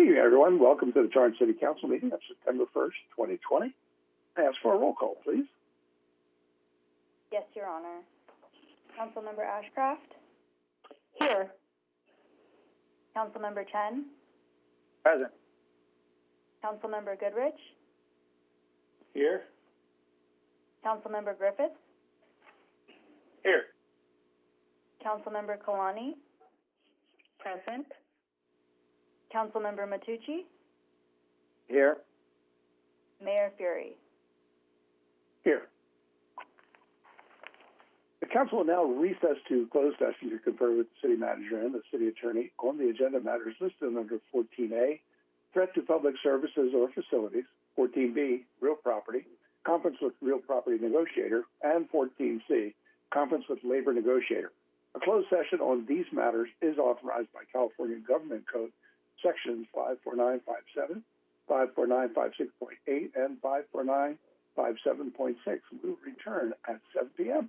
evening, everyone. Welcome to the Torrance City Council meeting of September 1st, 2020. I ask for a roll call, please. Yes, Your Honor. Councilmember Ashcraft? Here. Councilmember Chen? Present. Councilmember Goodrich? Here. Councilmember Griffiths? Here. Councilmember Kalani? Present. Councilmember Matucci? Here. Mayor Fury? Here. The council will now recess to closed session to confer with the city manager and the city attorney on the agenda matters listed under 14A, threat to public services or facilities, 14B, real property, conference with real property negotiator, and 14C, conference with labor negotiator. A closed session on these matters is authorized by California Government Code Sections 54957, 54956.8, and 54957.6. We will return at 7 p.m.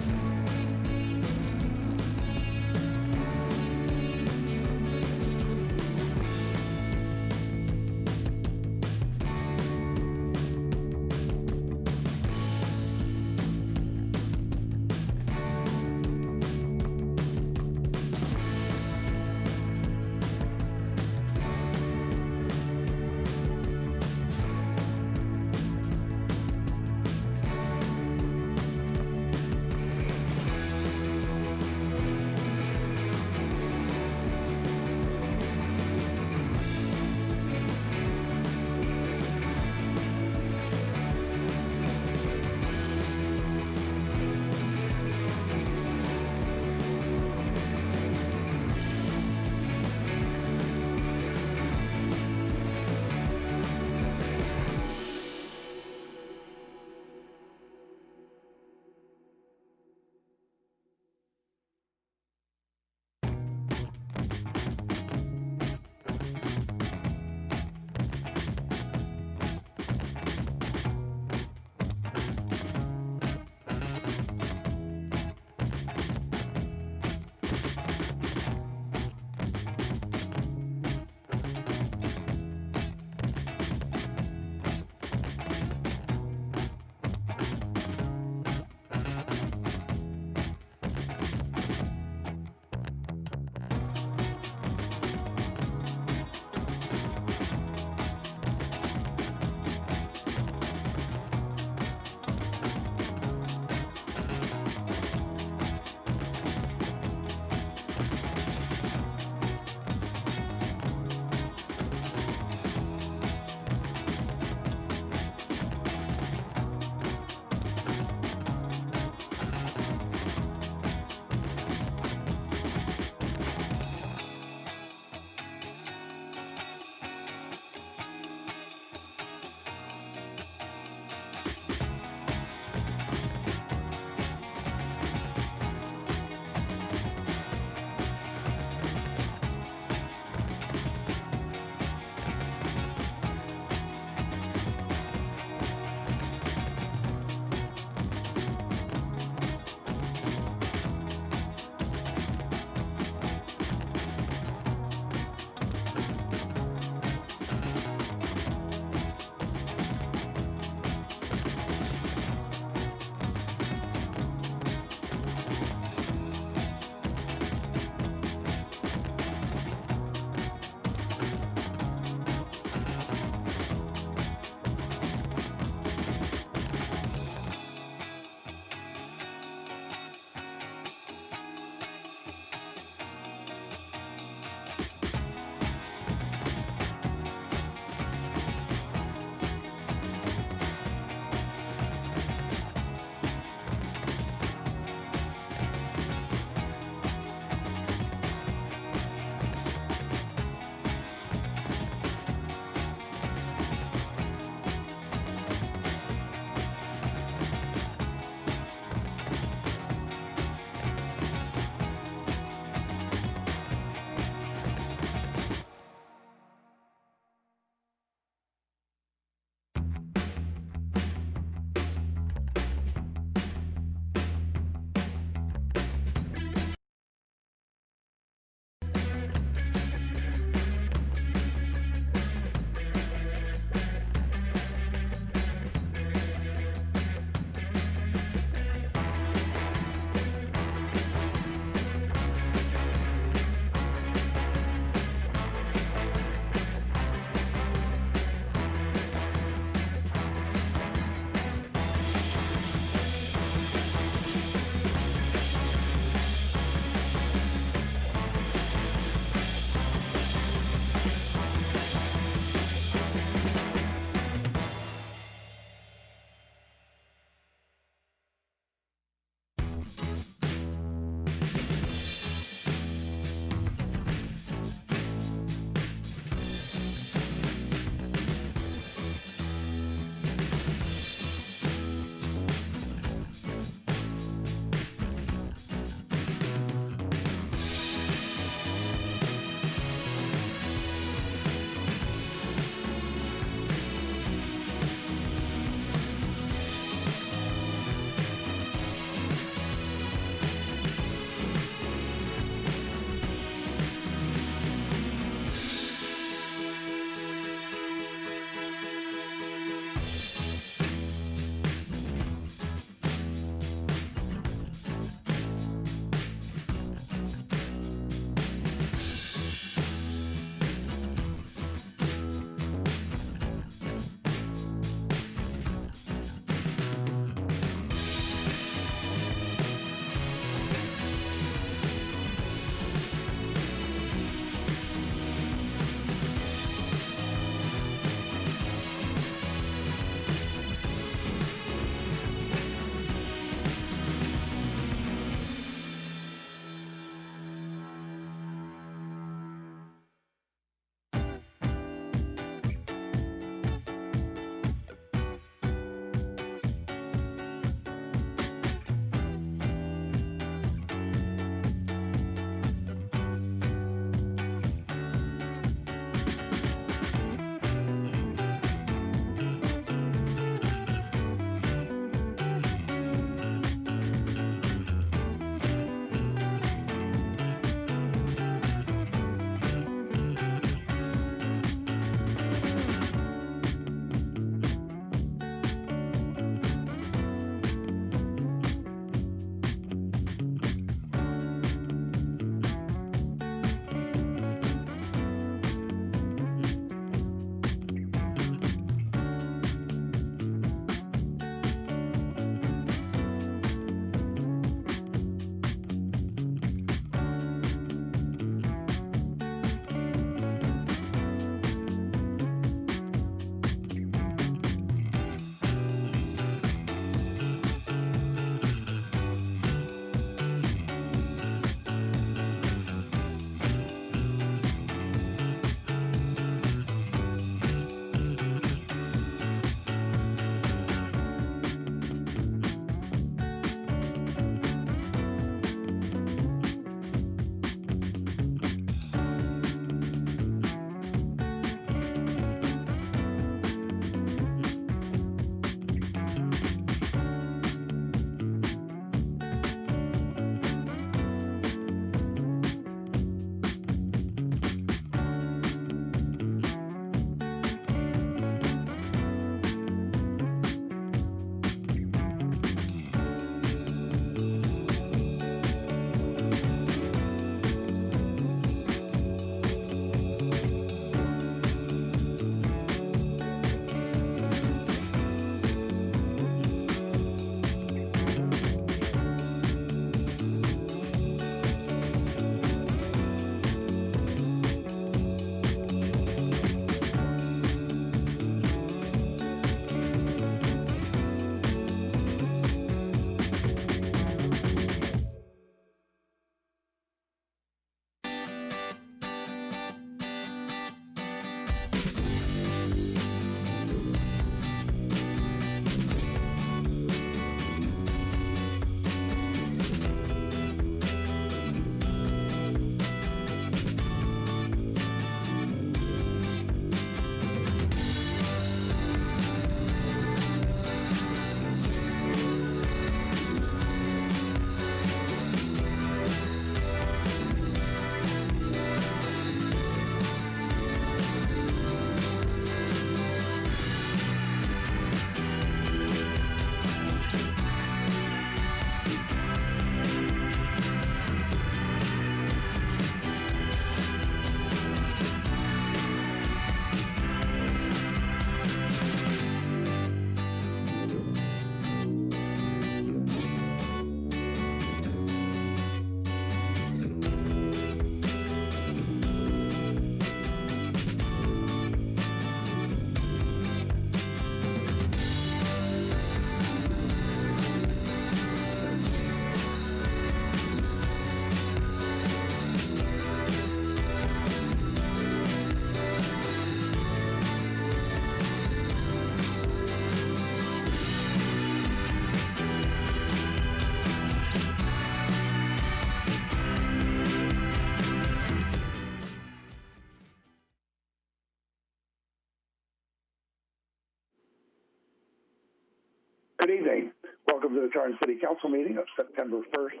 Good evening. Welcome to the Torrance City Council meeting of September 1st,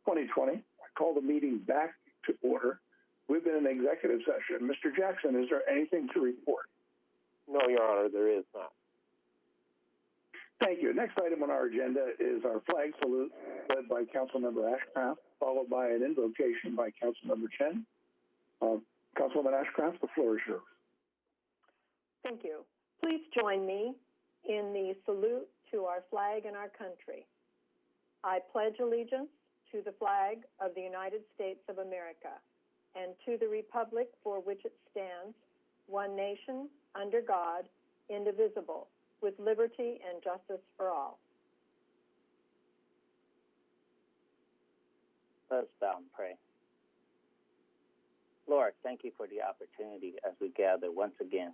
2020. I call the meeting back to order. We've been in executive session. Mr. Jackson, is there anything to report? No, Your Honor, there is not. Thank you. Next item on our agenda is our flag salute led by Councilmember Ashcraft, followed by an invocation by Councilmember Chen. Councilwoman Ashcraft, the floor is yours. Thank you. Please join me in the salute to our flag and our country. I pledge allegiance to the flag of the United States of America and to the republic for which it stands, one nation, under God, indivisible, with liberty and justice for all. Let us bow and pray. Lord, thank you for the opportunity as we gather once again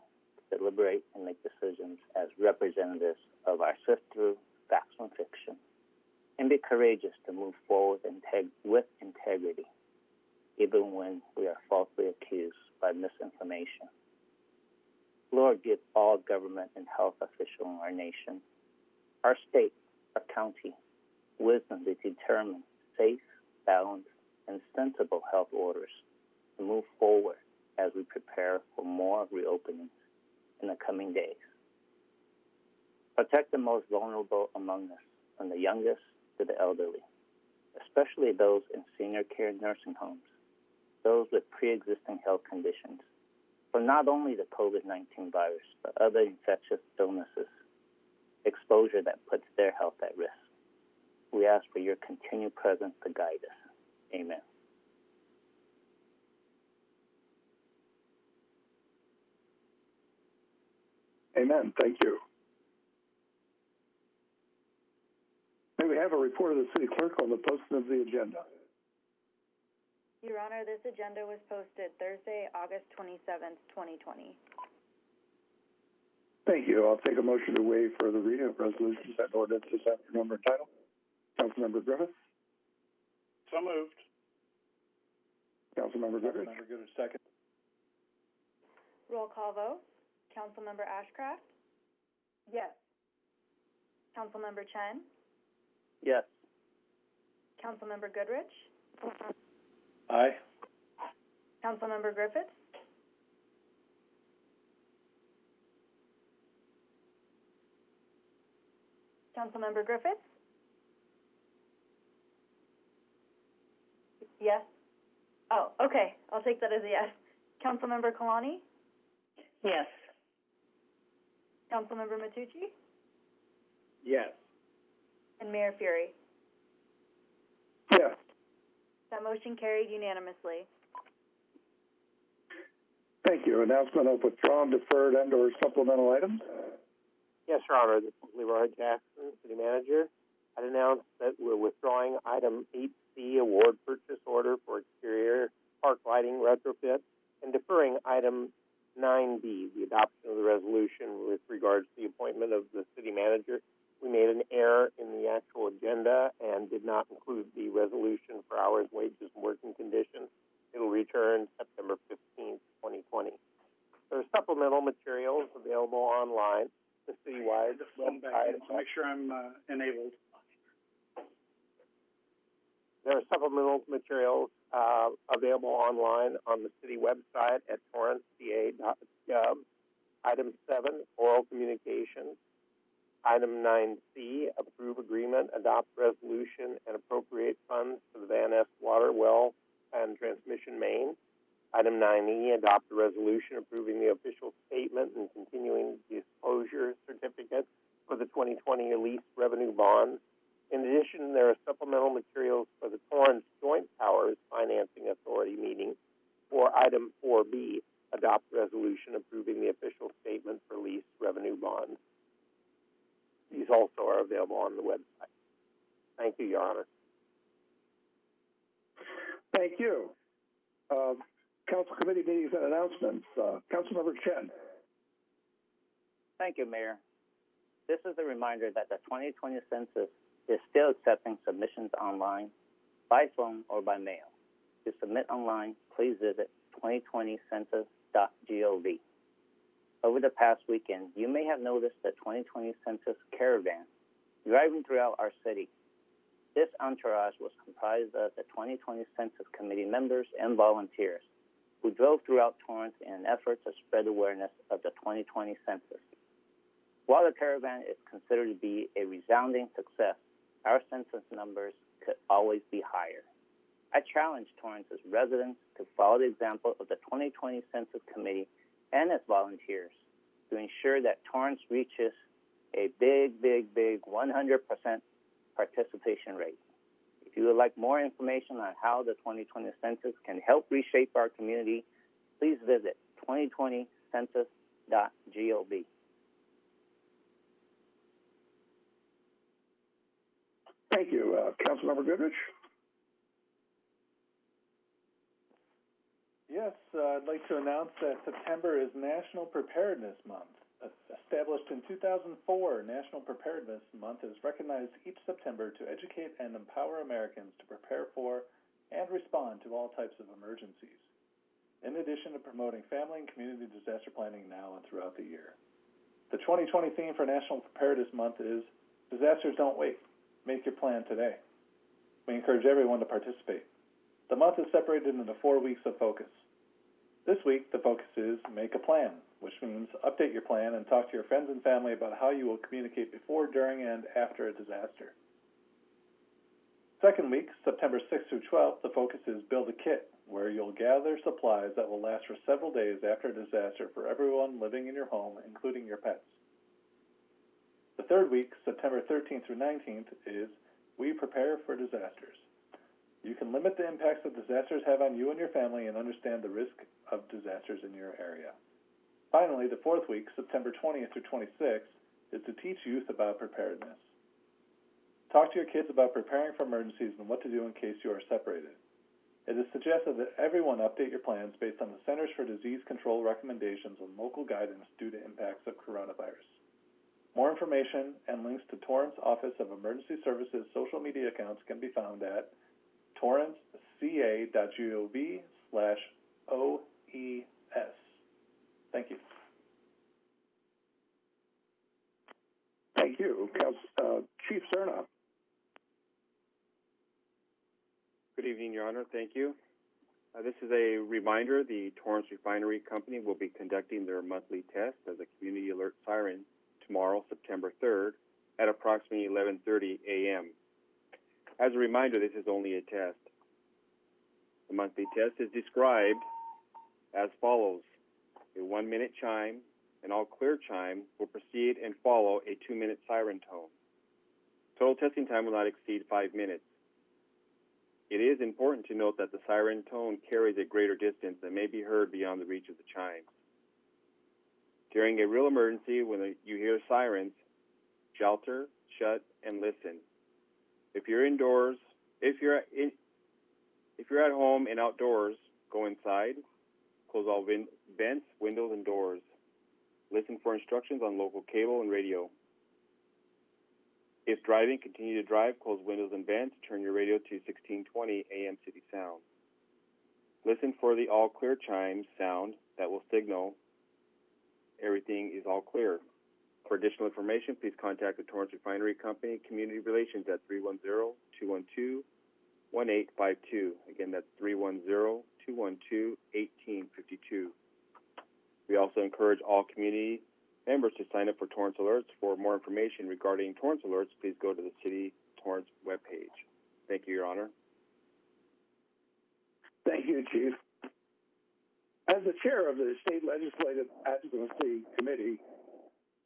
to deliberate and make decisions as representatives of our sift through facts and fiction, and be courageous to move forward with integrity, even when we are falsely accused by misinformation. Lord, give all government and health officials in our nation, our state, our county, wisdom to determine safe, balanced, and sensible health orders to move forward as we prepare for more reopenings in the coming days. Protect the most vulnerable among us, from the youngest to the elderly, especially those in senior care nursing homes, those with pre-existing health conditions, from not only the COVID-19 virus, but other infectious illnesses, exposure that puts their health at risk. We ask for your continued presence to guide us. Amen. Amen. Thank you. May we have a report of the city clerk on the posting of the agenda? Your Honor, this agenda was posted Thursday, August 27th, 2020. Thank you. I'll take a motion to waive further reading of resolutions and ordinances after number and title. Councilmember Griffith. So moved. Councilmember Griffith. Councilmember Goodrich, second. Roll call vote. Councilmember Ashcraft? Yes. Councilmember Chen? Yes. Councilmember Goodrich? Aye. Councilmember Griffith? Councilmember Griffith? Yes? Oh, okay. I'll take that as a yes. Councilmember Kalani? Yes. Councilmember Matucci? Yes. And Mayor Fury? Yes. That motion carried unanimously. Thank you. Announcement of withdrawn, deferred, and/or supplemental items. Yes, Your Honor. This is Leroy Jackson, City Manager. I'd announce that we're withdrawing item 8C, award purchase order for exterior park lighting retrofit, and deferring item 9B, the adoption of the resolution with regards to the appointment of the City Manager. We made an error in the actual agenda and did not include the resolution for hours, wages, and working conditions. It'll return September 15th, 2020. There are supplemental materials available online. The citywide website. Make sure I'm enabled. There are supplemental materials available online on the city website at torranceca.gov. Item 7, oral communications. Item 9C, approve agreement, adopt resolution, and appropriate funds for the Van Ness water well and transmission main. Item 9E, adopt a resolution approving the official statement and continuing disclosure certificate for the 2020 lease revenue bonds. In addition, there are supplemental materials for the Torrance Joint Powers Financing Authority meeting for item 4B, adopt resolution approving the official statement for lease revenue bonds. These also are available on the website. Thank you, Your Honor. Thank you. Council committee meetings and announcements. Councilmember Chen. Thank you, Mayor. This is a reminder that the 2020 census is still accepting submissions online, by phone, or by mail. To submit online, please visit 2020census.gov. Over the past weekend, you may have noticed the 2020 Census Caravan Driving throughout our city, this entourage was comprised of the 2020 Census Committee members and volunteers who drove throughout Torrance in an effort to spread awareness of the 2020 census. While the caravan is considered to be a resounding success, our census numbers could always be higher. I challenge Torrance's residents to follow the example of the 2020 Census Committee and its volunteers to ensure that Torrance reaches a big 100% participation rate. If you would like more information on how the 2020 census can help reshape our community, please visit 2020census.gov. Thank you. Councilmember Goodrich? Yes, I'd like to announce that September is National Preparedness Month. Established in 2004, National Preparedness Month is recognized each September to educate and empower Americans to prepare for and respond to all types of emergencies, in addition to promoting family and community disaster planning now and throughout the year. The 2020 theme for National Preparedness Month is Disasters Don't Wait. Make your plan today. We encourage everyone to participate. The month is separated into 4 weeks of focus. This week, the focus is Make a Plan, which means update your plan and talk to your friends and family about how you will communicate before, during, and after a disaster. Second week, September 6th through 12th, the focus is Build a Kit, where you'll gather supplies that will last for several days after a disaster for everyone living in your home, including your pets. The third week, September 13th through 19th, is We Prepare for Disasters. You can limit the impacts that disasters have on you and your family and understand the risk of disasters in your area. Finally, the fourth week, September 20th through 26th, is to teach youth about preparedness. Talk to your kids about preparing for emergencies and what to do in case you are separated. It is suggested that everyone update your plans based on the Centers for Disease Control recommendations and local guidance due to impacts of coronavirus. More information and links to Torrance Office of Emergency Services social media accounts can be found at torranceca.gov/OES. Thank you. Thank you. Chief Cerna. Good evening, Your Honor. Thank you. This is a reminder. The Torrance Refinery Company will be conducting their monthly test of the Community Alert Siren tomorrow, September 3rd, at approximately 11:30 a.m. As a reminder, this is only a test. The monthly test is described as follows. A 1-minute chime, an all-clear chime, will precede and follow a 2-minute siren tone. Total testing time will not exceed 5 minutes. It is important to note that the siren tone carries a greater distance and may be heard beyond the reach of the chimes. During a real emergency, when you hear sirens, shelter, shut, and listen. If you're indoors, if you're at home and outdoors, go inside. Close all vents, windows, and doors. Listen for instructions on local cable and radio. If driving, continue to drive. Close windows and vents. Turn your radio to 1620 AM City Sound. Listen for the all clear chime sound that will signal everything is all clear. For additional information, please contact the Torrance Refinery Company Community Relations at 310-212-1852. Again, that's 310-212-1852. We also encourage all community members to sign up for Torrance Alerts. For more information regarding Torrance Alerts, please go to the City Torrance webpage. Thank you, Your Honor. Thank you, Chief. As the chair of the State Legislative Advocacy Committee,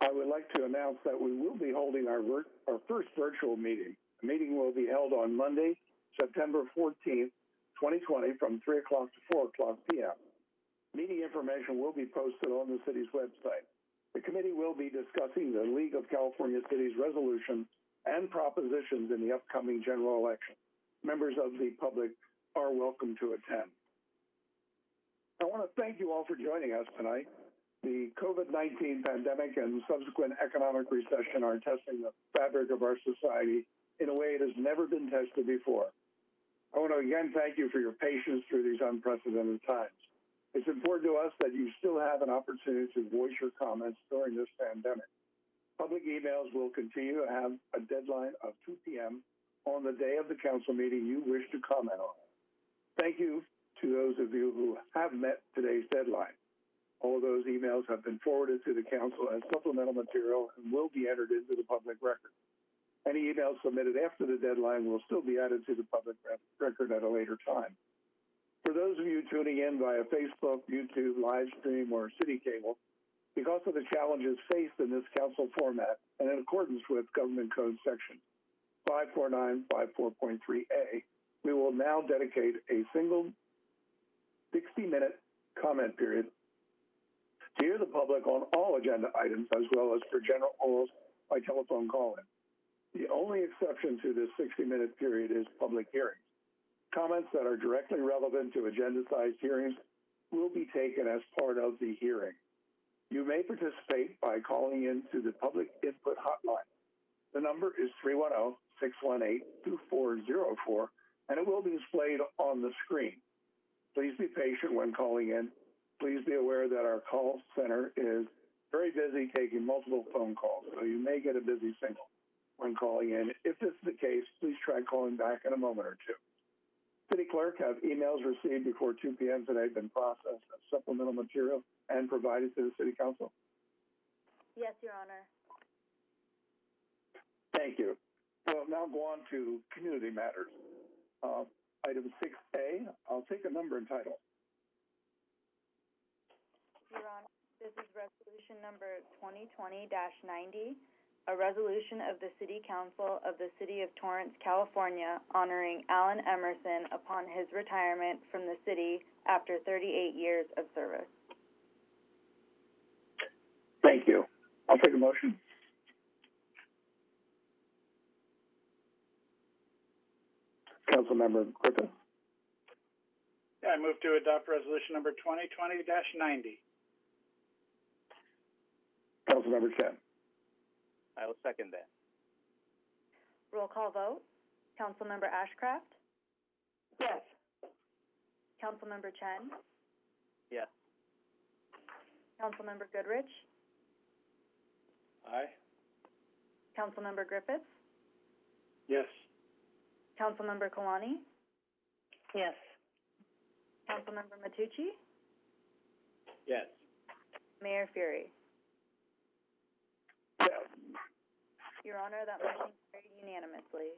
I would like to announce that we will be holding our first virtual meeting. The meeting will be held on Monday, September 14th, 2020, from 3 o'clock to 4 o'clock p.m. Meeting information will be posted on the city's website. The committee will be discussing the League of California Cities resolution and propositions in the upcoming general election. Members of the public are welcome to attend. I want to thank you all for joining us tonight. The COVID-19 pandemic and subsequent economic recession are testing the fabric of our society in a way it has never been tested before. I want to again thank you for your patience through these unprecedented times. It's important to us that you still have an opportunity to voice your comments during this pandemic. Public emails will continue to have a deadline of 2 p.m. on the day of the council meeting you wish to comment on. Thank you to those of you who have met today's deadline. All of those emails have been forwarded to the council as supplemental material and will be entered into the public record. Any emails submitted after the deadline will still be added to the public record at a later time. For those of you tuning in via Facebook, YouTube, live stream, or City Cable, because of the challenges faced in this council format and in accordance with Government Code Section 54954.3A, we will now dedicate a single 60-minute comment period to hear the public on all agenda items as well as for general orals by telephone call-in. The only exception to this 60-minute period is public hearings. Comments that are directly relevant to agenda-sized hearings will be taken as part of the hearing. You may participate by calling in to the Public Input Hotline. The number is 310-618-2404, and it will be displayed on the screen. Please be patient when calling in. Please be aware that our call center is very busy taking multiple phone calls, so you may get a busy signal when calling in. If this is the case, please try calling back in a moment or two. City Clerk, have emails received before 2 p.m. today been processed as supplemental material and provided to the City Council? Yes, Your Honor. Thank you. We'll now go on to community matters. Item 6A, I'll take a number and title. Your Honor, this is resolution number 2020-90, a resolution of the City Council of the City of Torrance, California, honoring Alan Emerson upon his retirement from the city after 38 years of service. Thank you. I'll take a motion. Councilmember Griffith. Yeah, I move to adopt resolution number 2020-90. Councilmember Chen. I will second that. Roll call vote. Councilmember Ashcraft? Yes. Councilmember Chen? Yes. Councilmember Goodrich? Aye. Councilmember Griffiths? Yes. Councilmember Kalani? Yes. Councilmember Matucci? Yes. Mayor Fury? Yes. Your Honor, that motion carried unanimously.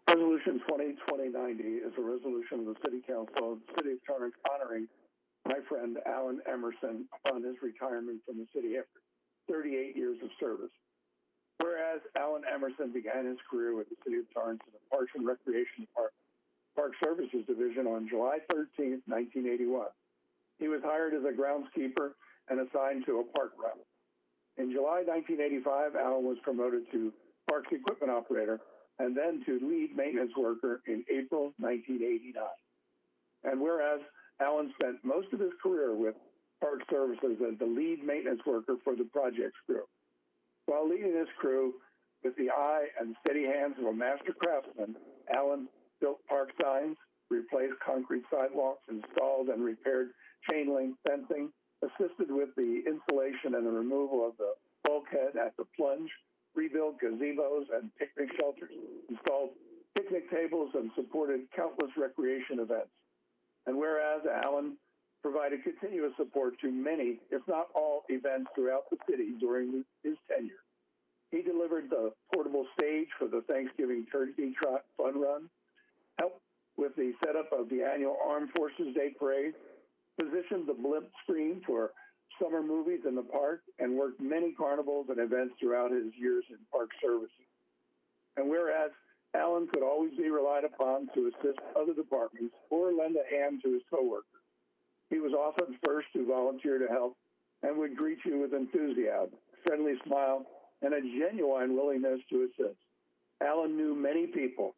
Resolution 2020-90 is a resolution of the City Council of the City of Torrance honoring my friend Alan Emerson upon his retirement from the city after 38 years of service. Whereas Alan Emerson began his career with the City of Torrance in the Parks and Recreation Department, Park Services Division on July 13, 1981. He was hired as a groundskeeper and assigned to a park route. In July 1985, Alan was promoted to Parks Equipment Operator and then to Lead Maintenance Worker in April 1989. And whereas Alan spent most of his career with Park Services as the lead maintenance worker for the projects crew. While leading this crew with the eye and steady hands of a master craftsman, Alan built park signs, replaced concrete sidewalks, installed and repaired chain link fencing, assisted with the installation and the removal of the bulkhead at the plunge, rebuilt gazebos and picnic shelters, installed picnic tables, and supported countless recreation events. And whereas Alan provided continuous support to many, if not all, events throughout the city during his tenure. He delivered the portable stage for the Thanksgiving Turkey Trot Fun Run, helped with the setup of the annual Armed Forces Day Parade, positioned the blimp screen for summer movies in the park, and worked many carnivals and events throughout his years in park services. And whereas Alan could always be relied upon to assist other departments or lend a hand to his coworkers, he was often first to volunteer to help and would greet you with enthusiasm, a friendly smile, and a genuine willingness to assist. Alan knew many people,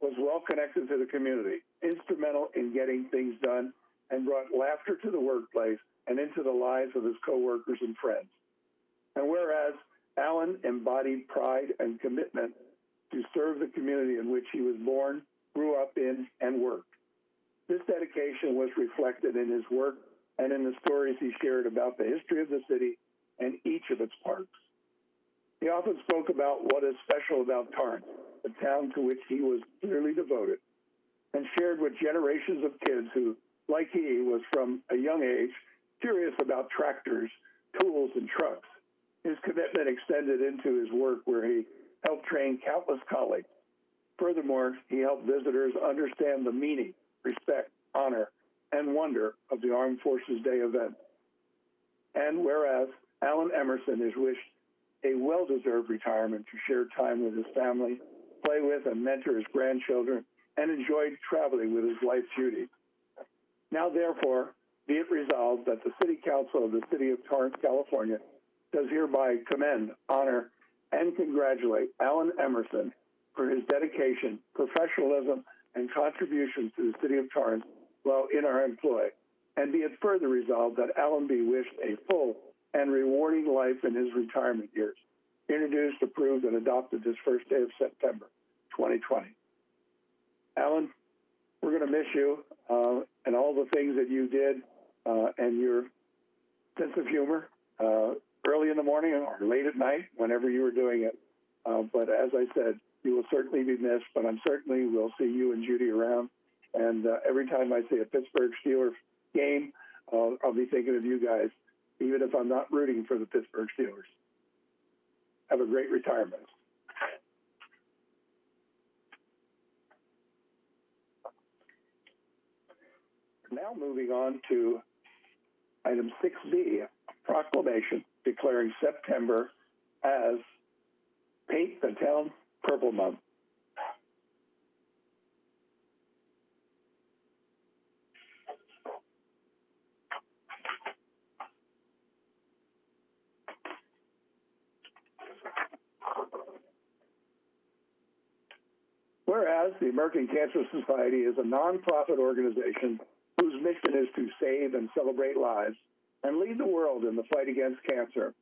was well connected to the community, instrumental in getting things done, and brought laughter to the workplace and into the lives of his coworkers and friends. And whereas Alan embodied pride and commitment to serve the community in which he was born, grew up in, and worked. This dedication was reflected in his work and in the stories he shared about the history of the city and each of its parks. He often spoke about what is special about Torrance, the town to which he was clearly devoted, and shared with generations of kids who, like he, was from a young age curious about tractors, tools, and trucks. His commitment extended into his work where he helped train countless colleagues. Furthermore, he helped visitors understand the meaning, respect, honor, and wonder of the Armed Forces Day event. And whereas Alan Emerson is wished a well-deserved retirement to share time with his family, play with and mentor his grandchildren, and enjoy traveling with his life duties. Now, therefore, be it resolved that the City Council of the City of Torrance, California, does hereby commend, honor, and congratulate Alan Emerson for his dedication, professionalism, and contributions to the City of Torrance while in our employ. And be it further resolved that Alan be wished a full and rewarding life in his retirement years. Introduced, approved, and adopted this first day of September 2020. Alan, we're going to miss you and all the things that you did and your sense of humor early in the morning or late at night, whenever you were doing it. But as I said, you will certainly be missed, but I'm certainly will see you and Judy around. And every time I see a Pittsburgh Steelers game, I'll be thinking of you guys, even if I'm not rooting for the Pittsburgh Steelers. Have a great retirement. Now moving on to item 6B, proclamation declaring September as Paint the Town Purple Month. Whereas the American Cancer Society is a nonprofit organization whose mission is to save and celebrate lives and lead the world in the fight against cancer.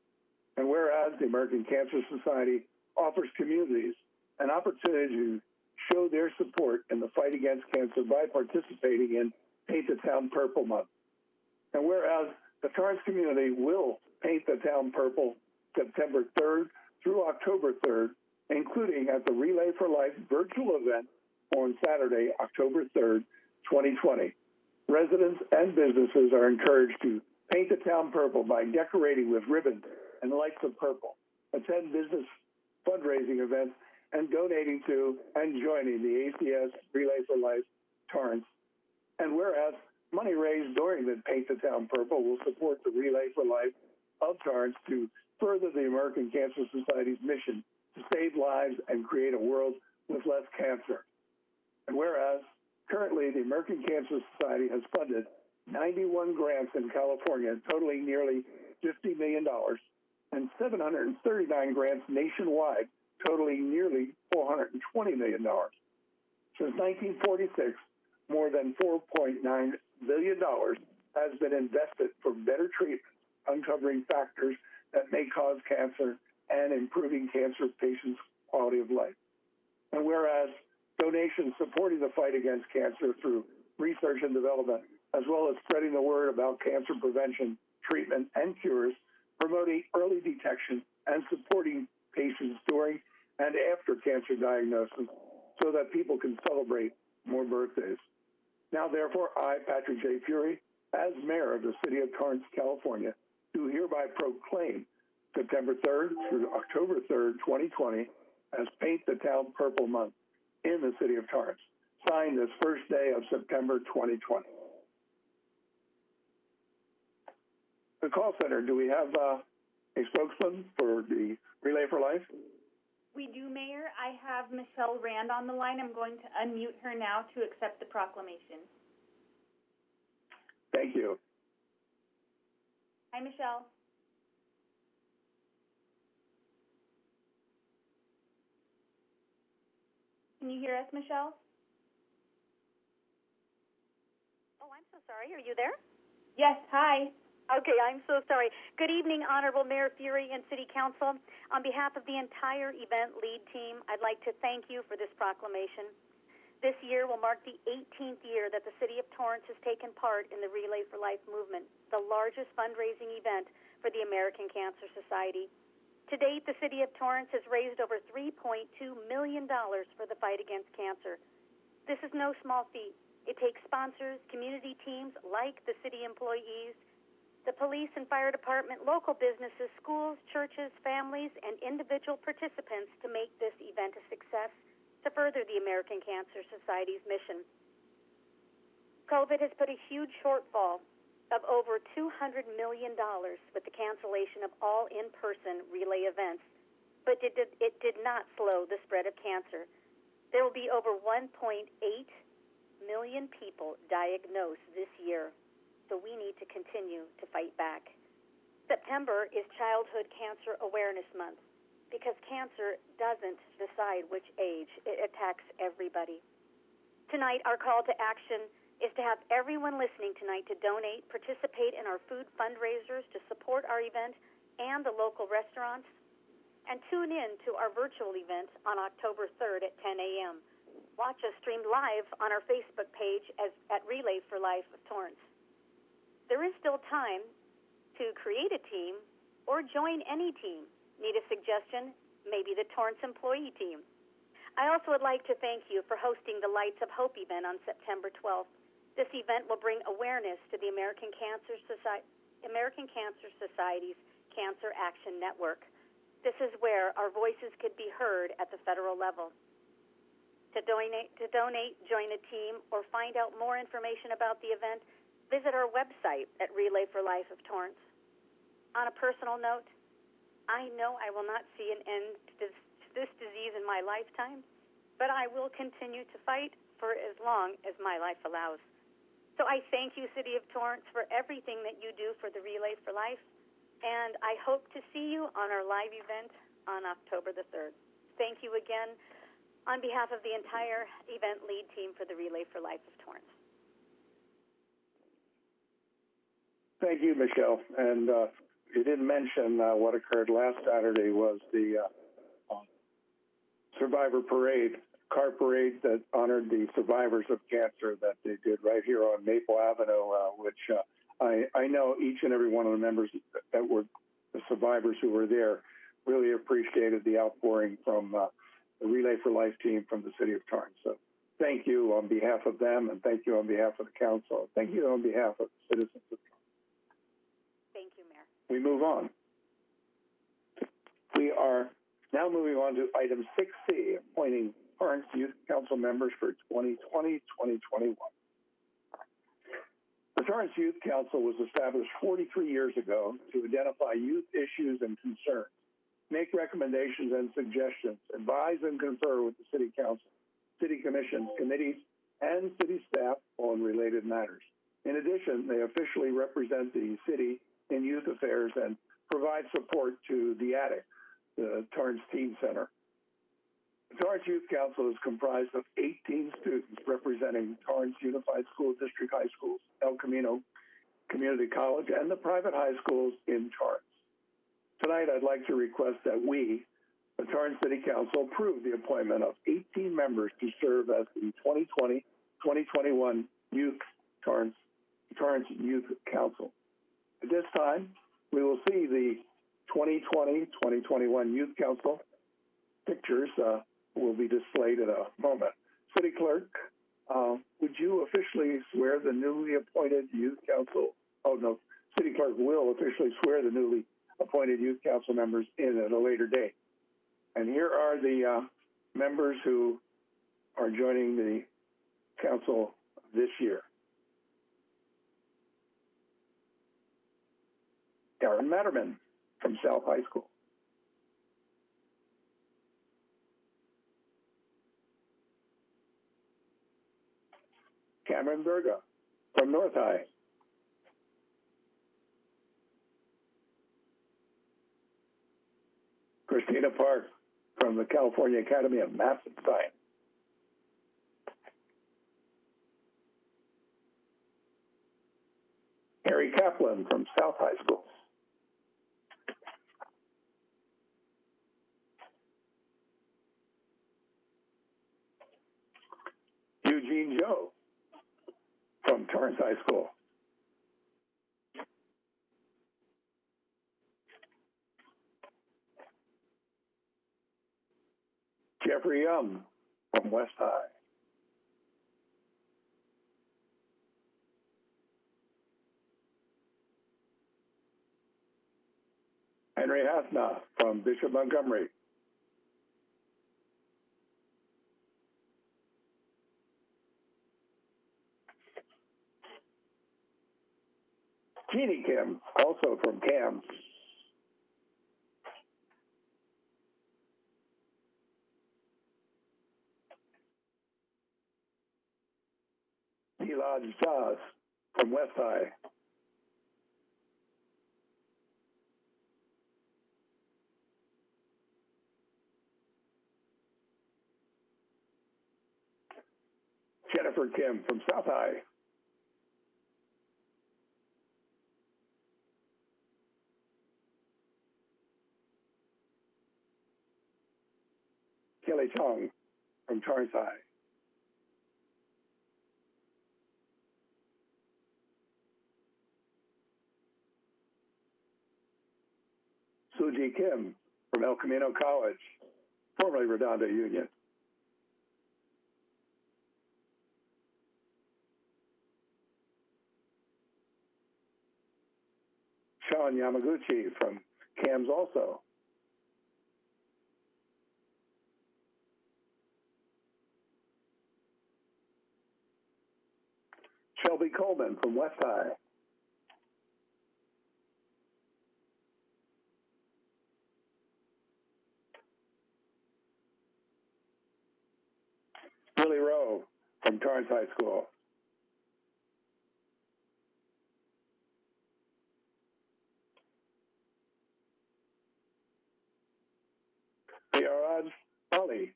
And whereas the American Cancer Society offers communities an opportunity to show their support in the fight against cancer by participating in Paint the Town Purple Month. And whereas the Torrance community will paint the town purple September 3rd through October 3rd, including at the Relay for Life virtual event on Saturday, October 3rd, 2020. Residents and businesses are encouraged to paint the town purple by decorating with ribbons and lights of purple, attend business fundraising events, and donating to and joining the ACS Relay for Life Torrance. And whereas money raised during the Paint the Town Purple will support the Relay for Life of Torrance to further the American Cancer Society's mission to save lives and create a world with less cancer. And whereas currently the American Cancer Society has funded 91 grants in California totaling nearly $50 million and 739 grants nationwide totaling nearly $420 million. Since 1946, more than $4.9 billion has been invested for better treatment, uncovering factors that may cause cancer and improving cancer patients' quality of life. And whereas donations supporting the fight against cancer through research and development, as well as spreading the word about cancer prevention, treatment, and cures, promoting early detection and supporting patients during and after cancer diagnosis so that people can celebrate more birthdays. Now, therefore, I, Patrick J. Fury, as mayor of the city of Torrance, California, do hereby proclaim September 3rd through October 3rd, 2020, as Paint the Town Purple Month in the city of Torrance, signed this first day of September 2020. The call center, do we have a spokesman for the Relay for Life? We do, Mayor. I have Michelle Rand on the line. I'm going to unmute her now to accept the proclamation. Thank you. Hi, Michelle. Can you hear us, Michelle? Oh, I'm so sorry. Are you there? Yes, hi. Okay, I'm so sorry. Good evening, Honorable Mayor Fury and City Council. On behalf of the entire event lead team, I'd like to thank you for this proclamation. This year will mark the 18th year that the City of Torrance has taken part in the Relay for Life movement, the largest fundraising event for the American Cancer Society. To date, the City of Torrance has raised over $3.2 million for the fight against cancer. This is no small feat. It takes sponsors, community teams like the city employees, the police and fire department, local businesses, schools, churches, families, and individual participants to make this event a success to further the American Cancer Society's mission. COVID has put a huge shortfall of over $200 million with the cancellation of all in-person relay events, but it did not slow the spread of cancer. There will be over 1.8 million people diagnosed this year, so we need to continue to fight back. September is Childhood Cancer Awareness Month, because cancer doesn't decide which age. It attacks everybody. Tonight, our call to action is to have everyone listening tonight to donate, participate in our food fundraisers to support our event and the local restaurants, and tune in to our virtual event on October 3rd at 10 a.m. Watch us streamed live on our Facebook page at Relay for Life of Torrance. There is still time to create a team or join any team. Need a suggestion? Maybe the Torrance employee team. I also would like to thank you for hosting the Lights of Hope event on September 12th. This event will bring awareness to the American Cancer Society's Cancer Action Network. This is where our voices could be heard at the federal level. To donate, join a team, or find out more information about the event, visit our website at Relay for Life of Torrance. On a personal note, I know I will not see an end to this disease in my lifetime, but I will continue to fight for as long as my life allows. So I thank you, City of Torrance, for everything that you do for the Relay for Life, and I hope to see you on our live event on October the 3rd. Thank you again on behalf of the entire event lead team for the Relay for Life of Torrance. Thank you, Michelle. And you didn't mention what occurred last Saturday was the Survivor Parade, car parade that honored the survivors of cancer that they did right here on Maple Avenue, which I know each and every one of the members that were the survivors who were there really appreciated the outpouring from the Relay for Life team from the City of Torrance. So thank you on behalf of them, and thank you on behalf of the council. Thank you on behalf of the citizens of Torrance. Thank you, Mayor. We move on. We are now moving on to item 6C, appointing Torrance Youth Council members for 2020-2021. The Torrance Youth Council was established 43 years ago to identify youth issues and concerns, make recommendations and suggestions, advise and confer with the City Council, City Commissions, committees, and city staff on related matters. In addition, they officially represent the city in youth affairs and provide support to the ATTIC, the Torrance Teen Center. The Torrance Youth Council is comprised of 18 students representing Torrance Unified School District High Schools, El Camino Community College, and the private high schools in Torrance. Tonight, I'd like to request that we, the Torrance City Council, approve the appointment of 18 members to serve as the 2020-2021 Torrance Youth Council. At this time, we will see the 2020-2021 Youth Council pictures will be displayed in a moment. City Clerk, would you officially swear the newly appointed Youth Council? Oh, no, City Clerk will officially swear the newly appointed Youth Council members in at a later date. And here are the members who are joining the council this year. Darren Matterman from South High School. Cameron Berga from North High. Christina Park from the California Academy of Math and Science. Harry Kaplan from South High School. Eugene Joe from Torrance High School. Jeffrey Young from West High. Henry Hasna from Bishop Montgomery. Jeannie Kim, also from CAM. Elad Zaz from West High. Jennifer Kim from South High. Kelly Chong from Torrance High. Suji Kim from El Camino College, formerly Redondo Union. Sean Yamaguchi from CAMS also. Shelby Coleman from West High. Willie Rowe from Torrance High School. Yaraj Ali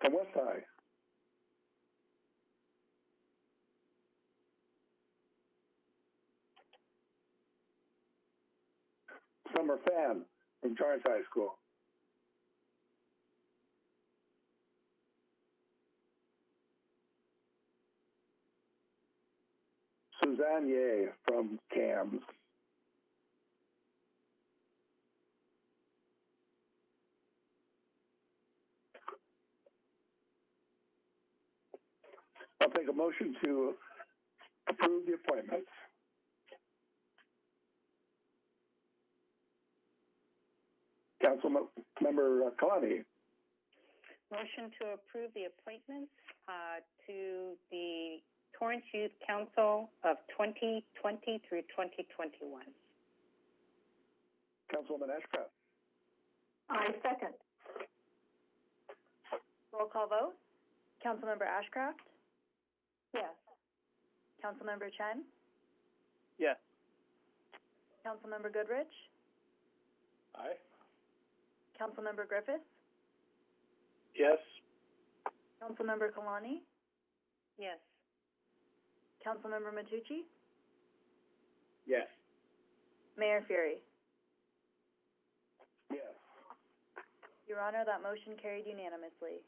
from West High. Summer Fan from Torrance High School. Suzanne Ye from CAMS. I'll take a motion to approve the appointments. Councilmember Kalani. Motion to approve the appointments to the Torrance Youth Council of 2020 through 2021. Councilwoman Ashcraft. I second. Roll call vote. Councilmember Ashcraft? Yes. Councilmember Chen? Yes. Councilmember Goodrich? Aye. Councilmember Griffiths? Yes. Councilmember Kalani? Yes. Councilmember Matucci? Yes. Mayor Fury? Yes. Your Honor, that motion carried unanimously.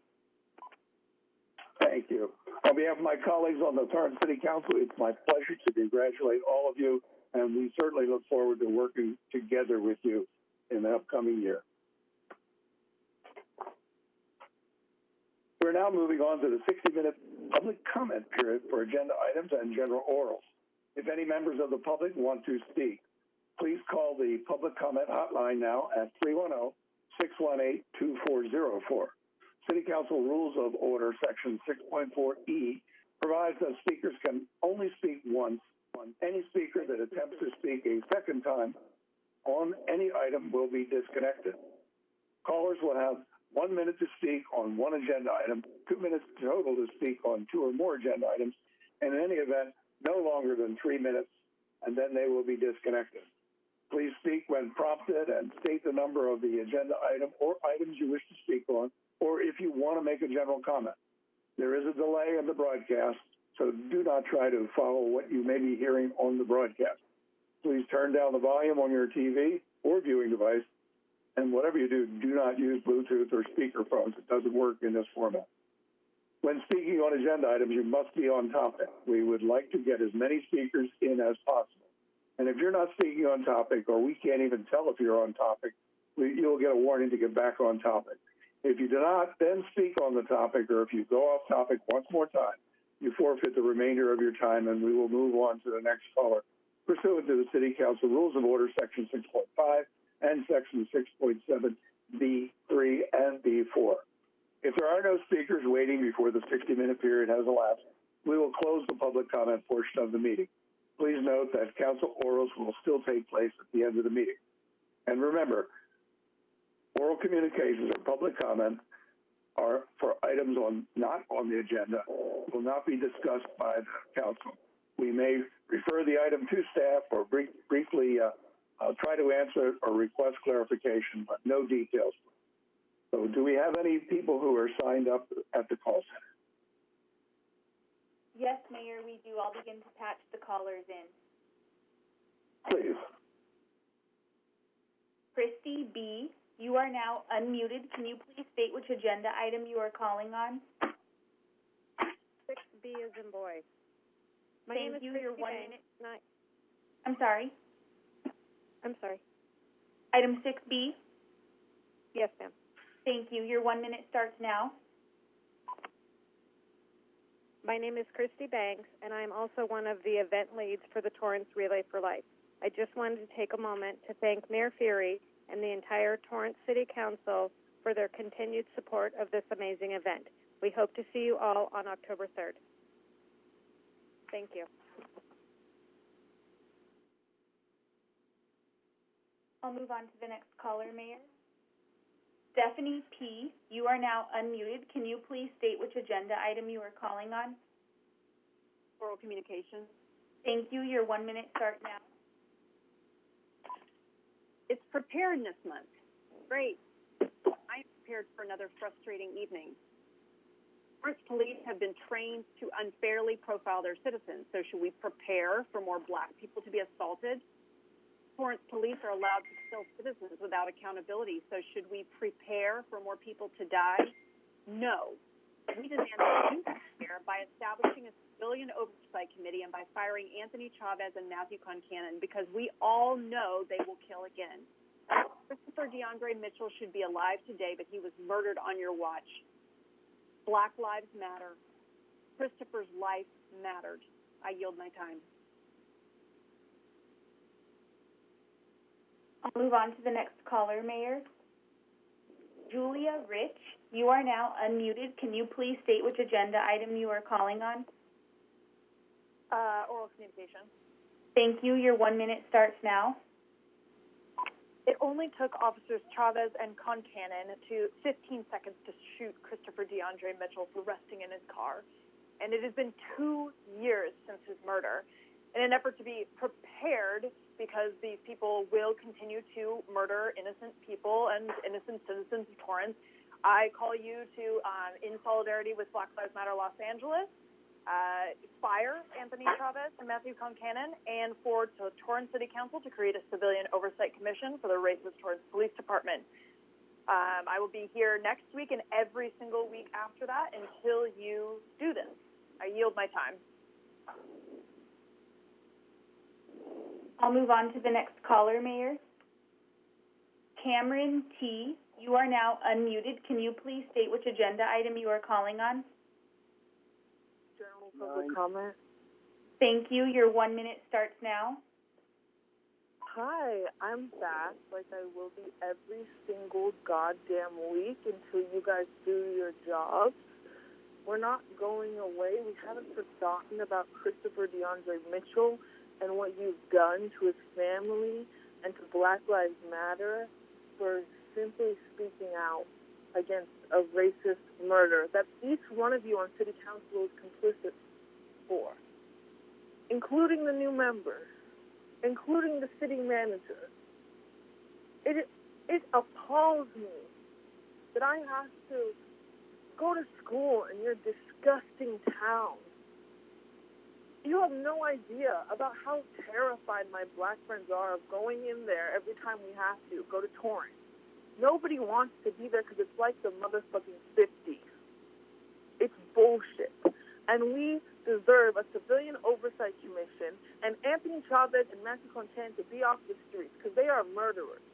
Thank you. On behalf of my colleagues on the Torrance City Council, it's my pleasure to congratulate all of you, and we certainly look forward to working together with you in the upcoming year. We're now moving on to the 60-minute public comment period for agenda items and general orals. If any members of the public want to speak, please call the public comment hotline now at 310-618-2404. City Council Rules of Order, Section 6.4E, provides that speakers can only speak once. Any speaker that attempts to speak a second time on any item will be disconnected. Callers will have 1 minute to speak on one agenda item, 2 minutes total to speak on two or more agenda items, and in any event, no longer than 3 minutes, and then they will be disconnected. Please speak when prompted and state the number of the agenda item or items you wish to speak on, or if you want to make a general comment. There is a delay in the broadcast, so do not try to follow what you may be hearing on the broadcast. Please turn down the volume on your TV or viewing device, and whatever you do, do not use Bluetooth or speakerphones. It doesn't work in this format. When speaking on agenda items, you must be on topic. We would like to get as many speakers in as possible. And if you're not speaking on topic, or we can't even tell if you're on topic, you'll get a warning to get back on topic. If you do not then speak on the topic, or if you go off topic once more time, you forfeit the remainder of your time, and we will move on to the next caller, pursuant to the City Council Rules of Order, Section 6.5 and Section 6.7, B3 and B4. If there are no speakers waiting before the 60-minute period has elapsed, we will close the public comment portion of the meeting. Please note that council orals will still take place at the end of the meeting. And remember, oral communications or public comment are for items not on the agenda, will not be discussed by the council. We may refer the item to staff or briefly try to answer or request clarification, but no details. So do we have any people who are signed up at the call center? Yes, Mayor, we do. I'll begin to patch the callers in. Please. Christy B., you are now unmuted. Can you please state which agenda item you are calling on? 6B is in boy. My Thank name is you. Christy Your 1 Banks. minute. I'm sorry. I'm sorry. Item 6B? Yes, ma'am. Thank you. Your 1 minute starts now. My name is Christy Banks, and I'm also one of the event leads for the Torrance Relay for Life. I just wanted to take a moment to thank Mayor Feary and the entire Torrance City Council for their continued support of this amazing event. We hope to see you all on October 3rd. Thank you. I'll move on to the next caller, Mayor. Stephanie P., you are now unmuted. Can you please state which agenda item you are calling on? Oral communication. Thank you. Your 1 minute starts now. It's Preparedness Month. Great. I am prepared for another frustrating evening. Torrance police have been trained to unfairly profile their citizens, so should we prepare for more Black people to be assaulted? Torrance police are allowed to kill citizens without accountability, so should we prepare for more people to die? No. We demand that you prepare by establishing a civilian oversight committee and by firing Anthony Chavez and Matthew Concannon, because we all know they will kill again. Christopher DeAndre Mitchell should be alive today, but he was murdered on your watch. Black lives matter. Christopher's life mattered. I yield my time. I'll move on to the next caller, Mayor. Julia Rich, you are now unmuted. Can you please state which agenda item you are calling on? Oral communication. Thank you. Your 1 minute starts now. It only took Officers Chavez and Concannon 15 seconds to shoot Christopher DeAndre Mitchell for resting in his car. And it has been 2 years since his murder. In an effort to be prepared, because these people will continue to murder innocent people and innocent citizens of Torrance, I call you to, in solidarity with Black Lives Matter Los Angeles, fire Anthony Chavez and Matthew Concannon, and for Torrance City Council to create a civilian oversight commission for the racist Torrance Police Department. I will be here next week and every single week after that until you do this. I yield my time. I'll move on to the next caller, Mayor. Cameron T., you are now unmuted. Can you please state which agenda item you are calling on? General public comment. Thank you. Your 1 minute starts now. Hi, I'm back like I will be every single goddamn week until you guys do your jobs. We're not going away. We haven't forgotten about Christopher DeAndre Mitchell and what you've done to his family and to Black Lives Matter for simply speaking out against a racist murder that each one of you on City Council is complicit for, including the new members, including the city manager. It appalls me that I have to go to school in your disgusting town. You have no idea about how terrified my Black friends are of going in there every time we have to go to Torrance. Nobody wants to be there because it's like the motherfucking 50s. It's bullshit. And we deserve a civilian oversight commission and Anthony Chavez and Matthew Content to be off the streets because they are murderers.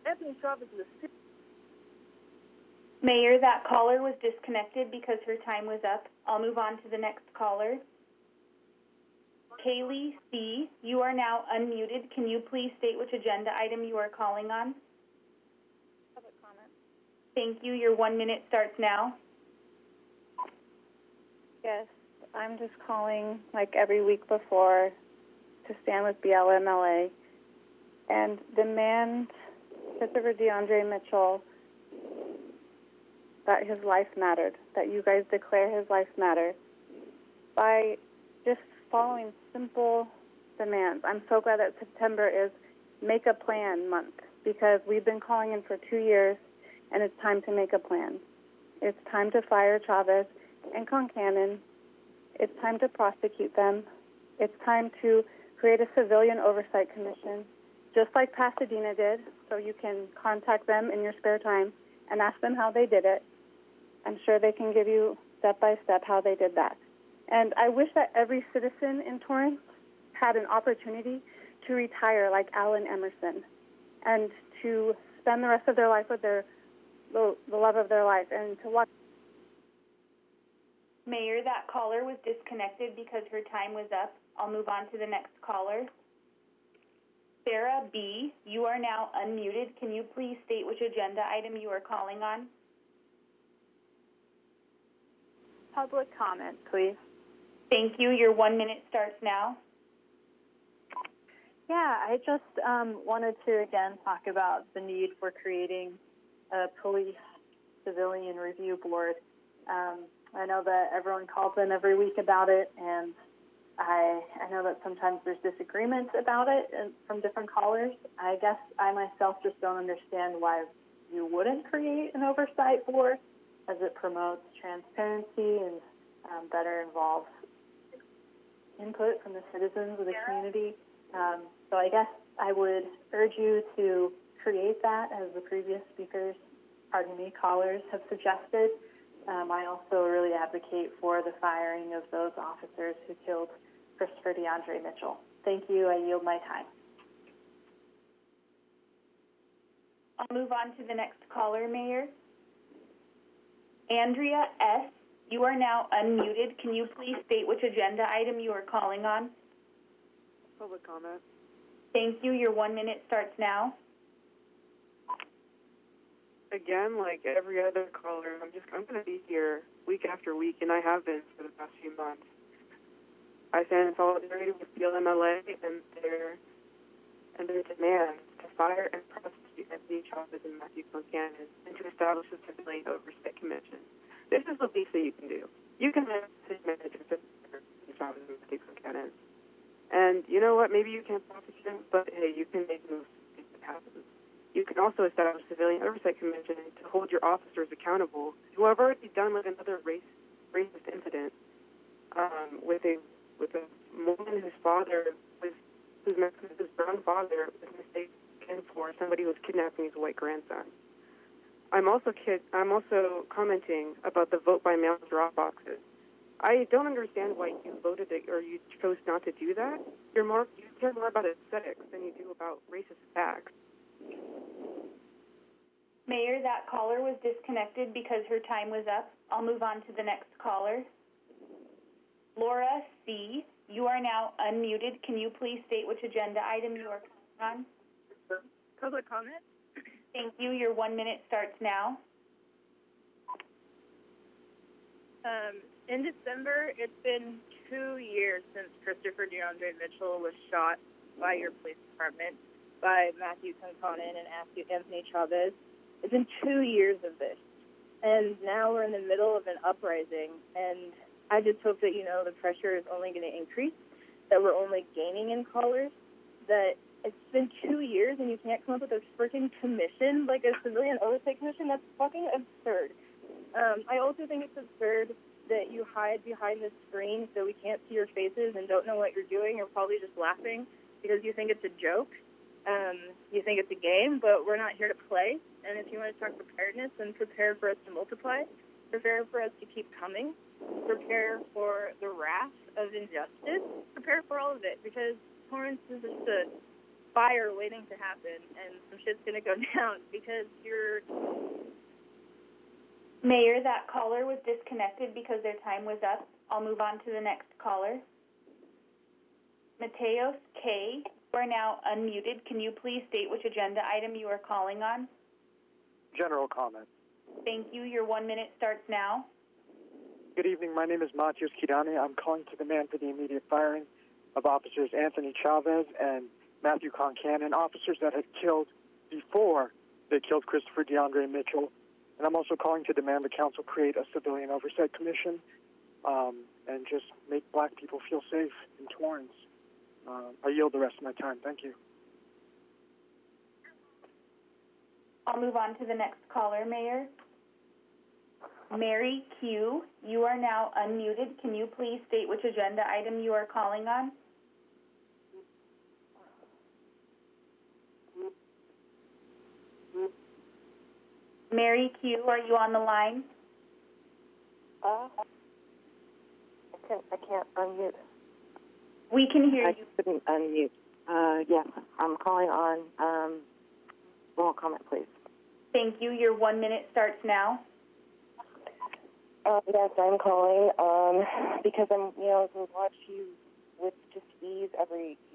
Anthony Chavez is a... Mayor, that caller was disconnected because her time was up. I'll move on to the next caller. Kaylee C., you are now unmuted. Can you please state which agenda item you are calling on? Public comment. Thank you. Your 1 minute starts now. Yes, I'm just calling like every week before to stand with BLMLA and demand Christopher DeAndre Mitchell that his life mattered, that you guys declare his life mattered by just following simple demands. I'm so glad that September is Make a Plan month because we've been calling in for 2 years and it's time to make a plan. It's time to fire Chavez and Concannon. It's time to prosecute them. It's time to create a civilian oversight commission, just like Pasadena did, so you can contact them in your spare time and ask them how they did it. I'm sure they can give you step-by-step how they did that. And I wish that every citizen in Torrance had an opportunity to retire like Alan Emerson and to spend the rest of their life with the love of their life and to watch. Mayor, that caller was disconnected because her time was up. I'll move on to the next caller. Sarah B., you are now unmuted. Can you please state which agenda item you are calling on? Public comment, please. Thank you. Your 1 minute starts now. Yeah, I just wanted to, again, talk about the need for creating a police civilian review board. I know that everyone calls in every week about it, and I know that sometimes there's disagreement about it from different callers. I guess I myself just don't understand why you wouldn't create an oversight board, as it promotes transparency and better involves input from the citizens of the community. So I guess I would urge you to create that, as the previous speakers, callers have suggested. I also really advocate for the firing of those officers who killed Christopher DeAndre Mitchell. Thank you. I yield my time. I'll move on to the next caller, Mayor. Andrea S., you are now unmuted. Can you please state which agenda item you are calling on? Public comment. Thank you. Your 1 minute starts now. Again, like every other caller, I'm going to be here week after week, and I have been for the past few months. I stand in solidarity with BLMLA and their demands to fire and prosecute Anthony Chavez and Matthew Concannon and to establish a civilian oversight commission. This is the least that you can do. You can have city manager for Chavez and Matthew Concannon. And you know what? Maybe you can't prosecute him, but hey, you can make moves to make it happen. You can also establish a civilian oversight commission to hold your officers accountable who have already done with another racist incident with a woman whose brown father was mistaken for somebody who was kidnapping his white grandson. I'm also commenting about the vote by mail drop boxes. I don't understand why you voted or you chose not to do that. You care more about aesthetics than you do about racist attacks. Mayor, that caller was disconnected because her time was up. I'll move on to the next caller. Laura C., you are now unmuted. Can you please state which agenda item you are calling on? Public comment. Thank you. Your 1 minute starts now. In December, it's been 2 years since Christopher DeAndre Mitchell was shot by your police department by Matthew Concannon and Anthony Chavez. It's been 2 years of this. And now we're in the middle of an uprising, and I just hope that, the pressure is only going to increase, that we're only gaining in callers, that it's been 2 years and you can't come up with a freaking commission, like a civilian oversight commission. That's fucking absurd. I also think it's absurd that you hide behind this screen so we can't see your faces and don't know what you're doing. You're probably just laughing because you think it's a joke. You think it's a game, but we're not here to play. And if you want to talk preparedness, then prepare for us to multiply. prepare for us to keep coming, prepare for the wrath of injustice, prepare for all of it, because Torrance is just a fire waiting to happen, and some shit's going to go down because you're... Mayor, that caller was disconnected because their time was up. I'll move on to the next caller. Mateos K., you are now unmuted. Can you please state which agenda item you are calling on? General comment. Thank you. Your 1 minute starts now. Good evening. My name is Matios Kidane. I'm calling to demand for the immediate firing of officers Anthony Chavez and Matthew Concannon, officers that had killed before they killed Christopher DeAndre Mitchell. And I'm also calling to demand the council create a civilian oversight commission and just make black people feel safe in Torrance. I yield the rest of my time. Thank you. I'll move on to the next caller, Mayor. Mary Q., you are now unmuted. Can you please state which agenda item you are calling on? Mary Q., are you on the line? I can't unmute. We can hear you. I couldn't unmute. Yes, I'm calling on roll comment, please. Thank you. Your 1 minute starts now. Yes, I'm calling because I'm, to watch you with just ease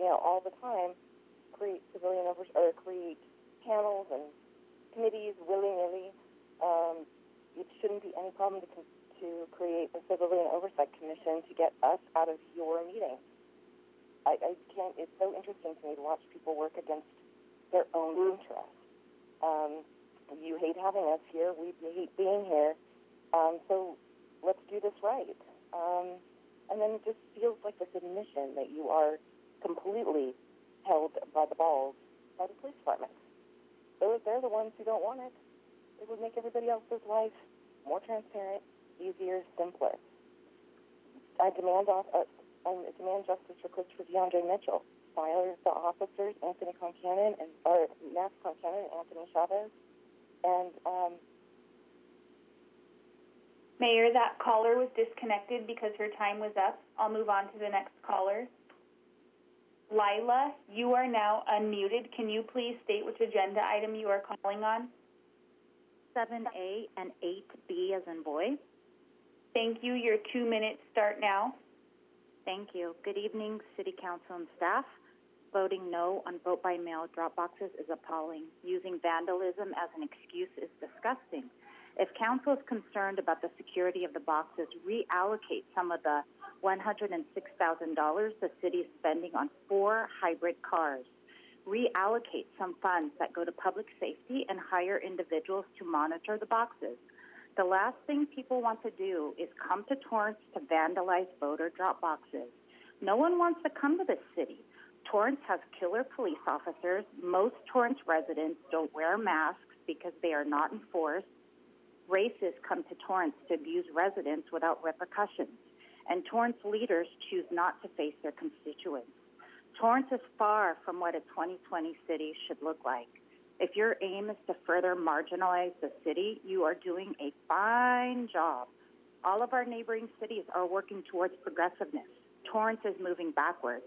all the time create civilian create panels and committees willy-nilly. It shouldn't be any problem to create a civilian oversight commission to get us out of your meeting. I can't. It's so interesting to me to watch people work against their own interests. You hate having us here. We hate being here. So let's do this right. And then it just feels like this admission that you are completely held by the balls by the police department. They're the ones who don't want it. It would make everybody else's life more transparent, easier, simpler. I demand justice for Christopher DeAndre Mitchell. Fire the officers, Matthew Concannon and Anthony Chavez. And Mayor, that caller was disconnected because her time was up. I'll move on to the next caller. Lila, you are now unmuted. Can you please state which agenda item you are calling on? 7A and 8B as in boy. Thank you. Your 2 minutes start now. Thank you. Good evening, City Council and staff. Voting no on vote-by-mail drop boxes is appalling. Using vandalism as an excuse is disgusting. If council is concerned about the security of the boxes, reallocate some of the $106,000 the city is spending on 4 hybrid cars. Reallocate some funds that go to public safety and hire individuals to monitor the boxes. The last thing people want to do is come to Torrance to vandalize voter drop boxes. No one wants to come to this city. Torrance has killer police officers. Most Torrance residents don't wear masks because they are not enforced. Racists come to Torrance to abuse residents without repercussions. And Torrance leaders choose not to face their constituents. Torrance is far from what a 2020 city should look like. If your aim is to further marginalize the city, you are doing a fine job. All of our neighboring cities are working towards progressiveness. Torrance is moving backwards.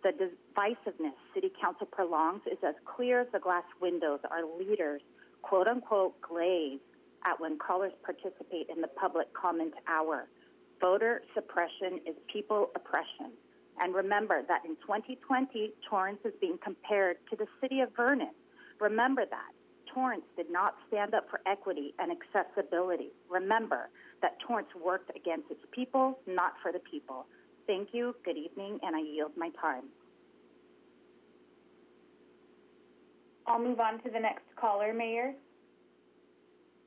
The divisiveness City Council prolongs is as clear as the glass windows our leaders, quote-unquote, glaze at when callers participate in the public comment hour. Voter suppression is people oppression. And remember that in 2020, Torrance is being compared to the city of Vernon. Remember that. Torrance did not stand up for equity and accessibility. Remember that Torrance worked against its people, not for the people. Thank you, good evening, and I yield my time. I'll move on to the next caller, Mayor.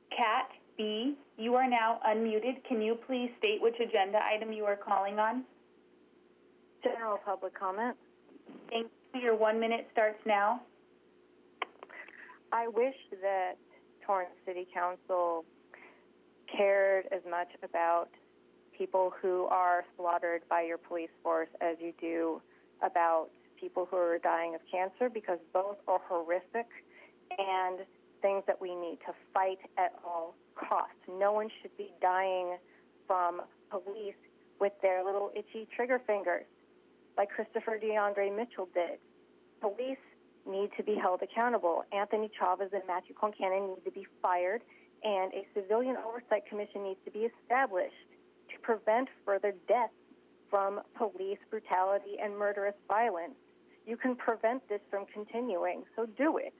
Kat B., you are now unmuted. Can you please state which agenda item you are calling on? General public comment. Thank you. Your 1 minute starts now. I wish that Torrance City Council cared as much about people who are slaughtered by your police force as you do about people who are dying of cancer, because both are horrific and things that we need to fight at all cost. No one should be dying from police with their little itchy trigger fingers, like Christopher DeAndre Mitchell did. Police need to be held accountable. Anthony Chavez and Matthew Concannon need to be fired, and a civilian oversight commission needs to be established to prevent further deaths from police brutality and murderous violence. You can prevent this from continuing, so do it.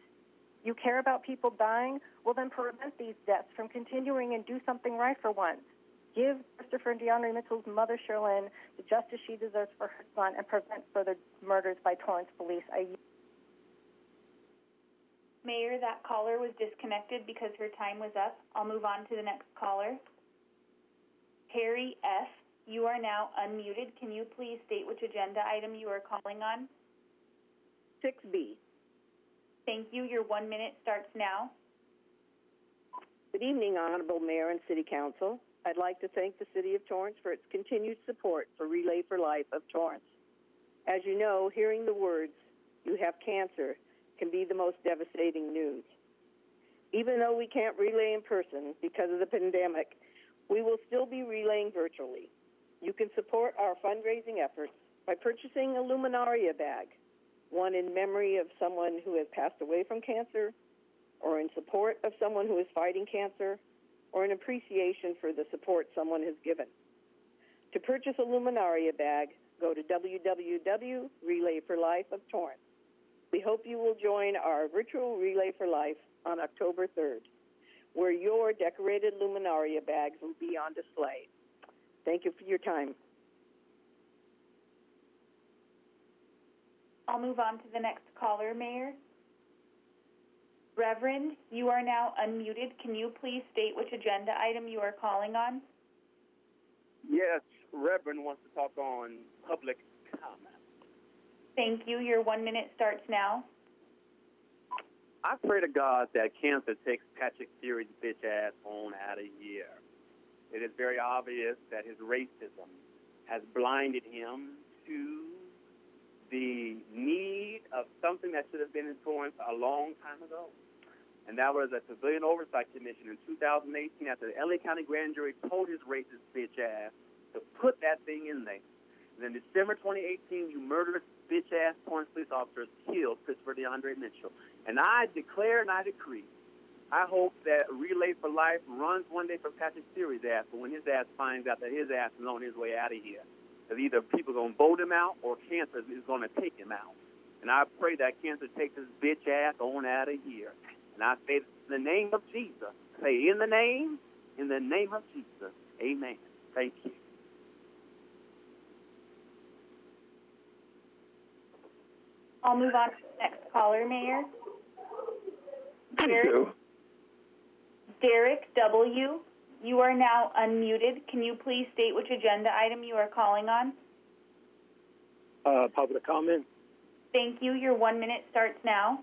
You care about people dying? Well, then prevent these deaths from continuing and do something right for once. Give Christopher DeAndre Mitchell's mother, Sherlyn, the justice she deserves for her son and prevent further murders by Torrance police. Mayor, that caller was disconnected because her time was up. I'll move on to the next caller. Harry F., you are now unmuted. Can you please state which agenda item you are calling on? 6B. Thank you. Your 1 minute starts now. Good evening, Honorable Mayor and City Council. I'd like to thank the City of Torrance for its continued support for Relay for Life of Torrance. As you know, hearing the words, "You have cancer," can be the most devastating news. Even though we can't relay in person because of the pandemic, we will still be relaying virtually. You can support our fundraising efforts by purchasing a Luminaria bag, one in memory of someone who has passed away from cancer, or in support of someone who is fighting cancer, or in appreciation for the support someone has given. To purchase a Luminaria bag, go to www.Relay for Life of Torrance. We hope you will join our virtual Relay for Life on October 3rd, where your decorated Luminaria bags will be on display. Thank you for your time. I'll move on to the next caller, Mayor. Reverend, you are now unmuted. Can you please state which agenda item you are calling on? Yes, Reverend wants to talk on public comment. Thank you. Your 1 minute starts now. I pray to God that cancer takes Patrick Fury's bitch ass on out of here. It is very obvious that his racism has blinded him to the need of something that should have been in Torrance a long time ago. And that was a Civilian Oversight Commission in 2018 after the LA County Grand Jury told his racist bitch ass to put that thing in there. And in December 2018, you murderous bitch-ass Torrance police officers killed Christopher DeAndre Mitchell. And I declare and I decree, I hope that Relay for Life runs one day for Patrick Fury's ass, but when his ass finds out that his ass is on his way out of here, because either people are going to vote him out or cancer is going to take him out. And I pray that cancer takes his bitch ass on out of here. And I say in the name of Jesus, say in the name of Jesus, amen. Thank you. I'll move on to the next caller, Mayor. Derek W., you are now unmuted. Can you please state which agenda item you are calling on? Public comment. Thank you. Your 1 minute starts now.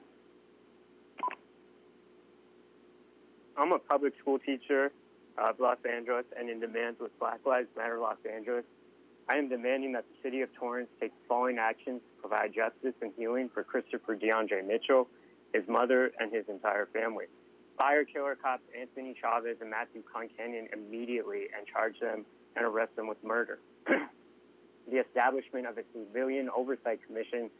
I'm a public school teacher of Los Angeles and in demand with Black Lives Matter Los Angeles. I am demanding that the City of Torrance take the following actions to provide justice and healing for Christopher DeAndre Mitchell, his mother, and his entire family. Fire killer cops Anthony Chavez and Matthew Concannon immediately and charge them and arrest them with murder. The establishment of a Civilian Oversight Commission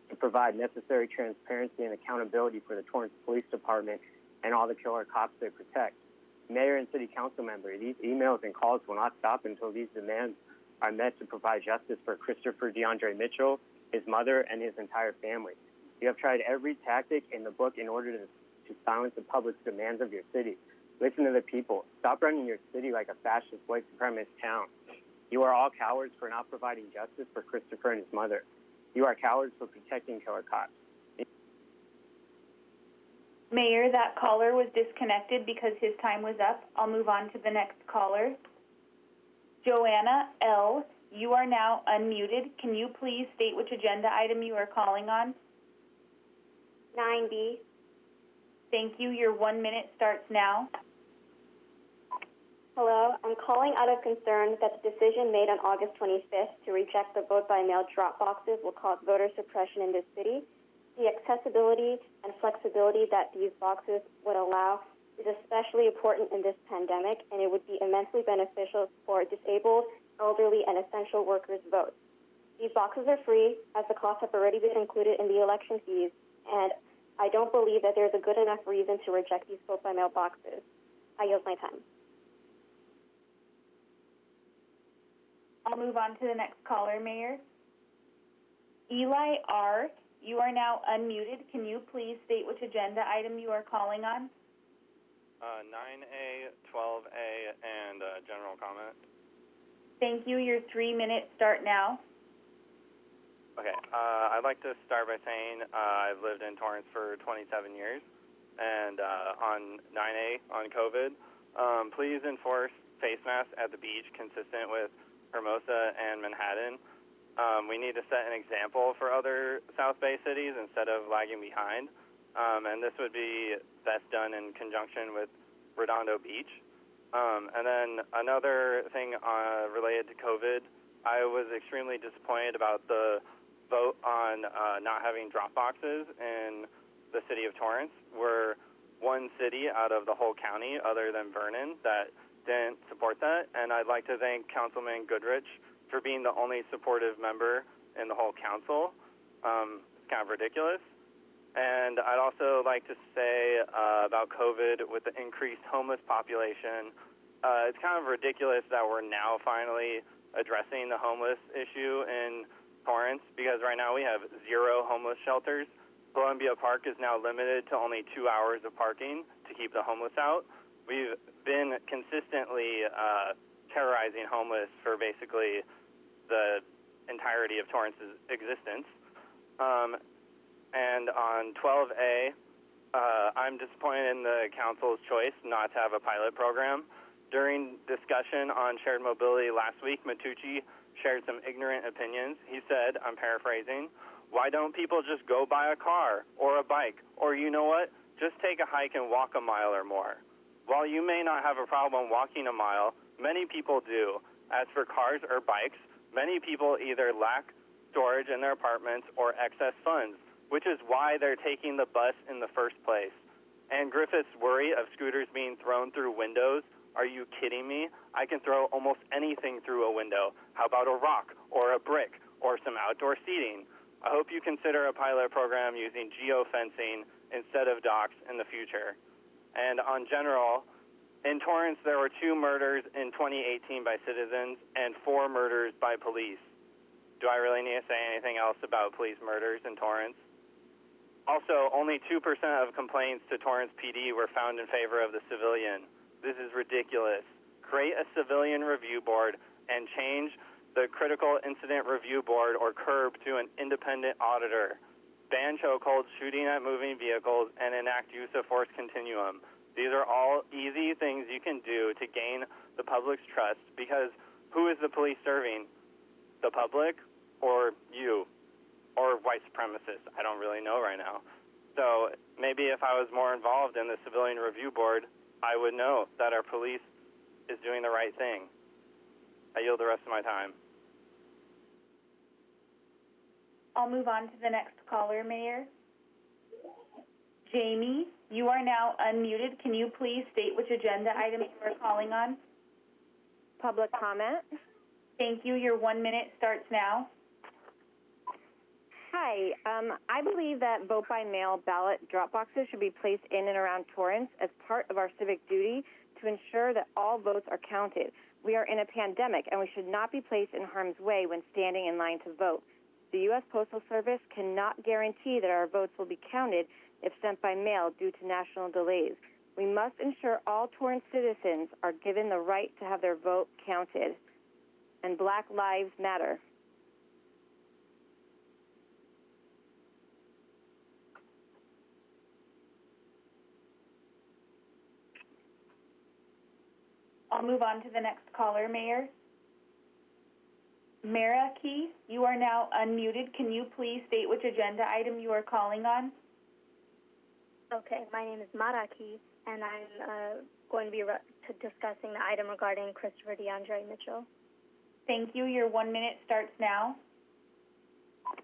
to provide necessary transparency and accountability for the Torrance Police Department and all the killer cops they protect. Mayor and City Council member, these emails and calls will not stop until these demands are met to provide justice for Christopher DeAndre Mitchell, his mother, and his entire family. You have tried every tactic in the book in order to silence the public's demands of your city. Listen to the people. Stop running your city like a fascist white supremacist town. You are all cowards for not providing justice for Christopher and his mother. You are cowards for protecting killer cops. Mayor, that caller was disconnected because his time was up. I'll move on to the next caller. Joanna L., you are now unmuted. Can you please state which agenda item you are calling on? 9B. Thank you. Your 1 minute starts now. Hello. I'm calling out of concern that the decision made on August 25th to reject the vote-by-mail drop boxes will cause voter suppression in this city. The accessibility and flexibility that these boxes would allow is especially important in this pandemic, and it would be immensely beneficial for disabled, elderly, and essential workers' votes. These boxes are free, as the costs have already been included in the election fees, and I don't believe that there's a good enough reason to reject these vote-by-mail boxes. I yield my time. I'll move on to the next caller, Mayor. Eli R., you are now unmuted. Can you please state which agenda item you are calling on? 9A, 12A, and general comment. Thank you. Your 3 minutes start now. Okay. I'd like to start by saying I've lived in Torrance for 27 years, and on 9A, on COVID, please enforce face masks at the beach consistent with Hermosa and Manhattan. We need to set an example for other South Bay cities instead of lagging behind, and this would be best done in conjunction with Redondo Beach. And then another thing related to COVID, I was extremely disappointed about the vote on not having drop boxes in the city of Torrance. We're one city out of the whole county, other than Vernon, that didn't support that, and I'd like to thank Councilman Goodrich for being the only supportive member in the whole council. It's kind of ridiculous. And I'd also like to say about COVID with the increased homeless population, it's kind of ridiculous that we're now finally addressing the homeless issue in Torrance, because right now we have 0 homeless shelters. Columbia Park is now limited to only 2 hours of parking to keep the homeless out. We've been consistently terrorizing homeless for basically the entirety of Torrance's existence. And on 12A, I'm disappointed in the council's choice not to have a pilot program. During discussion on shared mobility last week, Matucci shared some ignorant opinions. He said, I'm paraphrasing, why don't people just go buy a car or a bike? Or you know what? Just take a hike and walk a mile or more. While you may not have a problem walking a mile, many people do. As for cars or bikes, many people either lack storage in their apartments or excess funds, which is why they're taking the bus in the first place. And Griffith's worry of scooters being thrown through windows, are you kidding me? I can throw almost anything through a window. How about a rock or a brick or some outdoor seating? I hope you consider a pilot program using geofencing instead of docks in the future. And on general, in Torrance, there were 2 murders in 2018 by citizens and 4 murders by police. Do I really need to say anything else about police murders in Torrance? Also, only 2% of complaints to Torrance PD were found in favor of the civilian. This is ridiculous. Create a civilian review board and change the critical incident review board or CURB to an independent auditor. Ban chokeholds, shooting at moving vehicles, and enact use of force continuum. These are all easy things you can do to gain the public's trust, because who is the police serving? The public or you? Or white supremacists? I don't really know right now. So maybe if I was more involved in the civilian review board, I would know that our police is doing the right thing. I yield the rest of my time. I'll move on to the next caller, Mayor. Jamie, you are now unmuted. Can you please state which agenda item you are calling on? Public comment. Thank you. Your 1 minute starts now. Hi. I believe that vote-by-mail ballot drop boxes should be placed in and around Torrance as part of our civic duty to ensure that all votes are counted. We are in a pandemic, and we should not be placed in harm's way when standing in line to vote. The U.S. Postal Service cannot guarantee that our votes will be counted if sent by mail due to national delays. We must ensure all Torrance citizens are given the right to have their vote counted. And Black Lives Matter. I'll move on to the next caller, Mayor. Maraki, you are now unmuted. Can you please state which agenda item you are calling on? Okay, my name is Maraki, and I'm going to be discussing the item regarding Christopher DeAndre Mitchell. Thank you. Your 1 minute starts now.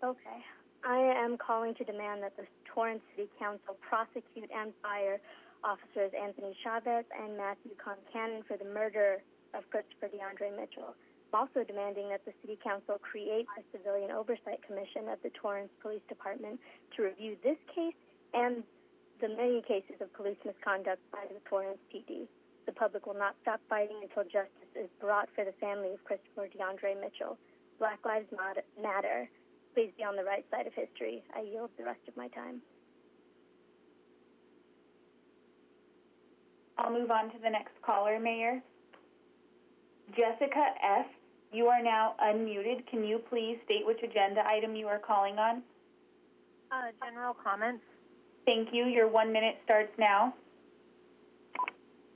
Okay. I am calling to demand that the Torrance City Council prosecute and fire Officers Anthony Chavez and Matthew Concannon for the murder of Christopher DeAndre Mitchell. I'm also demanding that the City Council create a civilian oversight commission of the Torrance Police Department to review this case and the many cases of police misconduct by the Torrance PD. The public will not stop fighting until justice is brought for the family of Christopher DeAndre Mitchell. Black Lives Matter. Please be on the right side of history. I yield the rest of my time. I'll move on to the next caller, Mayor. Jessica F., you are now unmuted. Can you please state which agenda item you are calling on? General comments. Thank you. Your 1 minute starts now.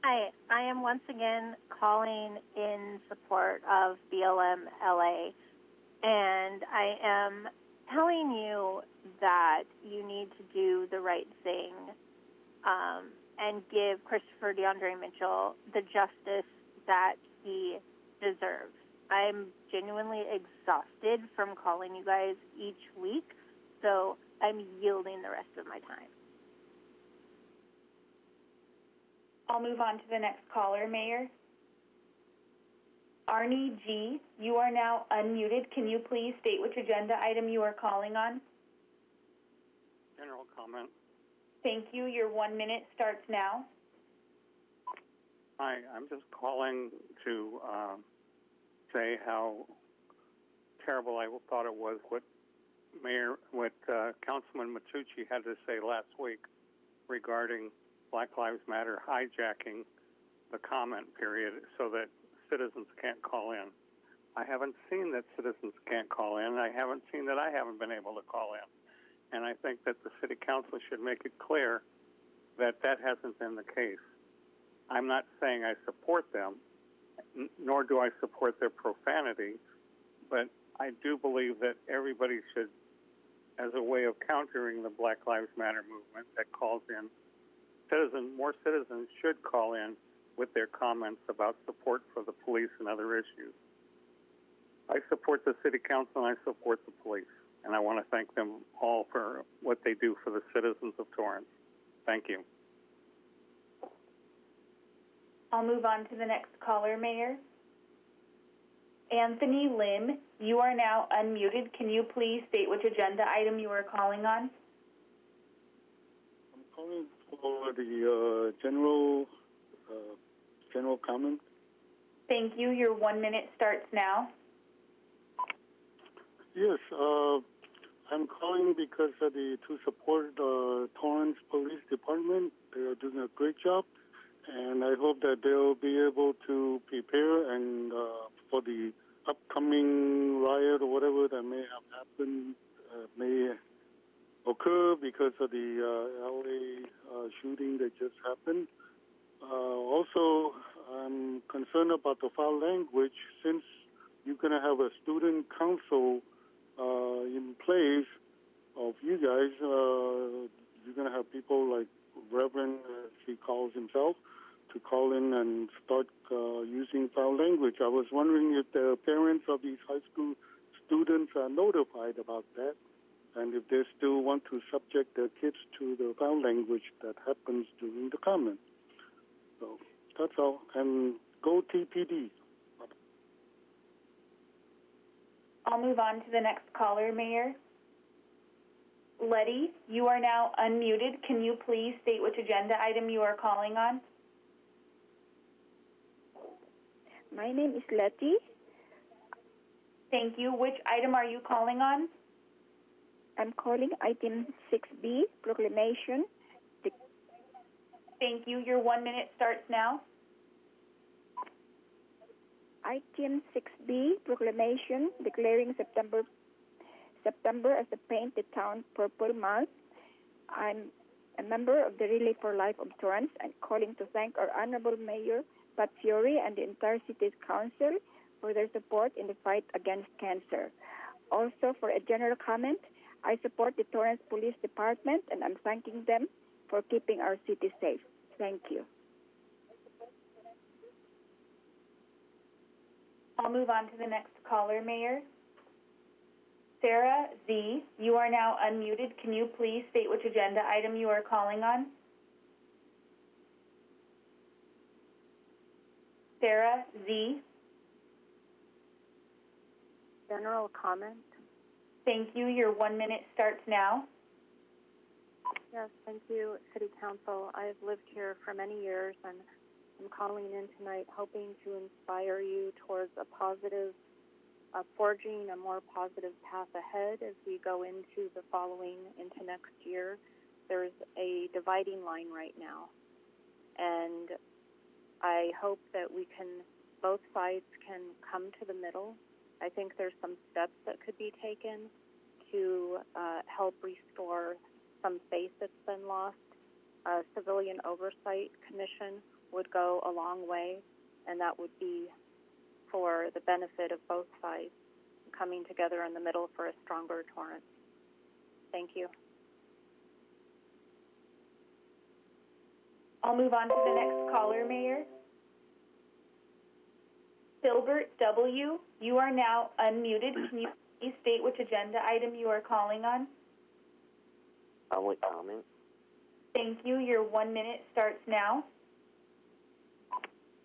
Hi, I am once again calling in support of BLM LA, and I am telling you that you need to do the right thing and give Christopher DeAndre Mitchell the justice that he deserves. I'm genuinely exhausted from calling you guys each week, so I'm yielding the rest of my time. I'll move on to the next caller, Mayor. Arnie G., you are now unmuted. Can you please state which agenda item you are calling on? General comment. Thank you. Your 1 minute starts now. Hi, I'm just calling to say how terrible I thought it was what Councilman Matucci had to say last week regarding Black Lives Matter hijacking the comment period so that citizens can't call in. I haven't seen that citizens can't call in. I haven't seen that I haven't been able to call in. And I think that the City Council should make it clear that that hasn't been the case. I'm not saying I support them, nor do I support their profanity, but I do believe that everybody should, as a way of countering the Black Lives Matter movement that calls in, more citizens should call in with their comments about support for the police and other issues. I support the City Council and I support the police, and I want to thank them all for what they do for the citizens of Torrance. Thank you. I'll move on to the next caller, Mayor. Anthony Lim, you are now unmuted. Can you please state which agenda item you are calling on? I'm calling for the general comment. Thank you. Your 1 minute starts now. Yes, I'm calling because to support the Torrance Police Department. They are doing a great job, and I hope that they'll be able to prepare and for the upcoming riot or whatever that may have happened, may occur because of the LA shooting that just happened. Also, I'm concerned about the foul language since you're going to have a student council in place of you guys. You're going to have people like Reverend, as he calls himself, to call in and start using foul language. I was wondering if the parents of these high school students are notified about that, and if they still want to subject their kids to the foul language that happens during the comment. So that's all. And go TPD. I'll move on to the next caller, Mayor. Letty, you are now unmuted. Can you please state which agenda item you are calling on? My name is Letty. Thank you. Which item are you calling on? I'm calling item 6B, proclamation. Thank you. Your 1 minute starts now. Item 6B, proclamation declaring September as the Painted Town Purple Month. I'm a member of the Relay for Life of Torrance and calling to thank our Honorable Mayor Pat Fiore and the entire City Council for their support in the fight against cancer. Also, for a general comment, I support the Torrance Police Department and I'm thanking them for keeping our city safe. Thank you. I'll move on to the next caller, Mayor. Sarah Z., you are now unmuted. Can you please state which agenda item you are calling on? Sarah Z. General comment. Thank you. Your 1 minute starts now. Yes, thank you, City Council. I've lived here for many years, and I'm calling in tonight hoping to inspire you towards a positive, forging a more positive path ahead as we go into next year. There's a dividing line right now, and I hope that both sides can come to the middle. I think there's some steps that could be taken to help restore some faith that's been lost. A civilian oversight commission would go a long way, and that would be for the benefit of both sides, coming together in the middle for a stronger Torrance. Thank you. I'll move on to the next caller, Mayor. Filbert W., you are now unmuted. Can you please state which agenda item you are calling on? Public comment. Thank you. Your 1 minute starts now.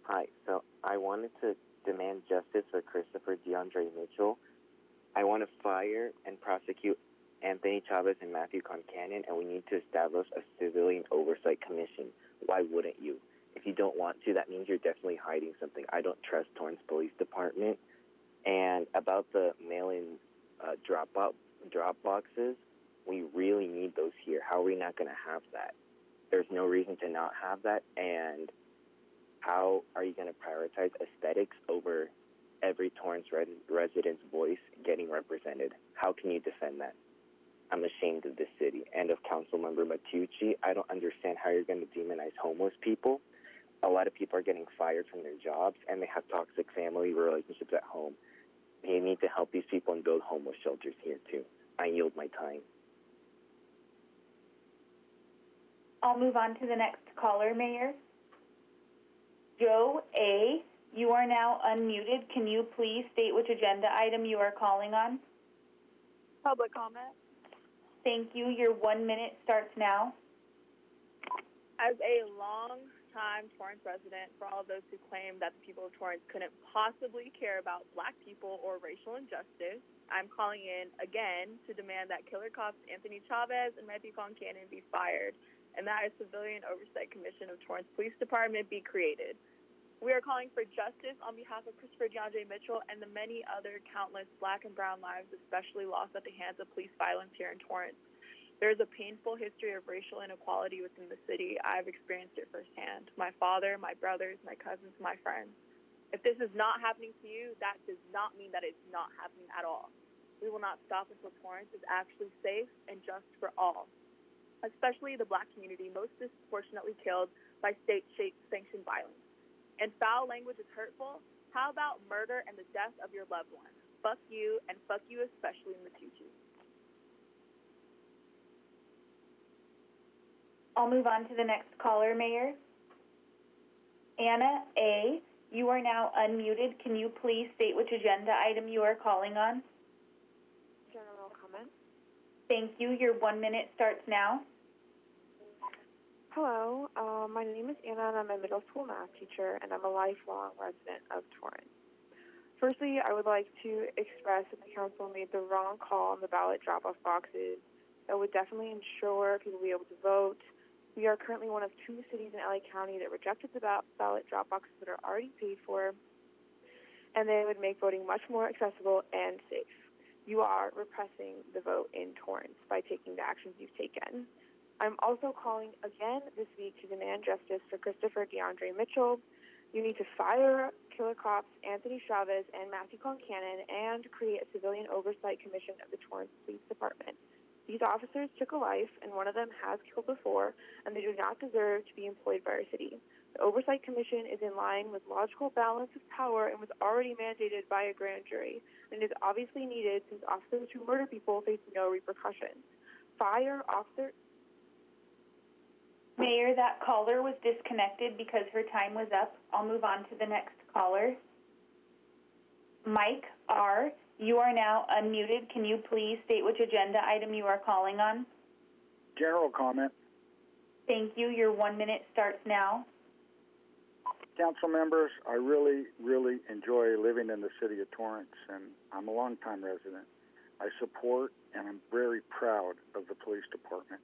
Hi. So I wanted to demand justice for Christopher DeAndre Mitchell. I want to fire and prosecute Anthony Chavez and Matthew Concannon, and we need to establish a civilian oversight commission. Why wouldn't you? If you don't want to, that means you're definitely hiding something. I don't trust Torrance Police Department. And about the mail-in drop boxes, we really need those here. How are we not going to have that? There's no reason to not have that. And how are you going to prioritize aesthetics over every Torrance resident's voice getting represented? How can you defend that? I'm ashamed of this city. And of Councilmember Matucci, I don't understand how you're going to demonize homeless people. A lot of people are getting fired from their jobs, and they have toxic family relationships at home. You need to help these people and build homeless shelters here, too. I yield my time. I'll move on to the next caller, Mayor. Joe A., you are now unmuted. Can you please state which agenda item you are calling on? Public comment. Thank you. Your 1 minute starts now. As a long-time Torrance resident, for all of those who claim that the people of Torrance couldn't possibly care about Black people or racial injustice, I'm calling in again to demand that killer cops Anthony Chavez and Matthew Concannon be fired, and that a civilian oversight commission of Torrance Police Department be created. We are calling for justice on behalf of Christopher DeAndre Mitchell and the many other countless Black and brown lives, especially lost at the hands of police violence here in Torrance. There is a painful history of racial inequality within the city. I've experienced it firsthand. My father, my brothers, my cousins, my friends. If this is not happening to you, that does not mean that it's not happening at all. We will not stop until Torrance is actually safe and just for all, especially the Black community, most disproportionately killed by state-sanctioned violence. And foul language is hurtful. How about murder and the death of your loved one? Fuck you, and fuck you especially in the future. I'll move on to the next caller, Mayor. Anna A., you are now unmuted. Can you please state which agenda item you are calling on? General comment. Thank you. Your 1 minute starts now. Hello, my name is Anna, and I'm a middle school math teacher, and I'm a lifelong resident of Torrance. Firstly, I would like to express that the council made the wrong call on the ballot drop-off boxes. That would definitely ensure people will be able to vote. We are currently one of 2 cities in LA County that rejected the ballot drop boxes that are already paid for, and they would make voting much more accessible and safe. You are repressing the vote in Torrance by taking the actions you've taken. I'm also calling again this week to demand justice for Christopher DeAndre Mitchell. You need to fire killer cops Anthony Chavez and Matthew Concannon and create a civilian oversight commission of the Torrance Police Department. These officers took a life, and one of them has killed before, and they do not deserve to be employed by our city. The Oversight Commission is in line with logical balance of power and was already mandated by a grand jury, and is obviously needed since officers who murder people face no repercussions. Fire officer... Mayor, that caller was disconnected because her time was up. I'll move on to the next caller. Mike R., you are now unmuted. Can you please state which agenda item you are calling on? General comment. Thank you. Your 1 minute starts now. Council members, I really, really enjoy living in the city of Torrance, and I'm a longtime resident. I support and I'm very proud of the police department.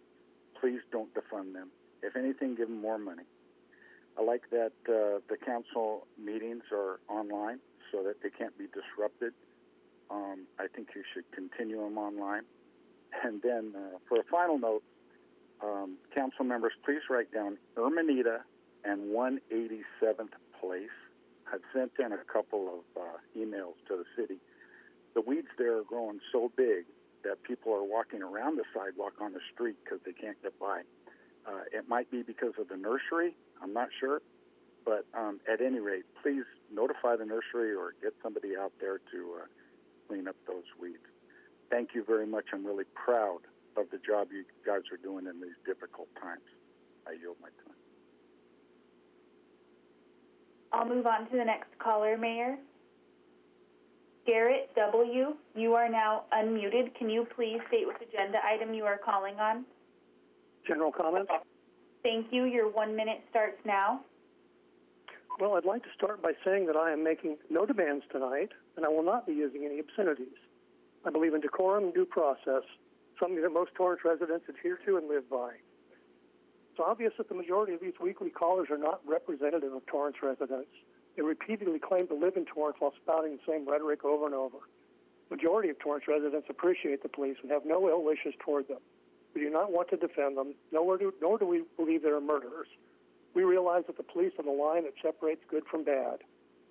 Please don't defund them. If anything, give them more money. I like that the council meetings are online so that they can't be disrupted. I think you should continue them online. And then for a final note, council members, please write down Ermanita and 187th Place. I've sent in a couple of emails to the city. The weeds there are growing so big that people are walking around the sidewalk on the street because they can't get by. It might be because of the nursery. I'm not sure. But at any rate, please notify the nursery or get somebody out there to clean up those weeds. Thank you very much. I'm really proud of the job you guys are doing in these difficult times. I yield my time. I'll move on to the next caller, Mayor. Garrett W., you are now unmuted. Can you please state which agenda item you are calling on? General comments? Thank you. Your 1 minute starts now. Well, I'd like to start by saying that I am making no demands tonight, and I will not be using any obscenities. I believe in decorum and due process, something that most Torrance residents adhere to and live by. It's obvious that the majority of these weekly callers are not representative of Torrance residents. They repeatedly claim to live in Torrance while spouting the same rhetoric over and over. The majority of Torrance residents appreciate the police and have no ill wishes toward them. We do not want to defend them, nor do we believe they are murderers. We realize that the police are the line that separates good from bad.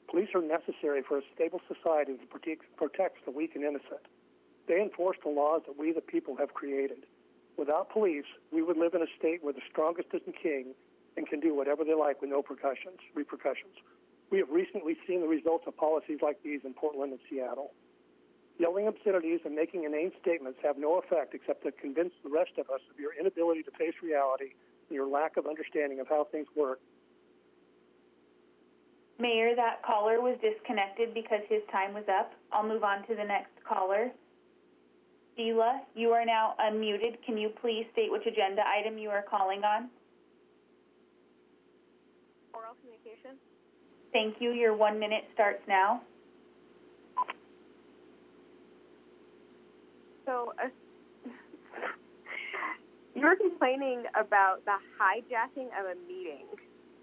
Police are necessary for a stable society that protects the weak and innocent. They enforce the laws that we, the people, have created. Without police, we would live in a state where the strongest is the king and can do whatever they like with no repercussions. We have recently seen the results of policies like these in Portland and Seattle. Yelling obscenities and making inane statements have no effect except to convince the rest of us of your inability to face reality and your lack of understanding of how things work. Mayor, that caller was disconnected because his time was up. I'll move on to the next caller. Sheila, you are now unmuted. Can you please state which agenda item you are calling on? Oral communication. Thank you. Your 1 minute starts now. So, you're complaining about the hijacking of a meeting.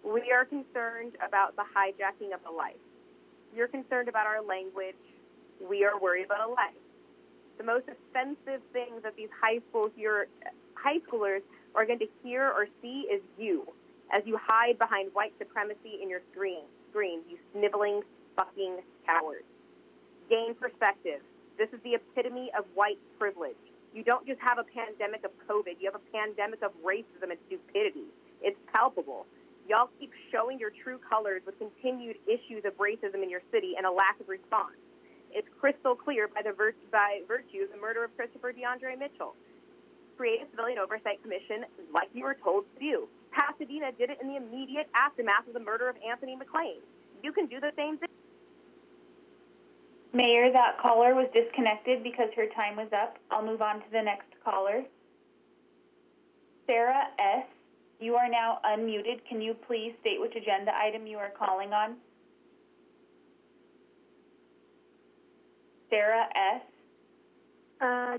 We are concerned about the hijacking of a life. You're concerned about our language. We are worried about a life. The most offensive thing that these high schoolers are going to hear or see is you, as you hide behind white supremacy in your screen, you sniveling fucking cowards. Gain perspective. This is the epitome of white privilege. You don't just have a pandemic of COVID. You have a pandemic of racism and stupidity. It's palpable. Y'all keep showing your true colors with continued issues of racism in your city and a lack of response. It's crystal clear by virtue of the murder of Christopher DeAndre Mitchell. Create a civilian oversight commission like you were told to do. Pasadena did it in the immediate aftermath of the murder of Anthony McLean. You can do the same thing. Mayor, that caller was disconnected because her time was up. I'll move on to the next caller. Sarah S., you are now unmuted. Can you please state which agenda item you are calling on? Sarah S.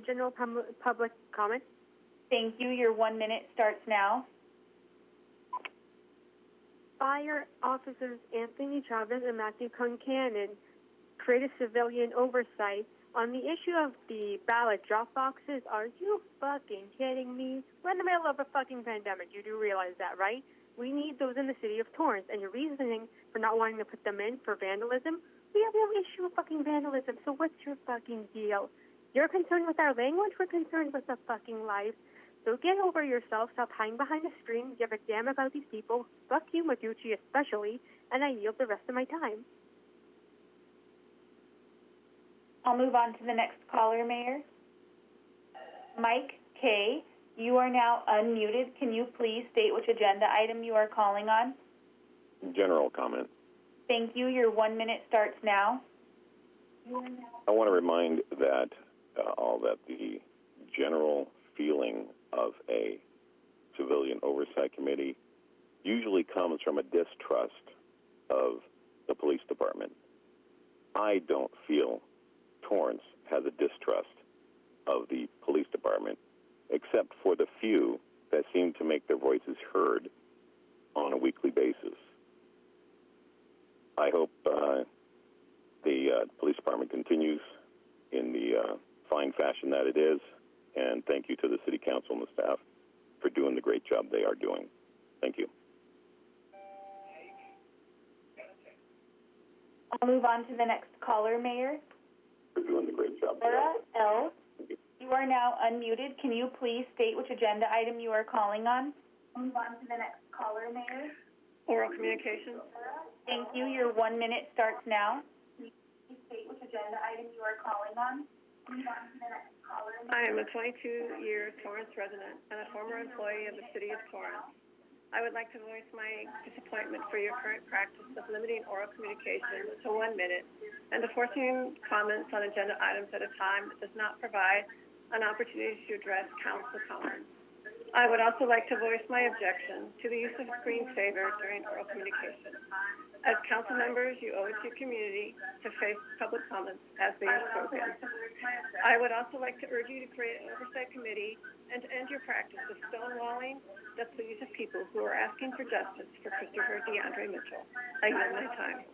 General public comment. Thank you. Your 1 minute starts now. Fire officers Anthony Chavez and Matthew Concannon created civilian oversight on the issue of the ballot drop boxes. Are you fucking kidding me? We're in the middle of a fucking pandemic. You do realize that, right? We need those in the city of Torrance. And your reasoning for not wanting to put them in for vandalism, we have no issue with fucking vandalism. So what's your fucking deal? You're concerned with our language. We're concerned with the fucking life. So get over yourself. Stop hiding behind the screen. Give a damn about these people. Fuck you, Maducci, especially. And I yield the rest of my time. I'll move on to the next caller, Mayor. Mike K., you are now unmuted. Can you please state which agenda item you are calling on? General comment. Thank you. Your 1 minute starts now. I want to remind that that the general feeling of a civilian oversight committee usually comes from a distrust of the police department. I don't feel Torrance has a distrust of the police department, except for the few that seem to make their voices heard on a weekly basis. I hope the police department continues in the fine fashion that it is, and thank you to the City Council and the staff for doing the great job they are doing. Thank you. I'll move on to the next caller, Mayor. For doing the great job. Sarah L., you are now unmuted. Can you please state which agenda item you are calling on? I'll move on to the next caller, Mayor. Oral communications. Thank you. Your 1 minute starts now. Can you please state which agenda item you are calling on? I'll move on to the next caller, Mayor. I am a 22-year Torrance resident and a former employee of the City of Torrance. I would like to voice my disappointment for your current practice of limiting oral communication to 1 minute and to forcing comments on agenda items at a time that does not provide an opportunity to address council comments. I would also like to voice my objection to the use of screensaver during oral communication. As council members, you owe it to your community to face public comments as they are spoken. I would also like to urge you to create an oversight committee and to end your practice of stonewalling the pleas of people who are asking for justice for Christopher DeAndre Mitchell. I yield my time.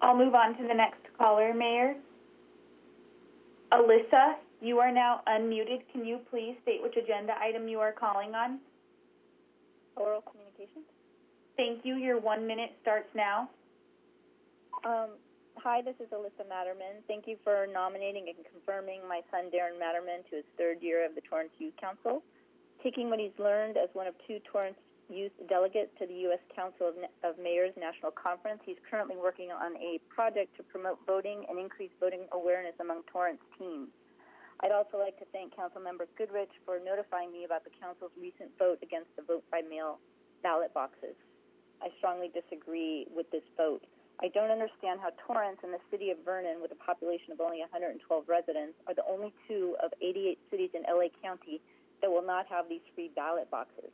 I'll move on to the next caller, Mayor. Alyssa, you are now unmuted. Can you please state which agenda item you are calling on? Oral communications. Thank you. Your 1 minute starts now. Hi, this is Alyssa Matterman. Thank you for nominating and confirming my son Darren Matterman to his third year of the Torrance Youth Council. Taking what he's learned as one of two Torrance youth delegates to the U.S. Council of Mayors National Conference, he's currently working on a project to promote voting and increase voting awareness among Torrance teens. I'd also like to thank Councilmember Goodrich for notifying me about the Council's recent vote against the vote-by-mail ballot boxes. I strongly disagree with this vote. I don't understand how Torrance and the city of Vernon, with a population of only 112 residents, are the only two of 88 cities in LA County that will not have these free ballot boxes.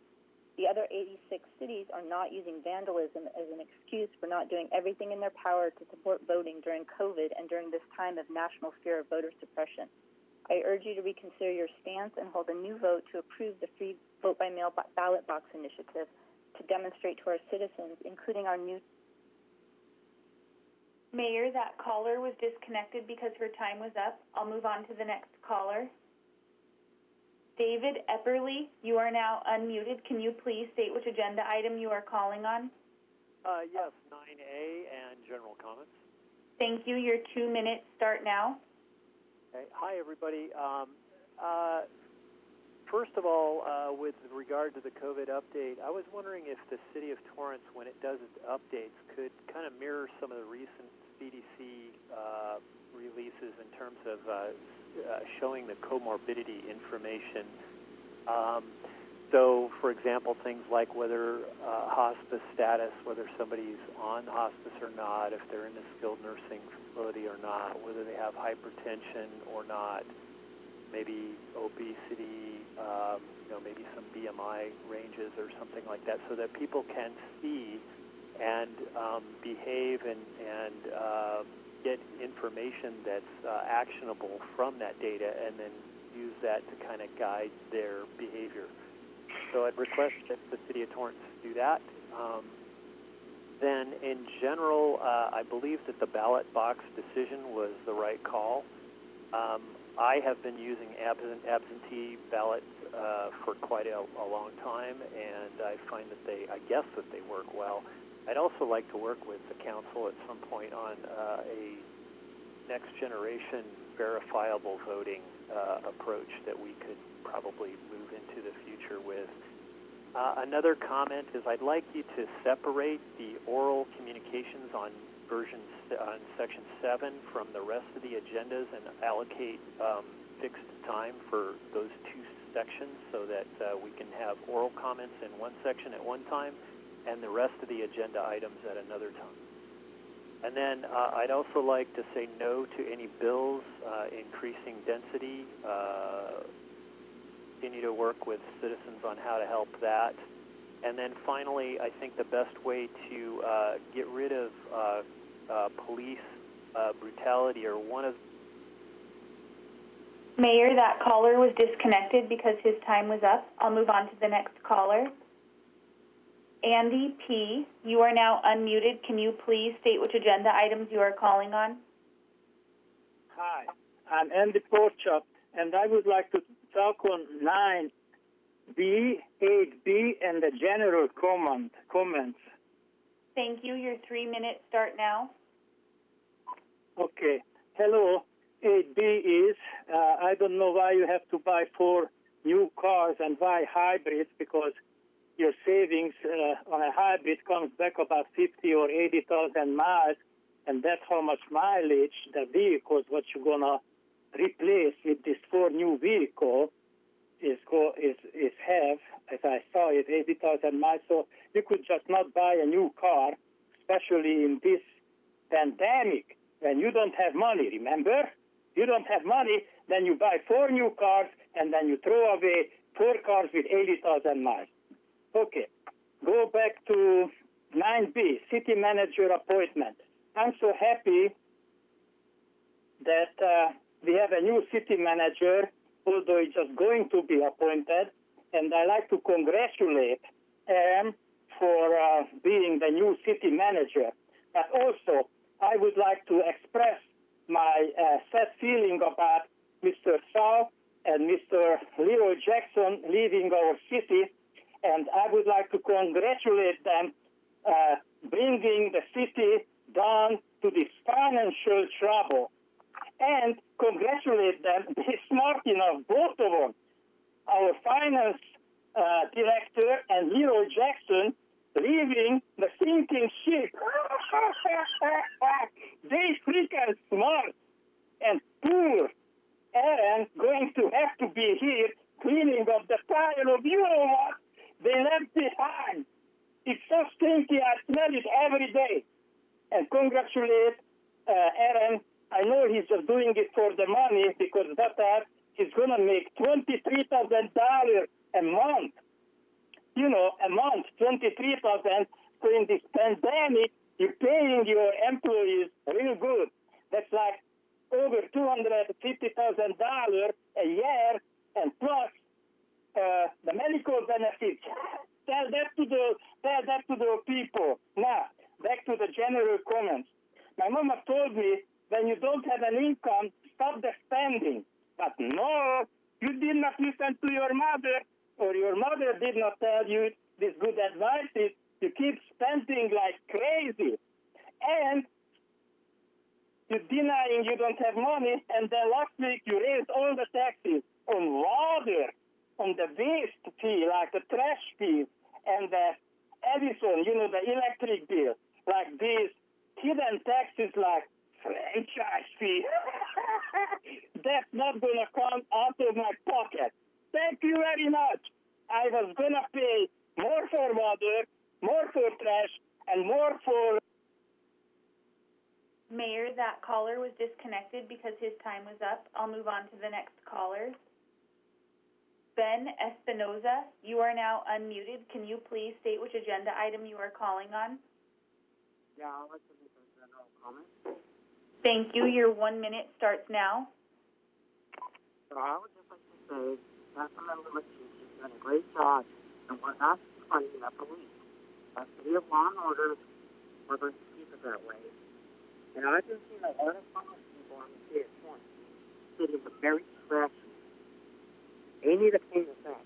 The other 86 cities are not using vandalism as an excuse for not doing everything in their power to support voting during COVID and during this time of national fear of voter suppression. I urge you to reconsider your stance and hold a new vote to approve the free vote-by-mail ballot box initiative to demonstrate to our citizens, including our new... Mayor, that caller was disconnected because her time was up. I'll move on to the next caller. David Epperly, you are now unmuted. Can you please state which agenda item you are calling on? Yes, 9A and general comments. Thank you. Your 2 minutes start now. Okay. Hi, everybody. First of all, with regard to the COVID update, I was wondering if the City of Torrance, when it does its updates, could kind of mirror some of the recent CDC releases in terms of showing the comorbidity information. So, for example, things like whether hospice status, whether somebody's on hospice or not, if they're in a skilled nursing facility or not, whether they have hypertension or not, maybe obesity, maybe some BMI ranges or something like that, so that people can see and behave and get information that's actionable from that data, and then use that to kind of guide their behavior. So I'd request that the City of Torrance do that. Then, in general, I believe that the ballot box decision was the right call. I have been using absentee ballots for quite a long time, and I find that I guess they work well. I'd also like to work with the council at some point on a next generation verifiable voting approach that we could probably move into the future with. Another comment is I'd like you to separate the oral communications on Section 7 from the rest of the agendas and allocate fixed time for those two sections so that we can have oral comments in one section at one time and the rest of the agenda items at another time. And then I'd also like to say no to any bills increasing density. Continue to work with citizens on how to help that. And then finally, I think the best way to get rid of police brutality, or one of... Mayor, that caller was disconnected because his time was up. I'll move on to the next caller. Andy P., you are now unmuted. Can you please state which agenda items you are calling on? Hi, I'm Andy Porchop, and I would like to talk on 9B, 8B, and the general comments. Thank you. Your 3 minutes start now. Okay. Hello. 8B is, I don't know why you have to buy 4 new cars and why hybrids, because your savings on a hybrid comes back about 50 or 80,000 miles, and that's how much mileage the vehicles, what you're going to replace with this 4 new vehicle is have, as I saw it, 80,000 miles. So you could just not buy a new car, especially in this pandemic when you don't have money, remember? You don't have money, then you buy 4 new cars, and then you throw away 4 cars with 80,000 miles. Okay, go back to 9B, city manager appointment. I'm so happy that we have a new city manager, although he's just going to be appointed, and I like to congratulate him for being the new city manager. But also, I would like to express my sad feeling about Mr. Shaw and Mr. Leroy Jackson leaving our city, and I would like to congratulate them bringing the city down to this financial trouble, and congratulate them. They're smart enough, both of them, our finance director and Leroy Jackson, leaving the sinking ship. They freaking smart, and poor Aaron going to have to be here cleaning up the pile of, you know what, they left behind. It's so stinky, I smell it every day. And congratulate Aaron. I know he's just doing it for the money, because that he's going to make $23,000 a month. You know, a month, $23,000. So in this pandemic, you're paying your employees real good. That's like over $250,000 a year, and plus the medical benefits. Tell that to the people. Now, back to the general comments. My mama told me, when you don't have an income, stop the spending. But no, you did not listen to your mother, or your mother did not tell you this good advice. You keep spending like crazy. And you're denying you don't have money, and then last week you raised all the taxes on water, on the waste fee, like the trash fee, and the Edison, you know, the electric bill, like these hidden taxes like franchise fee. That's not going to come out of my pocket. Thank you very much. I was going to pay more for water, more for trash, and more for... Mayor, that caller was disconnected because his time was up. I'll move on to the next caller. Ben Espinoza, you are now unmuted. Can you please state which agenda item you are calling on? Yeah, I'd like to make a general comment. Thank you. Your 1 minute starts now. So I would just like to say, Councilmember Matsushi has done a great job, and we're not funding the police. Our city of law and order, we're going to keep it that way. And I've been seeing a lot of homeless people on the city of Torrance. The city is very trashy. They need to clean this up.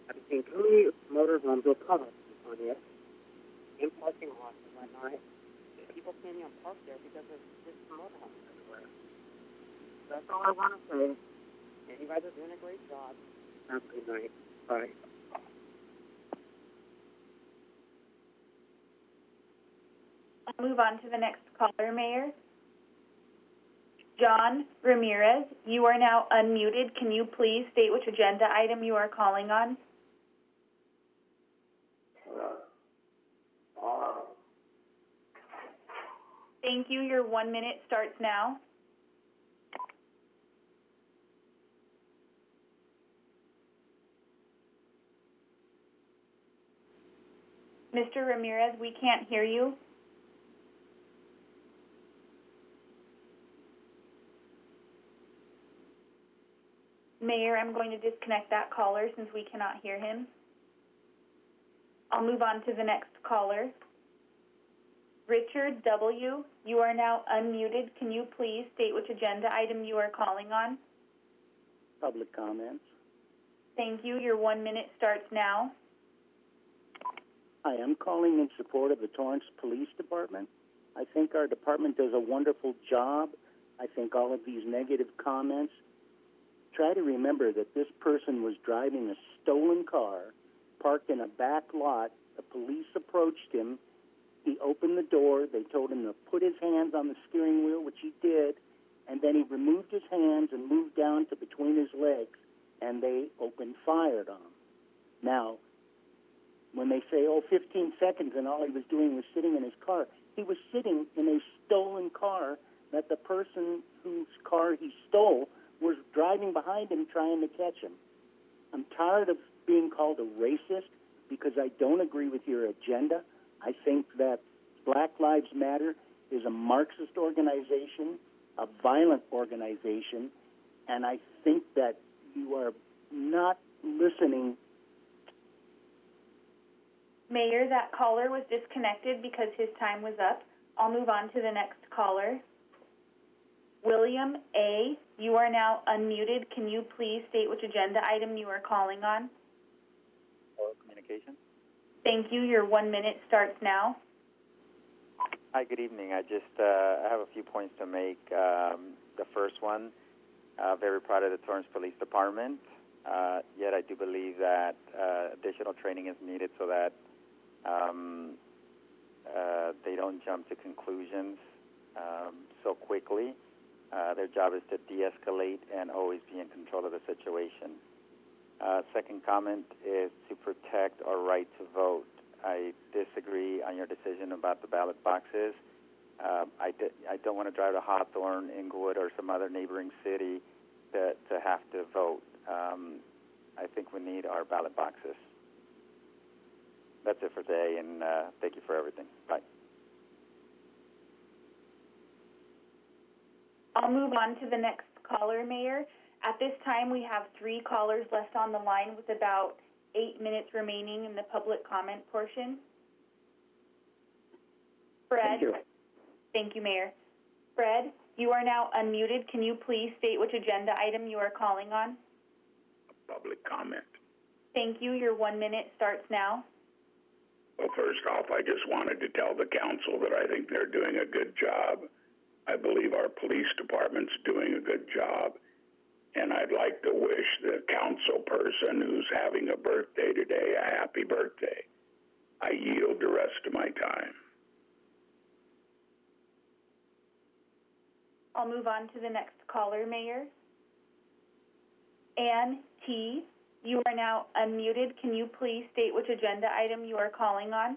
I've seen too many motorhomes with homeless people on it, in parking lots and whatnot. People can't even park there because there's just motorhomes everywhere. That's all I want to say. And you guys are doing a great job. Have a good night. Bye. I'll move on to the next caller, Mayor. John Ramirez, you are now unmuted. Can you please state which agenda item you are calling on? Thank you. Your 1 minute starts now. Mr. Ramirez, we can't hear you. Mayor, I'm going to disconnect that caller since we cannot hear him. I'll move on to the next caller. Richard W., you are now unmuted. Can you please state which agenda item you are calling on? Public comments. Thank you. Your 1 minute starts now. I am calling in support of the Torrance Police Department. I think our department does a wonderful job. I think all of these negative comments, try to remember that this person was driving a stolen car, parked in a back lot. The police approached him. He opened the door. They told him to put his hands on the steering wheel, which he did, and then he removed his hands and moved down to between his legs, and they opened fire on him. Now, when they say, 15 seconds, and all he was doing was sitting in his car, he was sitting in a stolen car that the person whose car he stole was driving behind him trying to catch him. I'm tired of being called a racist because I don't agree with your agenda. I think that Black Lives Matter is a Marxist organization, a violent organization, and I think that you are not listening. Mayor, that caller was disconnected because his time was up. I'll move on to the next caller. William A., you are now unmuted. Can you please state which agenda item you are calling on? Oral communication. Thank you. Your 1 minute starts now. Hi, good evening. I have a few points to make. The first one, very proud of the Torrance Police Department, yet I do believe that additional training is needed so that they don't jump to conclusions so quickly. Their job is to de-escalate and always be in control of the situation. Second comment is to protect our right to vote. I disagree on your decision about the ballot boxes. I don't want to drive to Hawthorne, Inglewood, or some other neighboring city to have to vote. I think we need our ballot boxes. That's it for today, and thank you for everything. Bye. I'll move on to the next caller, Mayor. At this time, we have 3 callers left on the line with about 8 minutes remaining in the public comment portion. Fred. Thank you. Thank you, Mayor. Fred, you are now unmuted. Can you please state which agenda item you are calling on? Public comment. Thank you. Your 1 minute starts now. Well, first off, I just wanted to tell the council that I think they're doing a good job. I believe our police department's doing a good job. And I'd like to wish the council person who's having a birthday today a happy birthday. I yield the rest of my time. I'll move on to the next caller, Mayor. Ann T., you are now unmuted. Can you please state which agenda item you are calling on?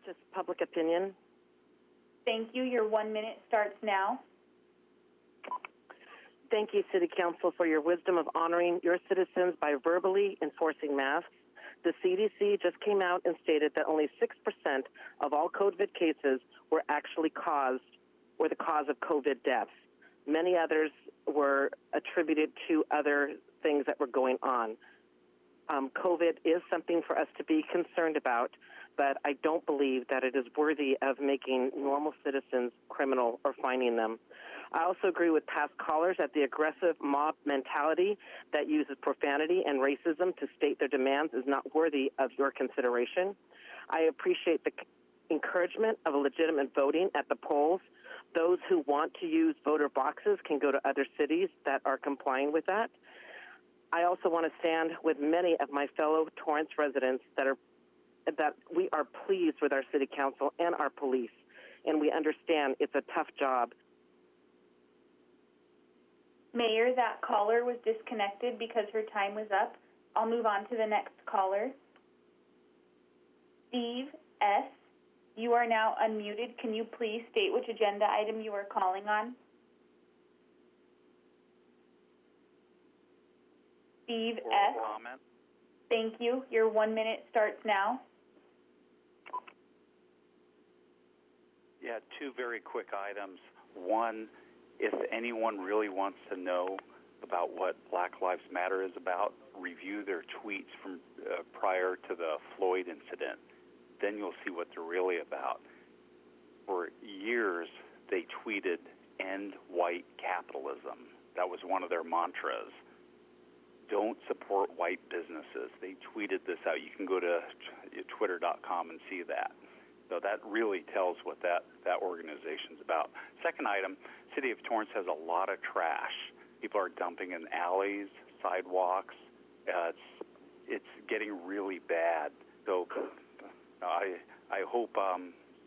Just public opinion. Thank you. Your 1 minute starts now. Thank you, City Council, for your wisdom of honoring your citizens by verbally enforcing masks. The CDC just came out and stated that only 6% of all COVID cases were actually the cause of COVID deaths. Many others were attributed to other things that were going on. COVID is something for us to be concerned about, but I don't believe that it is worthy of making normal citizens criminal or fining them. I also agree with past callers that the aggressive mob mentality that uses profanity and racism to state their demands is not worthy of your consideration. I appreciate the encouragement of legitimate voting at the polls. Those who want to use voter boxes can go to other cities that are complying with that. I also want to stand with many of my fellow Torrance residents that we are pleased with our city council and our police, and we understand it's a tough job. Mayor, that caller was disconnected because her time was up. I'll move on to the next caller. Steve S., you are now unmuted. Can you please state which agenda item you are calling on? Steve S. Comment. Thank you. Your 1 minute starts now. Yeah, two very quick items. One, if anyone really wants to know about what Black Lives Matter is about, review their tweets from prior to the Floyd incident. Then you'll see what they're really about. For years, they tweeted, "End white capitalism." That was one of their mantras. Don't support white businesses. They tweeted this out. You can go to twitter.com and see that. So that really tells what that organization's about. Second item, City of Torrance has a lot of trash. People are dumping in alleys, sidewalks. It's getting really bad. So I hope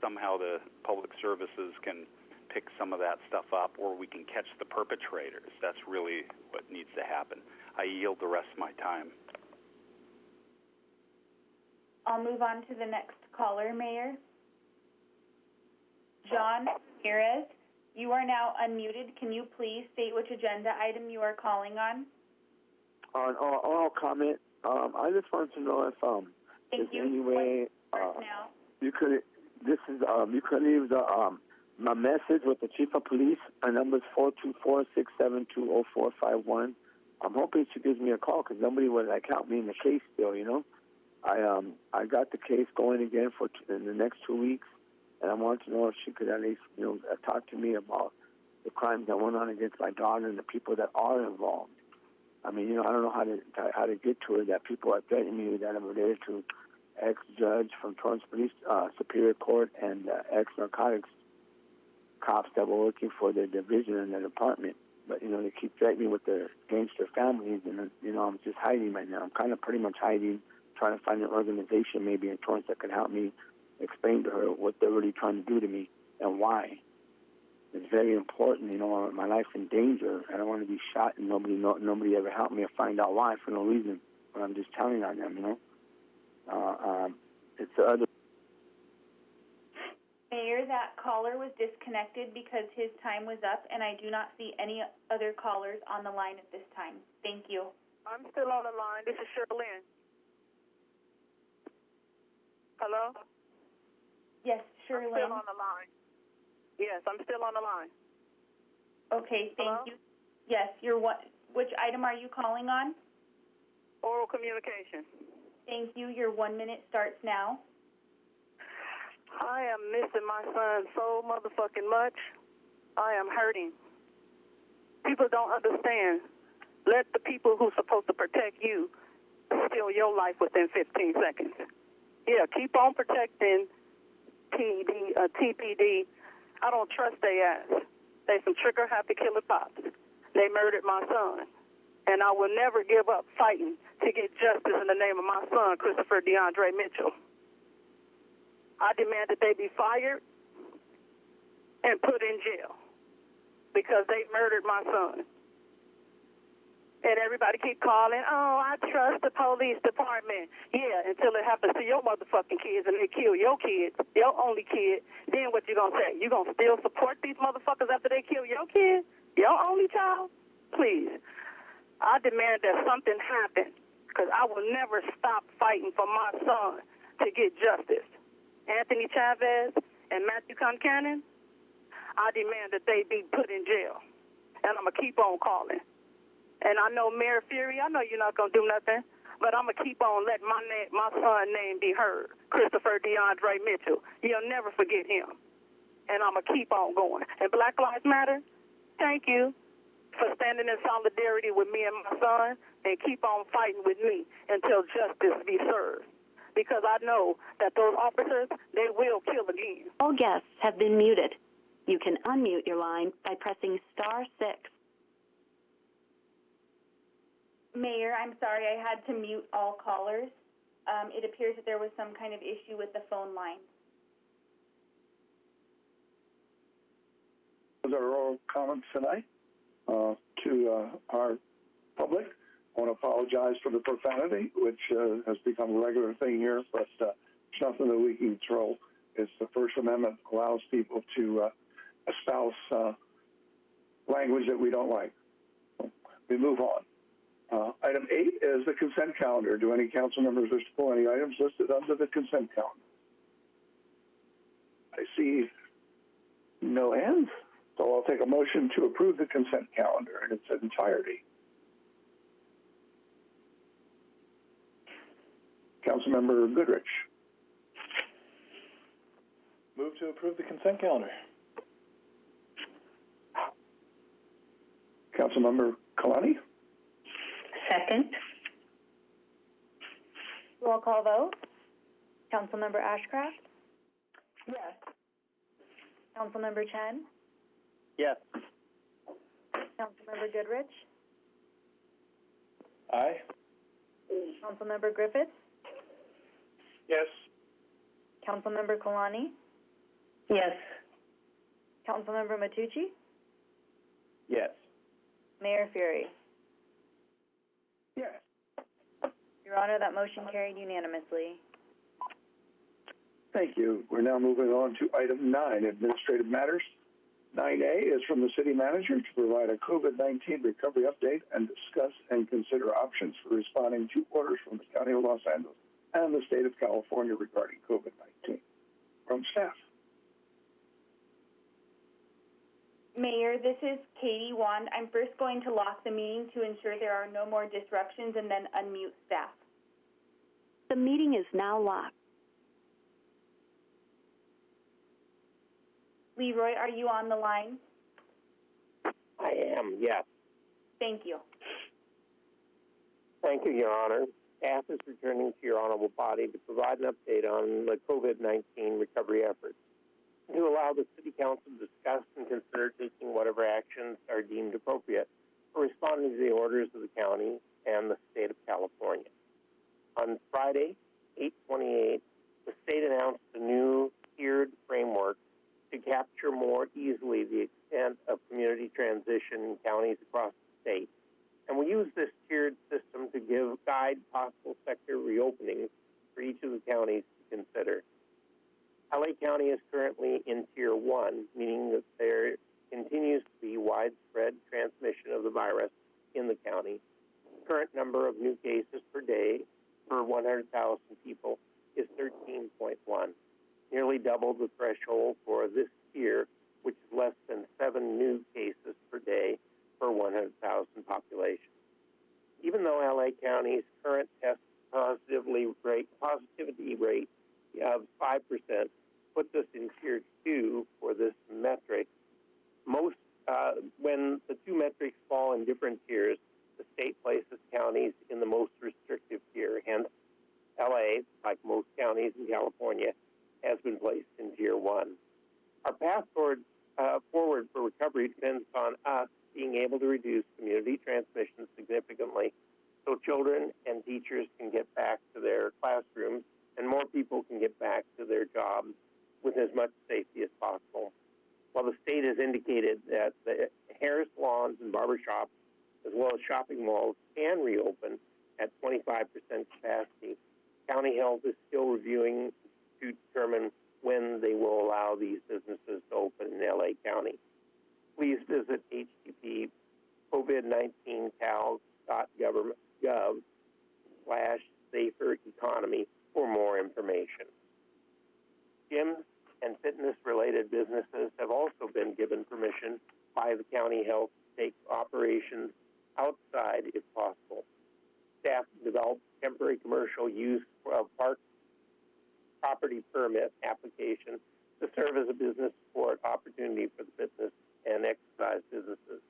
somehow the public services can pick some of that stuff up, or we can catch the perpetrators. That's really what needs to happen. I yield the rest of my time. I'll move on to the next caller, Mayor. John Ramirez, you are now unmuted. Can you please state which agenda item you are calling on? On oral comment, I just wanted to know if there's any way you could leave my message with the Chief of Police. My number is 424-672-0451. I'm hoping she gives me a call because nobody would help me in the case still. You know, I got the case going again in the next 2 weeks. And I wanted to know if she could at least, talk to me about the crimes that went on against my daughter and the people that are involved. I mean, I don't know how to get to her. That people are threatening me that I'm related to ex-judge from Torrance Police Superior Court and ex-narcotics cops that were working for the division in the department. But they keep threatening with their gangster families, and I'm just hiding right now. I'm kind of pretty much hiding, trying to find an organization maybe in Torrance that could help me explain to her what they're really trying to do to me and why. It's very important, my life's in danger. I don't want to be shot and nobody ever helped me or find out why for no reason. But I'm just telling on them, It's the other. Mayor, that caller was disconnected because his time was up, and I do not see any other callers on the line at this time. Thank you. I'm still on the line. This is Shirley. Hello? Yes, Shirley. I'm still on the line. Yes, I'm still on the line. Okay, thank Hello? you. Yes, which item are you calling on? Oral communication. Thank you. Your 1 minute starts now. I am missing my son so motherfucking much. I am hurting. People don't understand. Let the people who's supposed to protect you steal your life within 15 seconds. Yeah, keep on protecting TPD. I don't trust their ass. They some trigger-happy killer pops. They murdered my son. And I will never give up fighting to get justice in the name of my son, Christopher DeAndre Mitchell. I demand that they be fired and put in jail because they murdered my son. And everybody keep calling, I trust the police department. Yeah, until it happens to your motherfucking kids and they kill your kids, your only kid. Then what you gonna say? You gonna still support these motherfuckers after they kill your kid? Your only child? Please. I demand that something happen because I will never stop fighting for my son to get justice. Anthony Chavez and Matthew Concannon, I demand that they be put in jail. And I'm going to keep on calling. And I know Mayor Fury, I know you're not going to do nothing, but I'm going to keep on letting my son's name be heard, Christopher DeAndre Mitchell. You'll never forget him. And I'm going to keep on going. And Black Lives Matter, thank you for standing in solidarity with me and my son and keep on fighting with me until justice be served. Because I know that those officers, they will kill again. All guests have been muted. You can unmute your line by pressing *6. Mayor, I'm sorry, I had to mute all callers. It appears that there was some kind of issue with the phone line. Those are oral comments tonight to our public. I want to apologize for the profanity, which has become a regular thing here, but it's nothing that we can control. It's the First Amendment allows people to espouse language that we don't like. We move on. Item 8 is the consent calendar. Do any council members wish to pull any items listed under the consent calendar? I see no hands, so I'll take a motion to approve the consent calendar in its entirety. Councilmember Goodrich. Move to approve the consent calendar. Councilmember Kalani. Second. Roll call vote. Councilmember Ashcraft? Yes. Councilmember Chen? Yes. Councilmember Goodrich? Aye. Councilmember Griffiths? Yes. Councilmember Kalani? Yes. Councilmember Matucci? Yes. Mayor Fury? Yes. Your Honor, that motion carried unanimously. Thank you. We're now moving on to item 9, administrative matters. 9A is from the city manager to provide a COVID-19 recovery update and discuss and consider options for responding to orders from the County of Los Angeles and the state of California regarding COVID-19. From staff. Mayor, this is Katie Wand. I'm first going to lock the meeting to ensure there are no more disruptions and then unmute staff. The meeting is now locked. Leroy, are you on the line? I am, yes. Thank you. Thank you, Your Honor. Staff is returning to your honorable body to provide an update on the COVID-19 recovery efforts, to allow the City Council to discuss and consider taking whatever actions are deemed appropriate for responding to the orders of the county and the state of California. On Friday, 8/28, the state announced a new tiered framework to capture more easily the extent of community transition in counties across the state. And we use this tiered system to guide possible sector reopenings for each of the counties to consider. LA County is currently in Tier 1, meaning that there continues to be widespread transmission of the virus in the county. The current number of new cases per day per 100,000 people is 13.1, nearly double the threshold for this tier, which is less than 7 new cases per day per 100,000 population. Even though LA County's current test positivity rate of 5% puts us in Tier 2 for this metric, when the two metrics fall in different tiers, the state places counties in the most restrictive tier. Hence, LA, like most counties in California, has been placed in Tier 1. Our path forward for recovery depends on us being able to reduce community transmission significantly so children and teachers can get back to their classrooms and more people can get back to their jobs with as much safety as possible. While the state has indicated that the hair salons and barbershops, as well as shopping malls, can reopen at 25% capacity, County Health is still reviewing to determine when they will allow these businesses to open in LA County. Please visit http://covid19cal.gov/safer-economy for more information. Gyms and fitness-related businesses have also been given permission by the County Health to take operations outside if possible. Staff developed temporary commercial use of park property permit application to serve as a business support opportunity for the fitness and exercise businesses.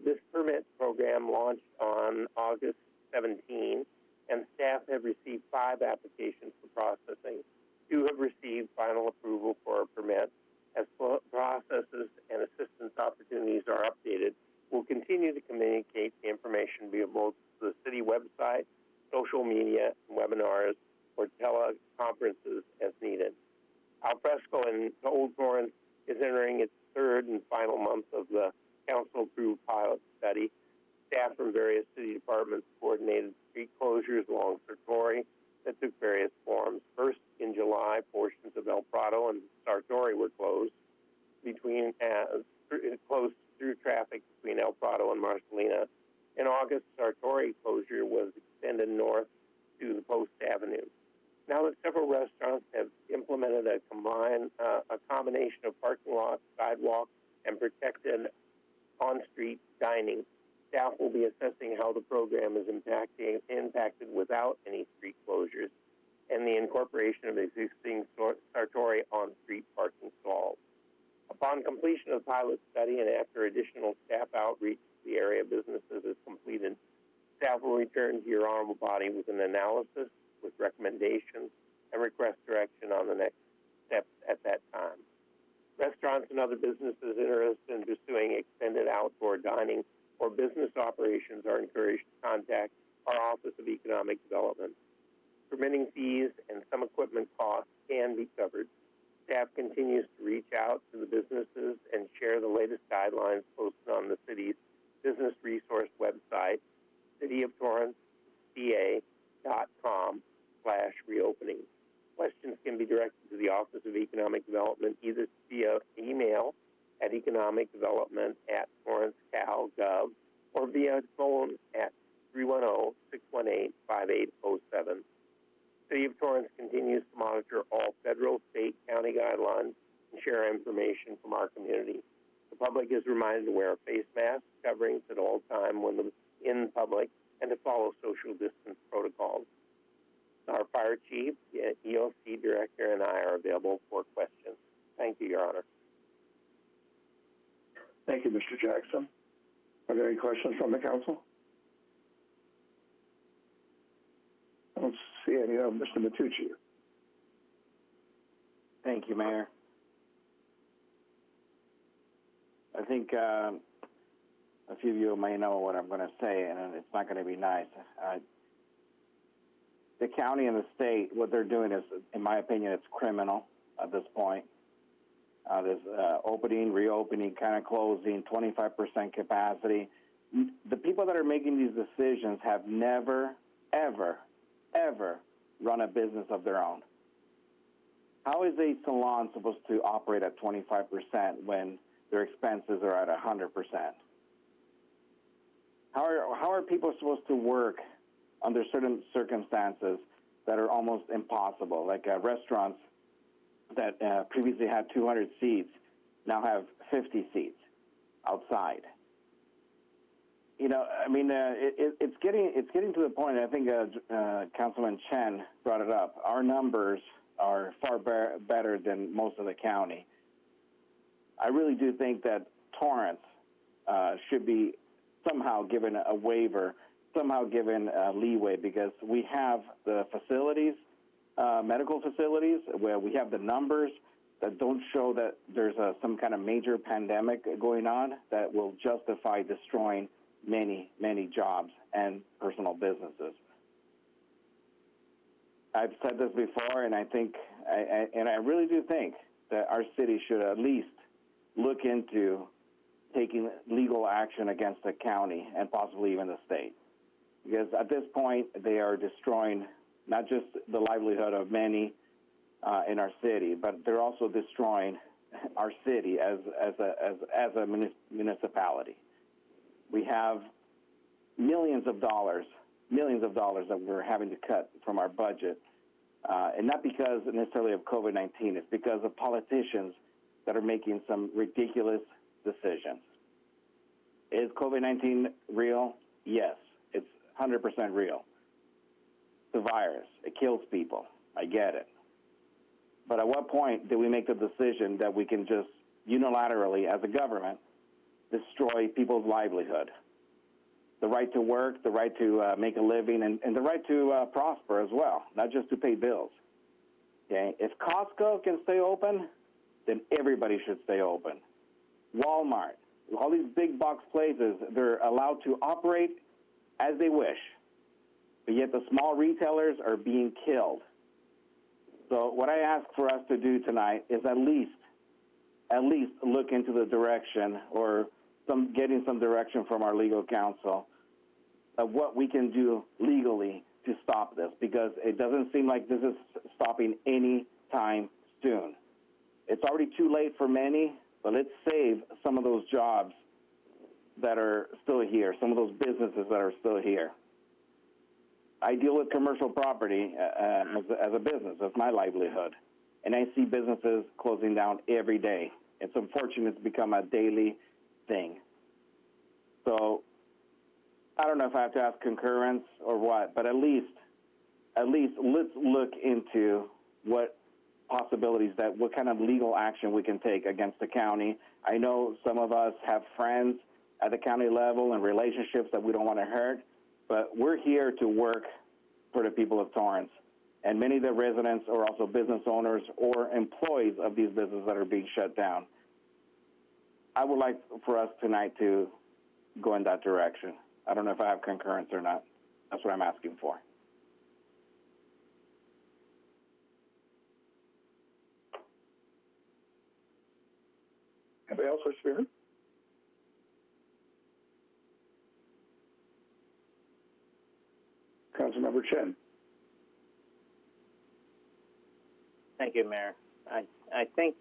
This permit program launched on August 17, and staff have received 5 applications for processing. 2 have received final approval for a permit. As processes and assistance opportunities are updated, we'll continue to communicate the information via both the city website, social media, webinars, or teleconferences as needed. Al Fresco in Old Torrance is entering its 3rd and final month of the council-approved pilot study. Staff from various city departments coordinated street closures along Sartori that took various forms. First, in July, portions of El Prado and Sartori were closed closed through traffic between El Prado and Marcelina. In August, Sartori closure was extended north to the Post Avenue. Now that several restaurants have implemented a combination of parking lots, sidewalks, and protected on-street dining, staff will be assessing how the program is impacted without any street closures and the incorporation of existing Sartori on-street parking stalls. Upon completion of the pilot study and after additional staff outreach to the area businesses is completed, staff will return to your honorable body with an analysis, with recommendations, and request direction on the next steps at that time. Restaurants and other businesses interested in pursuing extended outdoor dining or business operations are encouraged to contact our Office of Economic Development. Permitting fees and some equipment costs can be covered. Staff continues to reach out to the businesses and share the latest guidelines posted on the city's business resource website, cityoftorranceca.com/reopening. Questions can be directed to the Office of Economic Development either via email at economicdevelopment@torrancecal.gov or via phone at 310-618-5807. City of Torrance continues to monitor all federal, state, county guidelines and share information from our community. The public is reminded to wear a face mask, coverings at all time when in public, and to follow social distance protocols. Our fire chief, the EOC director, and I are available for questions. Thank you, Your Honor. Thank you, Mr. Jackson. Are there any questions from the council? I don't see any of Mr. Matucci. Thank you, Mayor. I think a few of you may know what I'm going to say, and it's not going to be nice. The county and the state, what they're doing is, in my opinion, it's criminal at this point. There's opening, reopening, kind of closing, 25% capacity. The people that are making these decisions have never, ever, ever run a business of their own. How is a salon supposed to operate at 25% when their expenses are at 100%? How are people supposed to work under certain circumstances that are almost impossible, like restaurants that previously had 200 seats now have 50 seats outside? You know, I mean, it's getting to the point. I think Councilman Chen brought it up. Our numbers are far better than most of the county. I really do think that Torrance should be somehow given a waiver, somehow given leeway, because we have the facilities, medical facilities, where we have the numbers that don't show that there's some kind of major pandemic going on that will justify destroying many, many jobs and personal businesses. I've said this before, and I think, and I really do think that our city should at least look into taking legal action against the county and possibly even the state. Because at this point, they are destroying not just the livelihood of many in our city, but they're also destroying our city as a municipality. We have millions of dollars that we're having to cut from our budget, and not because necessarily of COVID-19. It's because of politicians that are making some ridiculous decisions. Is COVID-19 real? Yes, it's 100% real. The virus, it kills people. I get it. But at what point do we make the decision that we can just unilaterally, as a government, destroy people's livelihood? The right to work, the right to make a living, and the right to prosper as well, not just to pay bills. Okay? If Costco can stay open, then everybody should stay open. Walmart, all these big box places, they're allowed to operate as they wish, but yet the small retailers are being killed. So what I ask for us to do tonight is at least look into the direction, or getting some direction from our legal counsel of what we can do legally to stop this, because it doesn't seem like this is stopping any time soon. It's already too late for many, but let's save some of those jobs that are still here, some of those businesses that are still here. I deal with commercial property as a business. That's my livelihood. And I see businesses closing down every day. It's unfortunate it's become a daily thing. So I don't know if I have to ask concurrence or what, but at least let's look into what possibilities, what kind of legal action we can take against the county. I know some of us have friends at the county level and relationships that we don't want to hurt, but we're here to work for the people of Torrance. And many of the residents are also business owners or employees of these businesses that are being shut down. I would like for us tonight to go in that direction. I don't know if I have concurrence or not. That's what I'm asking for. Anybody else wish to be heard? Councilmember Chen. Thank you, Mayor. I think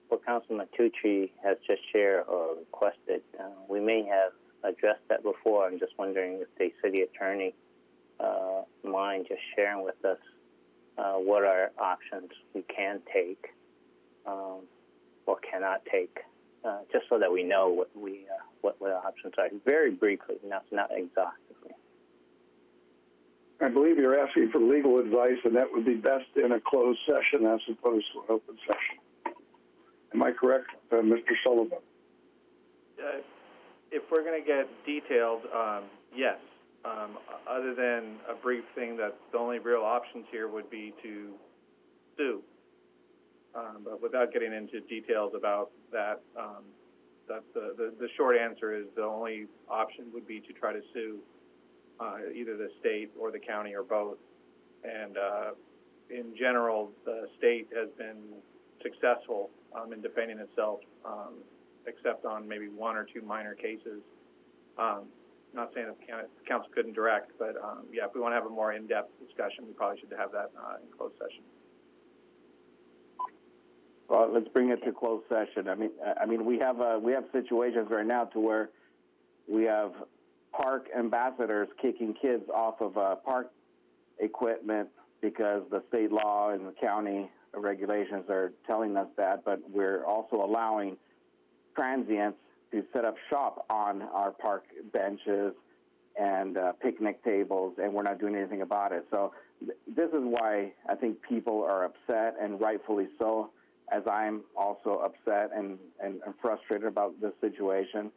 what Councilman Tucci has just shared or requested, we may have addressed that before. I'm just wondering if the city attorney mind just sharing with us what are options we can take or cannot take, just so that we know what the options are. Very briefly, not exhaustively. I believe you're asking for legal advice, and that would be best in a closed session as opposed to an open session. Am I correct, Mr. Sullivan? If we're going to get detailed, yes. Other than a brief thing, that the only real options here would be to sue. But without getting into details about that, the short answer is the only option would be to try to sue either the state or the county or both. And in general, the state has been successful in defending itself, except on maybe one or two minor cases. Not saying that the council couldn't direct, but yeah, if we want to have a more in-depth discussion, we probably should have that in closed session. Well, let's bring it to closed session. I mean, we have situations right now to where we have park ambassadors kicking kids off of park equipment because the state law and the county regulations are telling us that, but we're also allowing transients to set up shop on our park benches and picnic tables, and we're not doing anything about it. So this is why I think people are upset, and rightfully so, as I'm also upset and frustrated about this situation.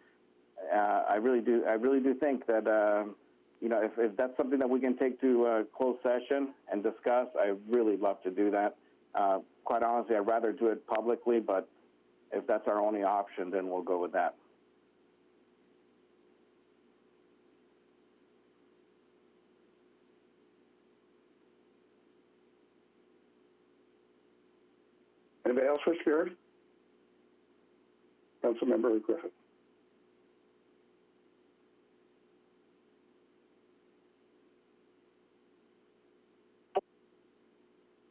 I really do think that if that's something that we can take to closed session and discuss, I'd really love to do that. Quite honestly, I'd rather do it publicly, but if that's our only option, then we'll go with that. Anybody else wish to be heard? Councilmember Griffith.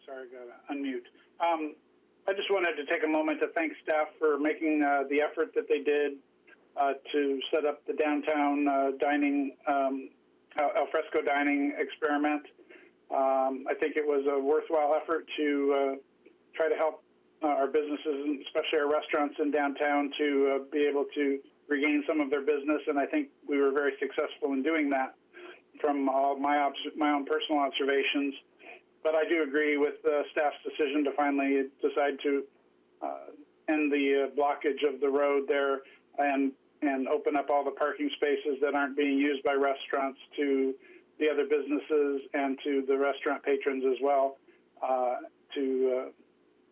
Sorry, I got to unmute. I just wanted to take a moment to thank staff for making the effort that they did to set up the downtown dining, alfresco dining experiment. I think it was a worthwhile effort to try to help our businesses, especially our restaurants in downtown, to be able to regain some of their business, and I think we were very successful in doing that from all my own personal observations. But I do agree with staff's decision to finally decide to end the blockage of the road there and open up all the parking spaces that aren't being used by restaurants to the other businesses and to the restaurant patrons as well, to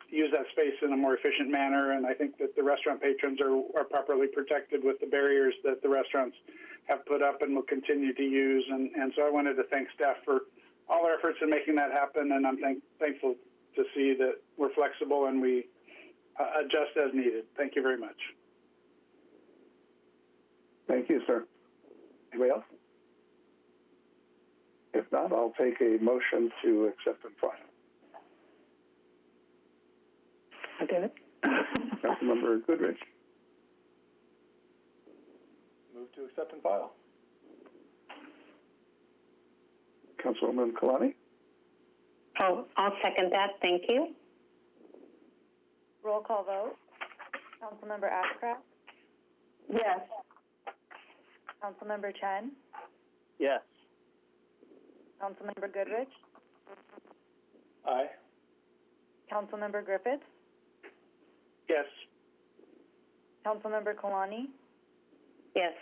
use that space in a more efficient manner. And I think that the restaurant patrons are properly protected with the barriers that the restaurants have put up and will continue to use. And so I wanted to thank staff for all our efforts in making that happen, and I'm thankful to see that we're flexible and we adjust as needed. Thank you very much. Thank you, sir. Anybody else? If not, I'll take a motion to accept and file. I did it. Councilmember Goodrich. Move to accept and file. Councilwoman Kalani? Oh, I'll second that. Thank you. Roll call vote. Councilmember Ashcraft? Yes. Councilmember Chen? Yes. Councilmember Goodrich? Aye. Councilmember Griffiths? Yes. Councilmember Kalani? Yes.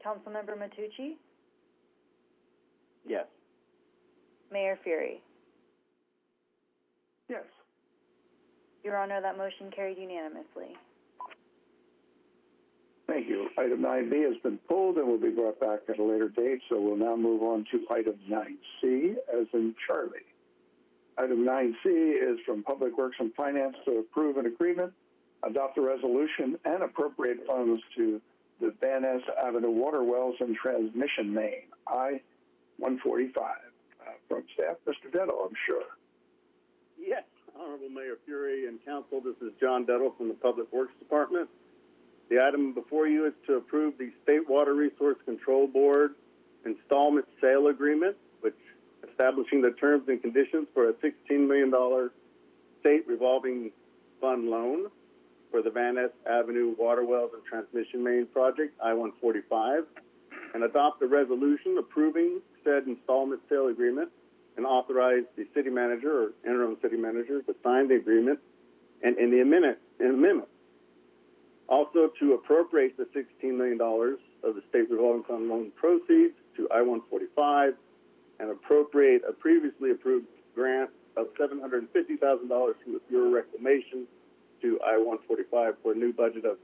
Councilmember Matucci? Yes. Mayor Fury? Yes. Your Honor, that motion carried unanimously. Thank you. Item 9B has been pulled and will be brought back at a later date, so we'll now move on to item 9C, as in Charlie. Item 9C is from Public Works and Finance to approve an agreement, adopt a resolution, and appropriate funds to the Van Ness Avenue water wells and transmission main, I-145. From staff, Mr. Detto, I'm sure. Yes, Honorable Mayor Fury and Council, this is John Detto from the Public Works Department. The item before you is to approve the State Water Resource Control Board installment sale agreement, which establishing the terms and conditions for a $16 million state revolving fund loan for the Van Ness Avenue water wells and transmission main project, I-145, and adopt a resolution approving said installment sale agreement and authorize the city manager or interim city manager to sign the agreement and in the amendment. Also to appropriate the $16 million of the state revolving fund loan proceeds to I-145 and appropriate a previously approved grant of $750,000 from the Bureau of Reclamation to I-145 for a new budget of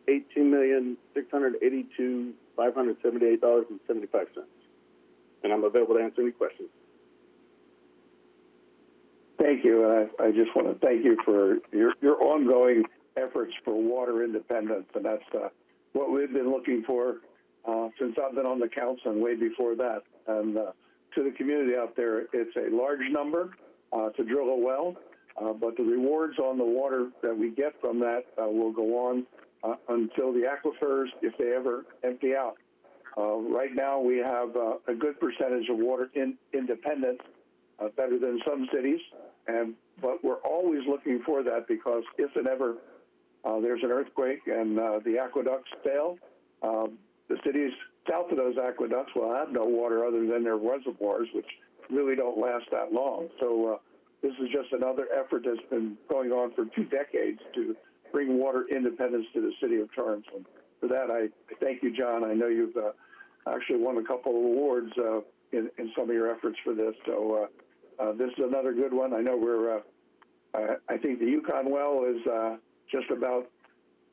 $18,682,578.75. And I'm available to answer any questions. Thank you. I just want to thank you for your ongoing efforts for water independence, and that's what we've been looking for since I've been on the council and way before that. And to the community out there, it's a large number to drill a well, but the rewards on the water that we get from that will go on until the aquifers, if they ever empty out. Right now, we have a good percentage of water independence, better than some cities, but we're always looking for that because if and ever there's an earthquake and the aqueducts fail, the cities south of those aqueducts will have no water other than their reservoirs, which really don't last that long. So this is just another effort that's been going on for 2 decades to bring water independence to the city of Torrance. And for that, I thank you, John. I know you've actually won a couple of awards in some of your efforts for this. So this is another good one. I know I think the Yukon well is just about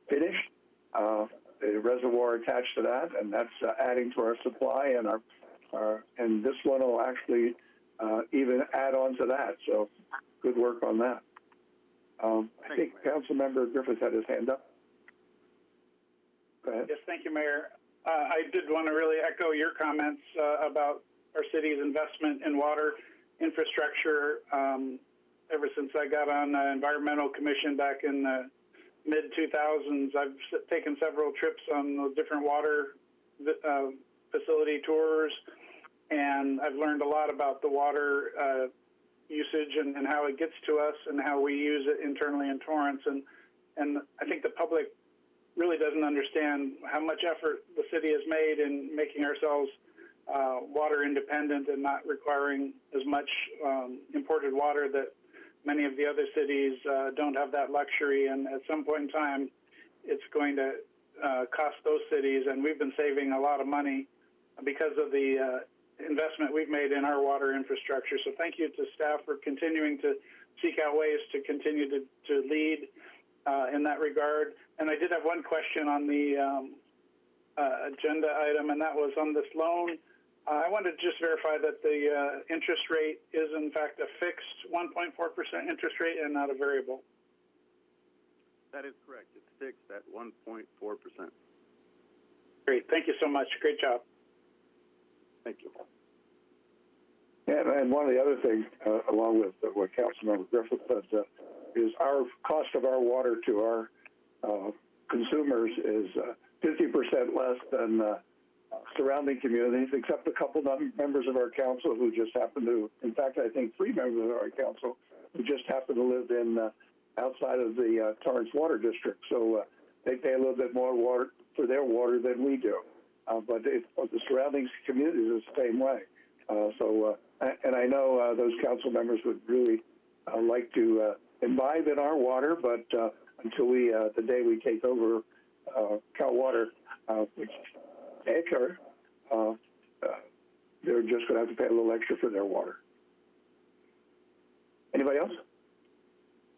finished. The reservoir attached to that, and that's adding to our supply, and this one will actually even add on to that. So good work on that. I think Councilmember Griffith had his hand up. Go ahead. Yes, thank you, Mayor. I did want to really echo your comments about our city's investment in water infrastructure. Ever since I got on the Environmental Commission back in the mid-2000s, I've taken several trips on the different water facility tours, and I've learned a lot about the water usage and how it gets to us and how we use it internally in Torrance. And I think the public really doesn't understand how much effort the city has made in making ourselves water independent and not requiring as much imported water that many of the other cities don't have that luxury. And at some point in time, it's going to cost those cities, and we've been saving a lot of money because of the investment we've made in our water infrastructure. So thank you to staff for continuing to seek out ways to continue to lead in that regard. And I did have one question on the agenda item, and that was on this loan. I wanted to just verify that the interest rate is, in fact, a fixed 1.4% interest rate and not a variable. That is correct. It's fixed at 1.4%. Great. Thank you so much. Great job. Thank you. And one of the other things, along with what Councilmember Griffith said, is our cost of our water to our consumers is 50% less than surrounding communities, except a couple members of our council who just happen to, in fact, I think 3 members of our council who just happen to live in outside of the Torrance Water District. So they pay a little bit more water for their water than we do. But the surrounding communities is the same way. And I know those council members would really like to imbibe in our water, but until the day we take over Cal Water, which Acre, they're just going to have to pay a little extra for their water. Anybody else?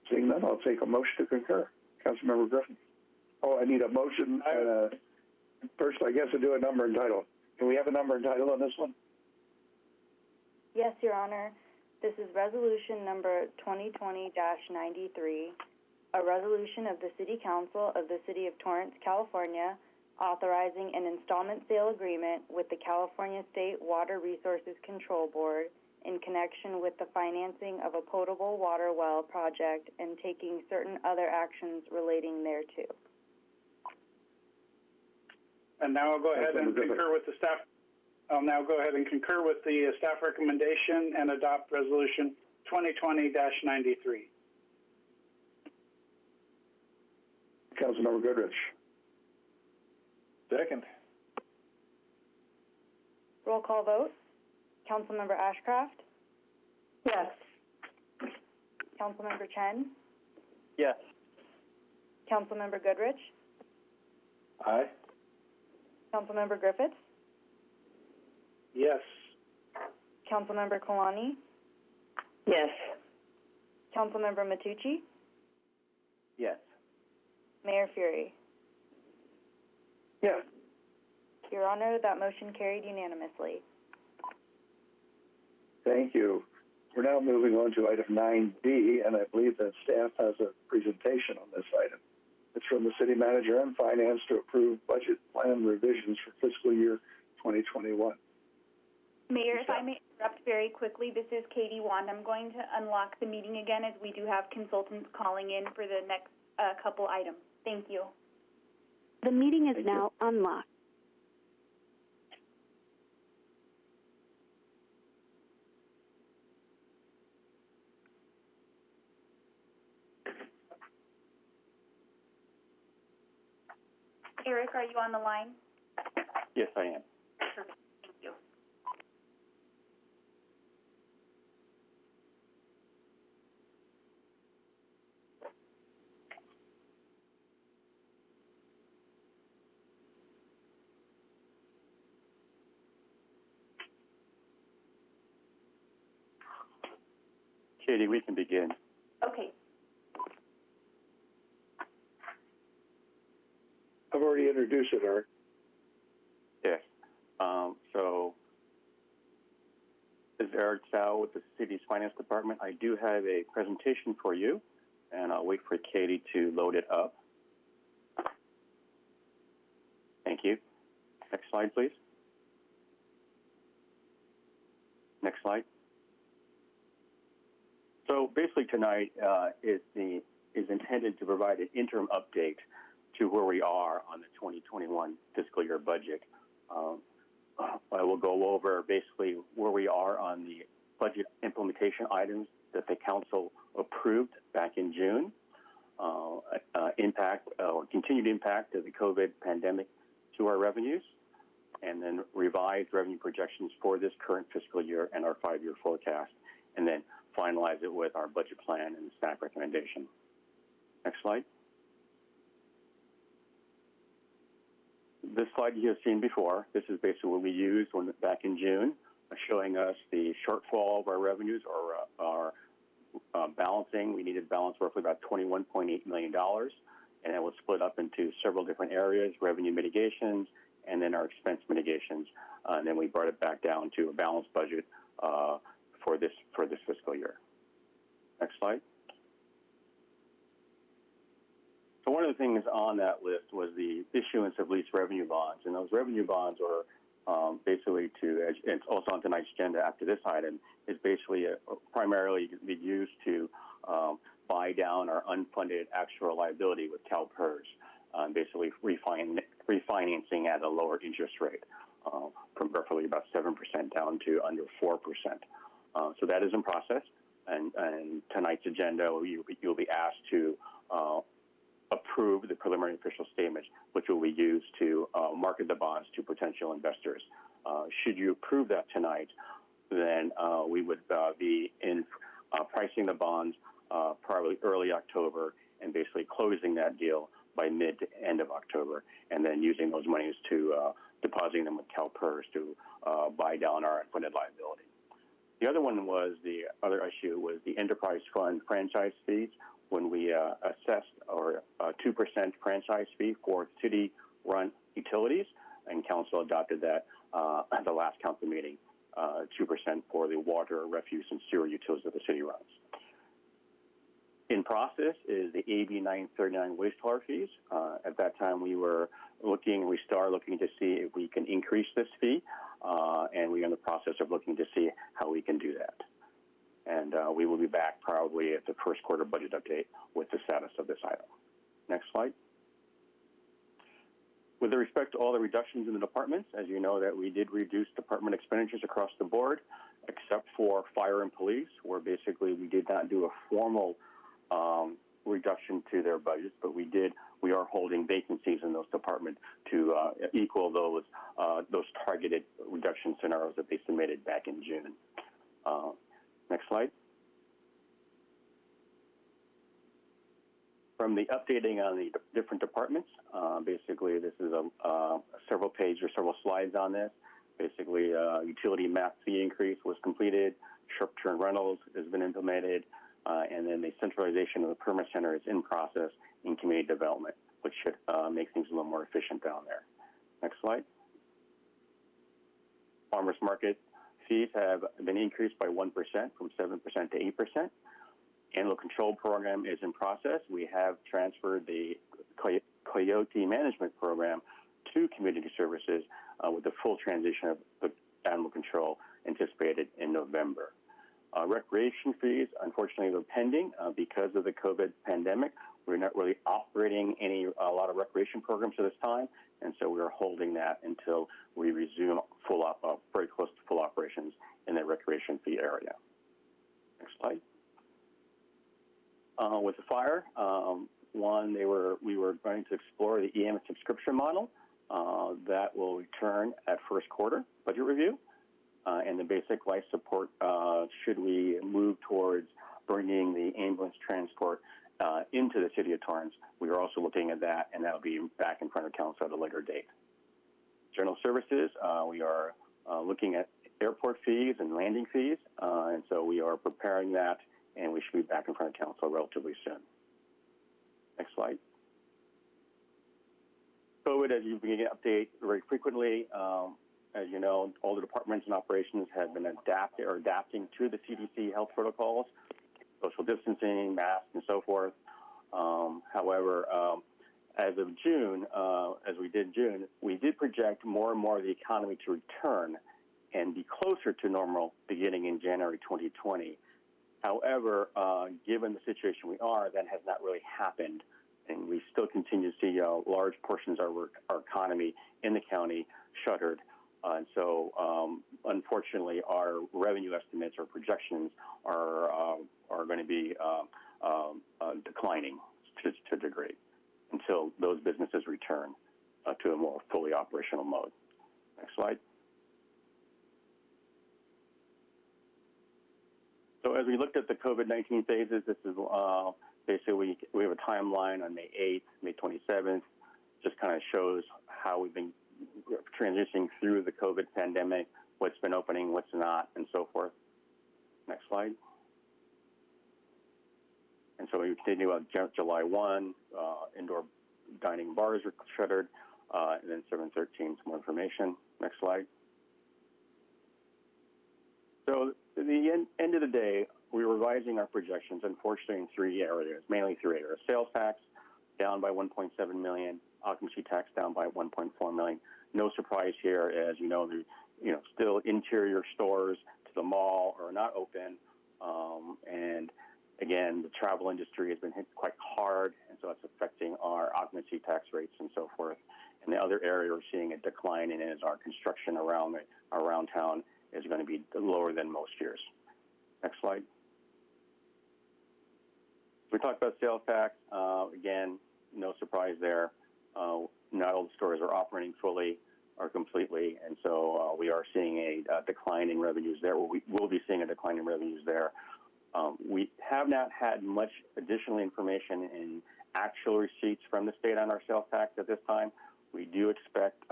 Seeing none, I'll take a motion to concur. Councilmember Griffin. Oh, I need a motion. First, I guess, to do a number and title. Can we have a number and title on this one? Yes, Your Honor. This is resolution number 2020-93, a resolution of the City Council of the City of Torrance, California, authorizing an installment sale agreement with the California State Water Resources Control Board in connection with the financing of a potable water well project and taking certain other actions relating thereto. And now I'll go ahead and concur with the staff. I'll now go ahead and concur with the staff recommendation and adopt resolution 2020-93. Councilmember Goodrich. Second. Roll call vote. Councilmember Ashcraft? Yes. Councilmember Chen? Yes. Councilmember Goodrich? Aye. Councilmember Griffiths? Yes. Councilmember Kalani? Yes. Councilmember Matucci? Yes. Mayor Fury? Yes. Your Honor, that motion carried unanimously. Thank you. We're now moving on to item 9B, and I believe that staff has a presentation on this item. It's from the city manager and finance to approve budget plan revisions for fiscal year 2021. Mayor, if I may interrupt very quickly, this is Katie Wand. I'm going to unlock the meeting again as we do have consultants calling in for the next couple items. Thank you. The meeting is now unlocked. Eric, are you on the line? Yes, I am. Perfect. Thank you. Katie, we can begin. Okay. I've already introduced it, Eric. Yes. So, this is Eric Chow with the city's finance department. I do have a presentation for you, and I'll wait for Katie to load it up. Thank you. Next slide, please. Next slide. So basically tonight is intended to provide an interim update to where we are on the 2021 fiscal year budget. I will go over basically where we are on the budget implementation items that the council approved back in June, continued impact of the COVID pandemic to our revenues, and then revised revenue projections for this current fiscal year and our 5-year forecast, and then finalize it with our budget plan and staff recommendation. Next slide. This slide you have seen before. This is basically what we used back in June, showing us the shortfall of our revenues or our balancing. We needed to balance roughly about $21.8 million, and it was split up into several different areas: revenue mitigations, and then our expense mitigations. And then we brought it back down to a balanced budget for this fiscal year. Next slide. So one of the things on that list was the issuance of lease revenue bonds, and those revenue bonds are basically it's also on tonight's agenda after this item, is basically primarily be used to buy down our unfunded actual liability with CalPERS. basically refinancing at a lower interest rate, from roughly about 7% down to under 4%. So that is in process, and tonight's agenda, you'll be asked to approve the preliminary official statement, which will be used to market the bonds to potential investors. Should you approve that tonight, then we would be in pricing the bonds probably early October and basically closing that deal by mid to end of October, and then using those monies to depositing them with CalPERS to buy down our unfunded liability. The other one was, the other issue was the enterprise fund franchise fees. When we assessed our 2% franchise fee for city-run utilities, and council adopted that at the last council meeting, 2% for the water, refuse, and sewer utilities that the city runs. In process is the AB 939 wastewater fees. At that time, we started looking to see if we can increase this fee, and we're in the process of looking to see how we can do that. And we will be back probably at the first quarter budget update with the status of this item. Next slide. With respect to all the reductions in the departments, as you know that we did reduce department expenditures across the board, except for fire and police, where basically we did not do a formal reduction to their budgets, but we are holding vacancies in those departments to equal those targeted reduction scenarios that they submitted back in June. Next slide. From the updating on the different departments, basically this is several pages or several slides on this. Basically, utility MAP fee increase was completed, short-term rentals has been implemented, and then the centralization of the permit center is in process in community development, which should make things a little more efficient down there. Next slide. Farmers market fees have been increased by 1% from 7% to 8%. Animal control program is in process. We have transferred the coyote management program to community services with the full transition of the animal control anticipated in November. Recreation fees, unfortunately, they're pending because of the COVID pandemic. We're not really operating a lot of recreation programs at this time, and so we are holding that until we resume very close to full operations in the recreation fee area. Next slide. With the fire, we were going to explore the EM subscription model. That will return at first quarter budget review. And the basic life support, should we move towards bringing the ambulance transport into the city of Torrance, we are also looking at that, and that will be back in front of council at a later date. General services, we are looking at airport fees and landing fees, and so we are preparing that, and we should be back in front of council relatively soon. Next slide. COVID, as you've been getting update very frequently, as you know, all the departments and operations have been adapting to the CDC health protocols, social distancing, masks, and so forth. However, as of June, as we did June, we did project more and more of the economy to return and be closer to normal beginning in January 2020. However, given the situation we are, that has not really happened, and we still continue to see large portions of our economy in the county shuttered. And so, unfortunately, our revenue estimates or projections are going to be declining to a degree until those businesses return to a more fully operational mode. Next slide. So as we looked at the COVID-19 phases, this is basically we have a timeline on May 8th, May 27th. Just kind of shows how we've been transitioning through the COVID pandemic, what's been opening, what's not, and so forth. Next slide. And so we continue on July 1, indoor dining bars are shuttered, and then 7/13, some more information. Next slide. So at the end of the day, we're revising our projections, unfortunately, in mainly three areas. Sales tax down by $1.7 million, occupancy tax down by $1.4 million. No surprise here, as you know, still interior stores to the mall are not open, and Again, the travel industry has been hit quite hard, and so it's affecting our occupancy tax rates and so forth. And the other area we're seeing a decline in is our construction around town is going to be lower than most years. Next slide. We talked about sales tax. Again, no surprise there. Not all the stores are operating fully or completely, and so we are seeing a decline in revenues there. We will be seeing a decline in revenues there. We have not had much additional information in actual receipts from the state on our sales tax at this time. We do expect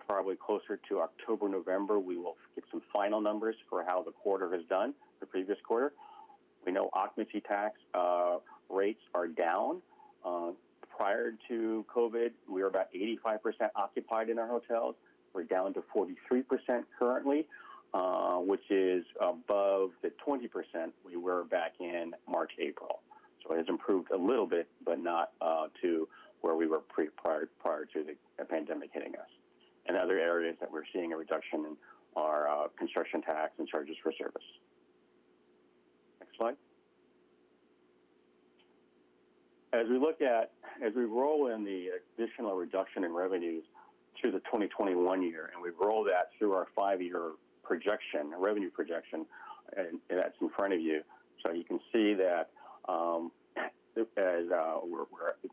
probably closer to October, November, we will get some final numbers for how the quarter has done, the previous quarter. We know occupancy tax rates are down. Prior to COVID, we were about 85% occupied in our hotels. We're down to 43% currently, which is above the 20% we were back in March, April. So it has improved a little bit, but not to where we were prior to the pandemic hitting us. And other areas that we're seeing a reduction in are construction tax and charges for service. Next slide. As we roll in the additional reduction in revenues to the 2021 year, and we roll that through our 5-year projection, revenue projection, and that's in front of you. So you can see that as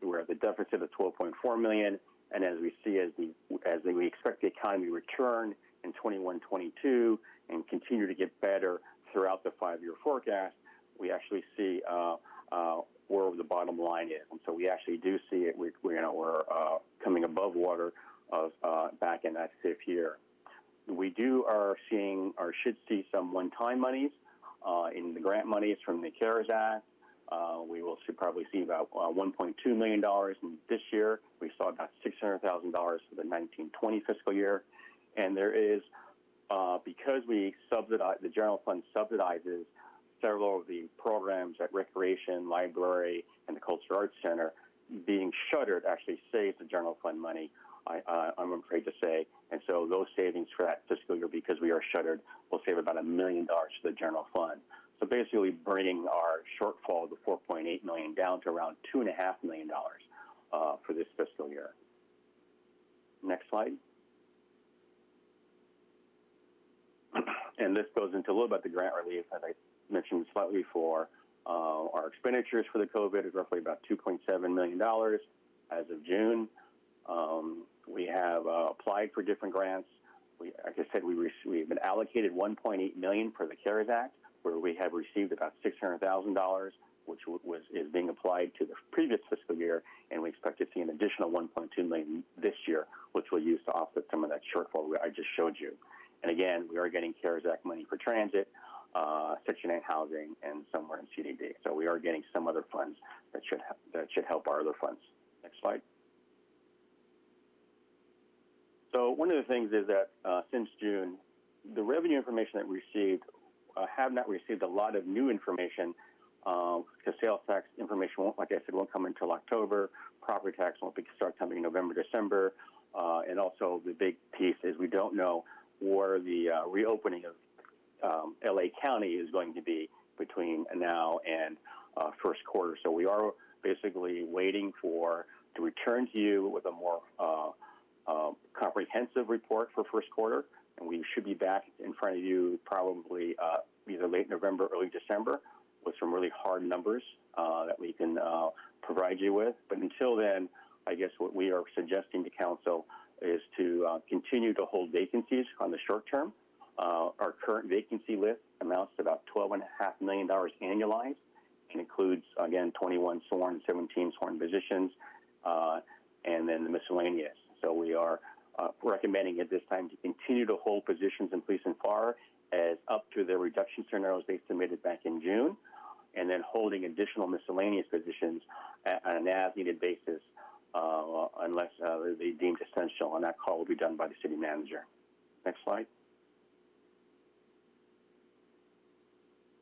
we're at the deficit of $12.4 million, and as we expect the economy to return in 21-22 and continue to get better throughout the 5-year forecast, we actually see where the bottom line is, and so we actually do see it. We're coming above water back in that 5th year. We should see some one-time monies in the grant monies from the CARES Act. We will probably see about $1.2 million in this year. We saw about $600,000 for the 19-20 fiscal year. And there is, because we subsidize, the general fund subsidizes several of the programs at Recreation, Library, and the Cultural Arts Center, being shuttered actually saves the general fund money, I'm afraid to say. And so those savings for that fiscal year, because we are shuttered, will save about $1 million to the general fund. So basically bringing our shortfall of the $4.8 million down to around $2.5 million for this fiscal year. Next slide. And this goes into a little bit of the grant relief, as I mentioned slightly before. Our expenditures for the COVID is roughly about $2.7 million as of June. We have applied for different grants. Like I said, we've been allocated $1.8 million for the CARES Act, where we have received about $600,000, which is being applied to the previous fiscal year, and we expect to see an additional $1.2 million this year, which we'll use to offset some of that shortfall I just showed you. And again, we are getting CARES Act money for transit, Section 8 housing, and somewhere in CDD. So we are getting some other funds that should help our other funds. Next slide. So one of the things is that since June, the revenue information that we received have not received a lot of new information because sales tax information won't, like I said, won't come until October. Property tax won't start coming in November, December. And also the big piece is we don't know where the reopening of LA County is going to be between now and first quarter. So we are basically waiting to return to you with a more comprehensive report for first quarter, and we should be back in front of you probably either late November, early December, with some really hard numbers that we can provide you with. But until then, I guess what we are suggesting to council is to continue to hold vacancies on the short term. Our current vacancy list amounts to about $12.5 million annualized, and includes, again, 21 sworn, 17 sworn positions, and then the miscellaneous. So we are recommending at this time to continue to hold positions in police and fire as up to the reduction scenarios they submitted back in June, and then holding additional miscellaneous positions on an as-needed basis unless they deemed essential, and that call will be done by the city manager. Next slide.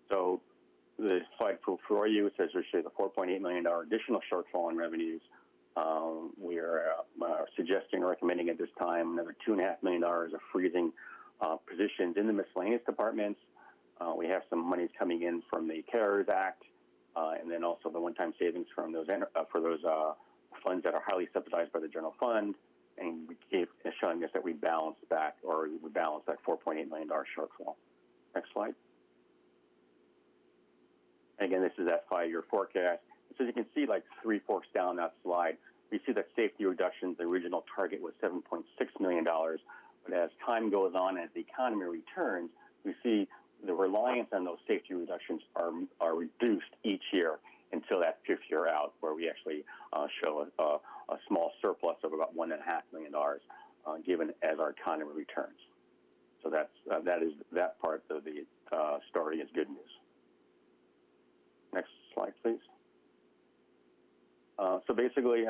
So the slide for you says we show the $4.8 million additional shortfall in revenues. We are suggesting or recommending at this time another $2.5 million of freezing positions in the miscellaneous departments. We have some monies coming in from the CARES Act and then also the one-time savings from those for those funds that are highly subsidized by the general fund, and showing us that we balanced back, or we balanced that $4.8 million shortfall. Next slide. Again, this is that 5-year forecast. So you can see, like 3 forks down that slide, we see that safety reductions, the original target was $7.6 million. But as time goes on, as the economy returns, we see the reliance on those safety reductions are reduced each year until that 5th year out, where we actually show a small surplus of about $1.5 million given as our economy returns. So that part of the story is good news. Next slide, please. So basically,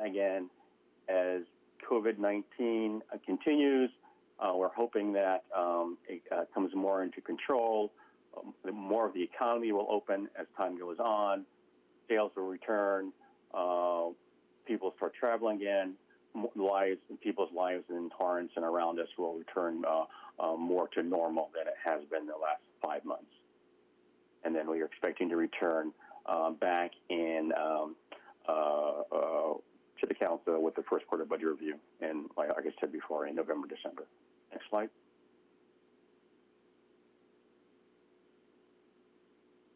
again, as COVID-19 continues, we're hoping that it comes more into control. More of the economy will open as time goes on. Sales will return. People start traveling again. People's lives in Torrance and around us will return more to normal than it has been the last 5 months. And then we are expecting to return back in to the council with the first quarter budget review, and like I said before, in November, December. Next slide.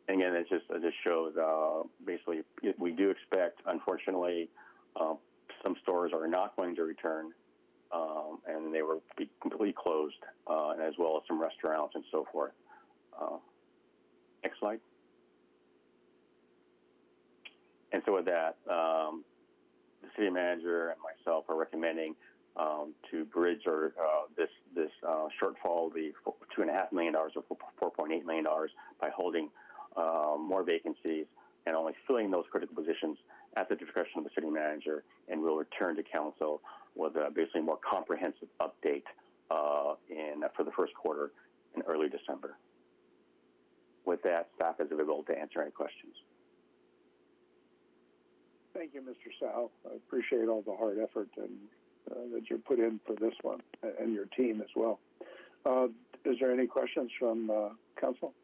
And again, it just shows basically we do expect, unfortunately, some stores are not going to return, and they will be completely closed, as well as some restaurants and so forth. Next slide. And so with that, the city manager and myself are recommending to bridge this shortfall, the $2.5 million or $4.8 million, by holding more vacancies and only filling those critical positions at the discretion of the city manager, and we'll return to council with basically a more comprehensive update for the first quarter in early December. With that, staff is available to answer any questions. Thank you, Mr. Sal. I appreciate all the hard effort that you put in for this one, and your team as well. Is there any questions from council?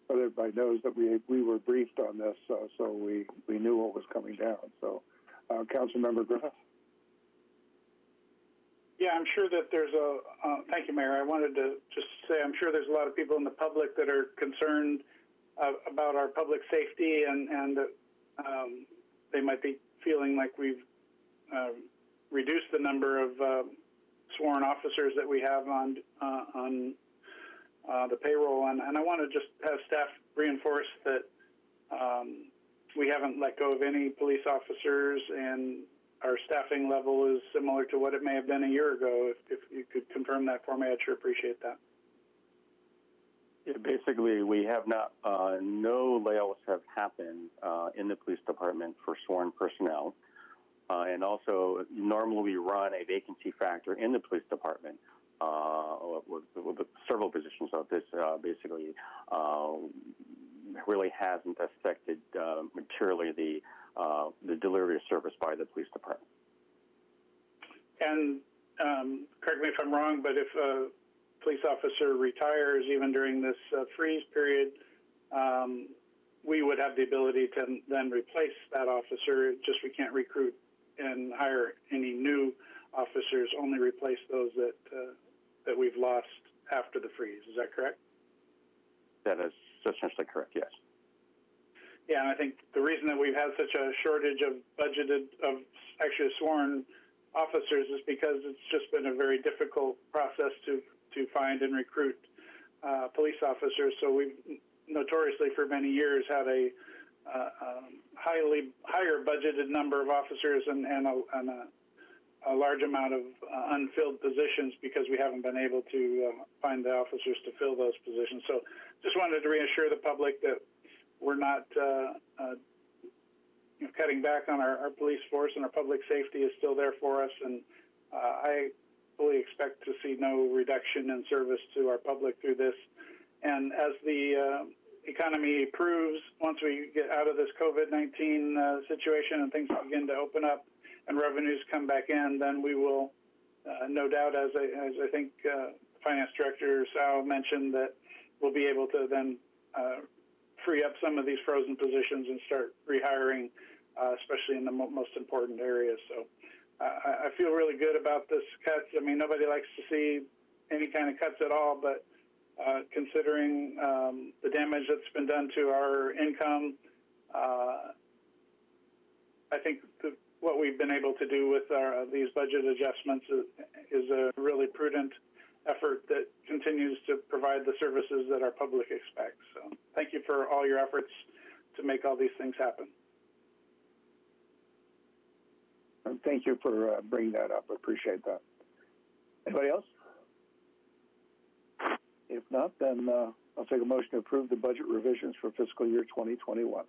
But everybody knows that we were briefed on this, so we knew what was coming down. So, Councilmember Griffith. Yeah, I'm sure that there's thank you, Mayor. I wanted to just say I'm sure there's a lot of people in the public that are concerned about our public safety, and they might be feeling like we've reduced the number of sworn officers that we have on the payroll. And I want to just have staff reinforce that we haven't let go of any police officers, and our staffing level is similar to what it may have been a year ago. If you could confirm that for me, I'd sure appreciate that. Yeah, basically, we have not, no layoffs have happened in the police department for sworn personnel. And also, normally we run a vacancy factor in the police department with several positions. So this basically really hasn't affected materially the delivery of service by the police department. And correct me if I'm wrong, but if a police officer retires even during this freeze period, we would have the ability to then replace that officer. It's just we can't recruit and hire any new officers, only replace those that we've lost after the freeze. Is that correct? That is essentially correct, yes. Yeah, and I think the reason that we've had such a shortage of actually sworn officers is because it's just been a very difficult process to find and recruit police officers. So we've notoriously for many years had a higher budgeted number of officers and a large amount of unfilled positions because we haven't been able to find the officers to fill those positions. So just wanted to reassure the public that we're not cutting back on our police force, and our public safety is still there for us. And I fully expect to see no reduction in service to our public through this. And as the economy improves, once we get out of this COVID-19 situation and things begin to open up and revenues come back in, then we will, no doubt, as I think Finance Director Sal mentioned, that we'll be able to then free up some of these frozen positions and start rehiring, especially in the most important areas. So I feel really good about this cuts. I mean, nobody likes to see any kind of cuts at all, but considering the damage that's been done to our income, I think what we've been able to do with these budget adjustments is a really prudent effort that continues to provide the services that our public expects. So thank you for all your efforts to make all these things happen. And thank you for bringing that up. I appreciate that. Anybody else? If not, then I'll take a motion to approve the budget revisions for fiscal year 2021.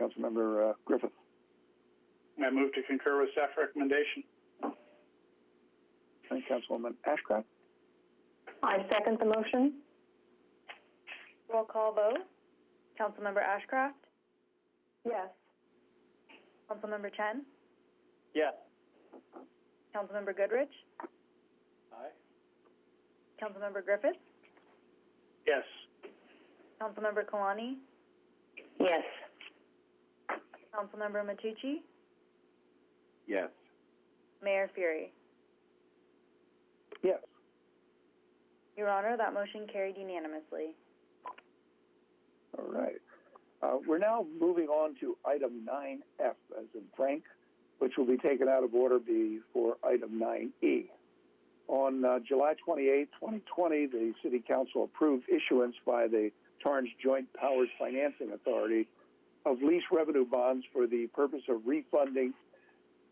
Councilmember Griffith. I move to concur with staff recommendation. And Councilwoman Ashcraft. I second the motion. Roll call vote. Councilmember Ashcraft? Yes. Councilmember Chen? Yes. Councilmember Goodrich? Aye. Councilmember Griffith? Yes. Councilmember Kalani? Yes. Councilmember Matucci? Yes. Mayor Fury? Yes. Your Honor, that motion carried unanimously. All right. We're now moving on to item 9F, as in Frank, which will be taken out of order before item 9E. On July 28, 2020, the City Council approved issuance by the Torrance Joint Powers Financing Authority of lease revenue bonds for the purpose of refunding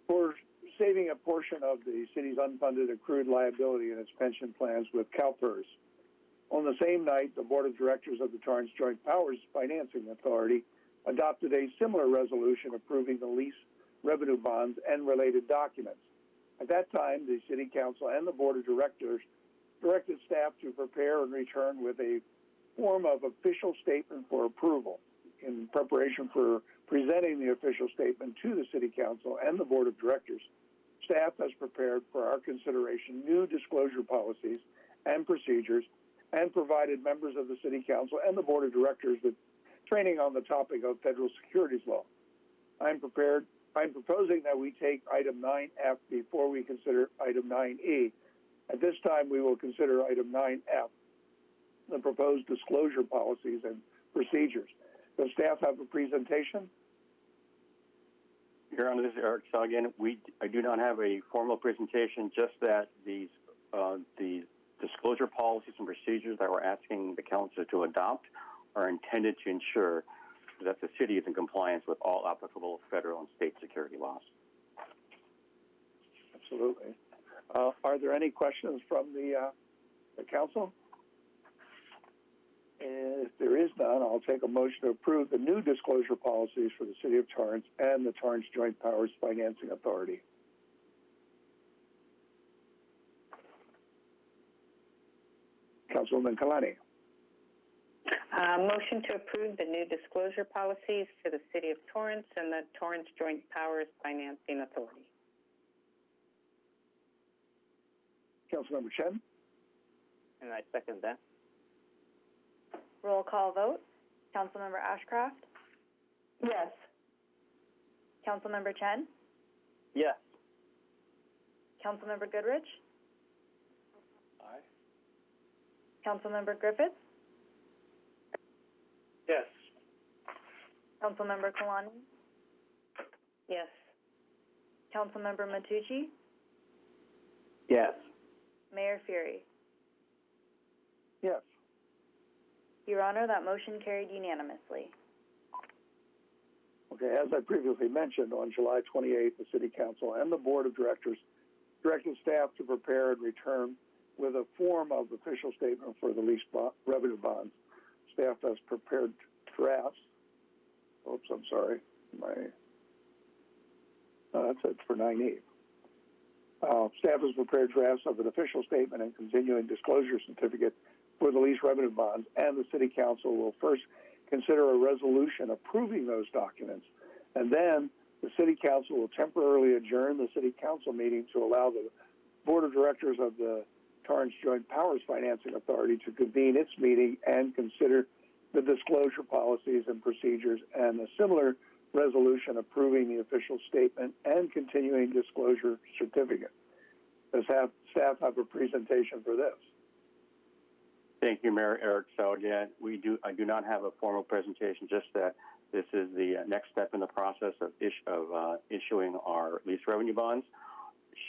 for saving a portion of the city's unfunded accrued liability in its pension plans with CalPERS. On the same night, the Board of Directors of the Torrance Joint Powers Financing Authority adopted a similar resolution approving the lease revenue bonds and related documents. At that time, the City Council and the Board of Directors directed staff to prepare and return with a form of official statement for approval. In preparation for presenting the official statement to the City Council and the Board of Directors, staff has prepared for our consideration new disclosure policies and procedures and provided members of the City Council and the Board of Directors with training on the topic of federal securities law. I'm proposing that we take item 9F before we consider item 9E. At this time, we will consider item 9F, the proposed disclosure policies and procedures. Does staff have a presentation? Your Honor, this is Eric Sagan. I do not have a formal presentation, just that the disclosure policies and procedures that we're asking the Council to adopt are intended to ensure that the city is in compliance with all applicable federal and state security laws. Absolutely. Are there any questions from the Council? If there is none, I'll take a motion to approve the new disclosure policies for the City of Torrance and the Torrance Joint Powers Financing Authority. Councilwoman Kalani. Motion to approve the new disclosure policies for the City of Torrance and the Torrance Joint Powers Financing Authority. Councilmember Chen. And I second that. Roll call vote. Councilmember Ashcraft? Yes. Councilmember Chen? Yes. Councilmember Goodrich? Aye. Councilmember Griffith? Yes. Councilmember Kalani? Yes. Councilmember Matucci? Yes. Mayor Fury? Yes. Your Honor, that motion carried unanimously. Okay, as I previously mentioned, on July 28th, the City Council and the Board of Directors directed staff to prepare and return with a form of official statement for the lease revenue bonds. Staff has prepared drafts. Oops, I'm sorry. That's it for 9E. Staff has prepared drafts of an official statement and continuing disclosure certificate for the lease revenue bonds, and the City Council will first consider a resolution approving those documents, and then the City Council will temporarily adjourn the City Council meeting to allow the Board of Directors of the Torrance Joint Powers Financing Authority to convene its meeting and consider the disclosure policies and procedures, and a similar resolution approving the official statement and continuing disclosure certificate. Does staff have a presentation for this? Thank you, Mayor Eric. So again, I do not have a formal presentation, just that this is the next step in the process of issuing our lease revenue bonds.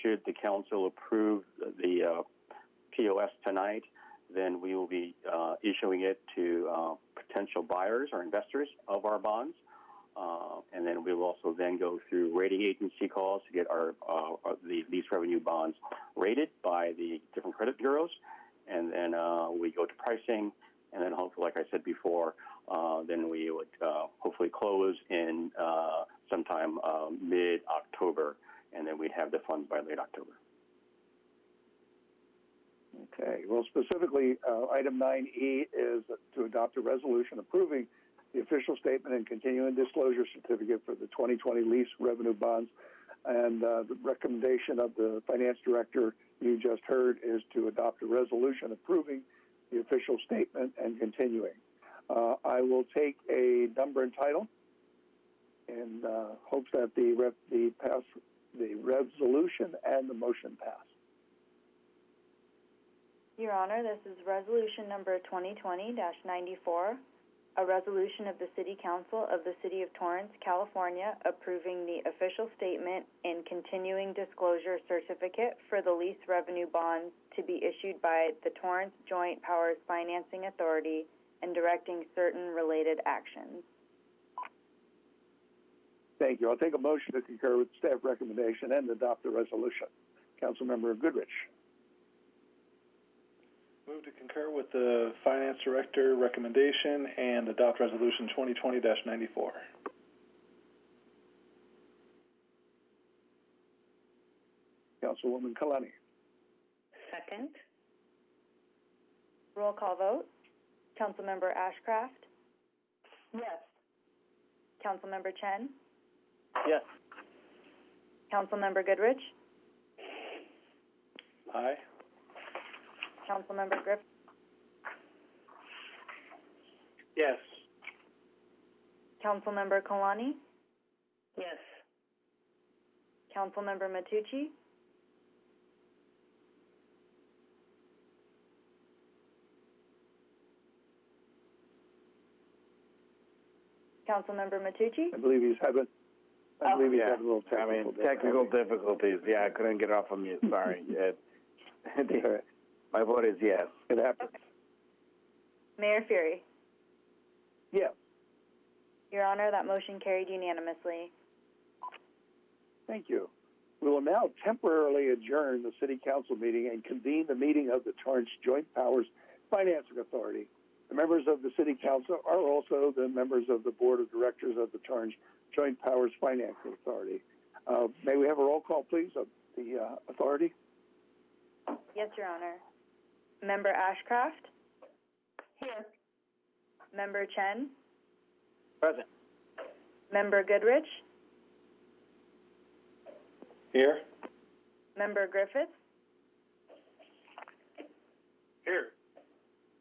Should the council approve the POS tonight, then we will be issuing it to potential buyers or investors of our bonds. And then we will also then go through rating agency calls to get the lease revenue bonds rated by the different credit bureaus. And then we go to pricing, and then hopefully, like I said before, then we would hopefully close in sometime mid-October, and then we'd have the funds by late October. Okay. Well, specifically, item 9E is to adopt a resolution approving the official statement and continuing disclosure certificate for the 2020 lease revenue bonds. And the recommendation of the finance director you just heard is to adopt a resolution approving the official statement and continuing. I will take a number and title in hopes that the resolution and the motion pass. Your Honor, this is resolution number 2020-94, a resolution of the City Council of the City of Torrance, California, approving the official statement and continuing disclosure certificate for the lease revenue bonds to be issued by the Torrance Joint Powers Financing Authority and directing certain related actions. Thank you. I'll take a motion to concur with staff recommendation and adopt the resolution. Councilmember Goodrich. Move to concur with the Finance Director recommendation and adopt Resolution 2020-94. Councilwoman Kalani. Second. Roll call vote. Councilmember Ashcraft? Yes. Councilmember Chen? Yes. Councilmember Goodrich? Aye. Councilmember Griffith? Yes. Councilmember Kalani? Yes. Councilmember Matucci? Councilmember Matucci? I believe he's having. I believe he's having a little technical difficulties. Yeah, I couldn't get off of mute. Sorry. My vote is yes. It happens. Okay. Mayor Fury? Yes. Your Honor, that motion carried unanimously. Thank you. We will now temporarily adjourn the City Council meeting and convene the meeting of the Torrance Joint Powers Financing Authority. The members of the City Council are also the members of the Board of Directors of the Torrance Joint Powers Financing Authority. May we have a roll call, please, of the authority? Yes, Your Honor. Member Ashcraft? Here. Member Chen? Present. Member Goodrich? Here. Member Griffith? Here.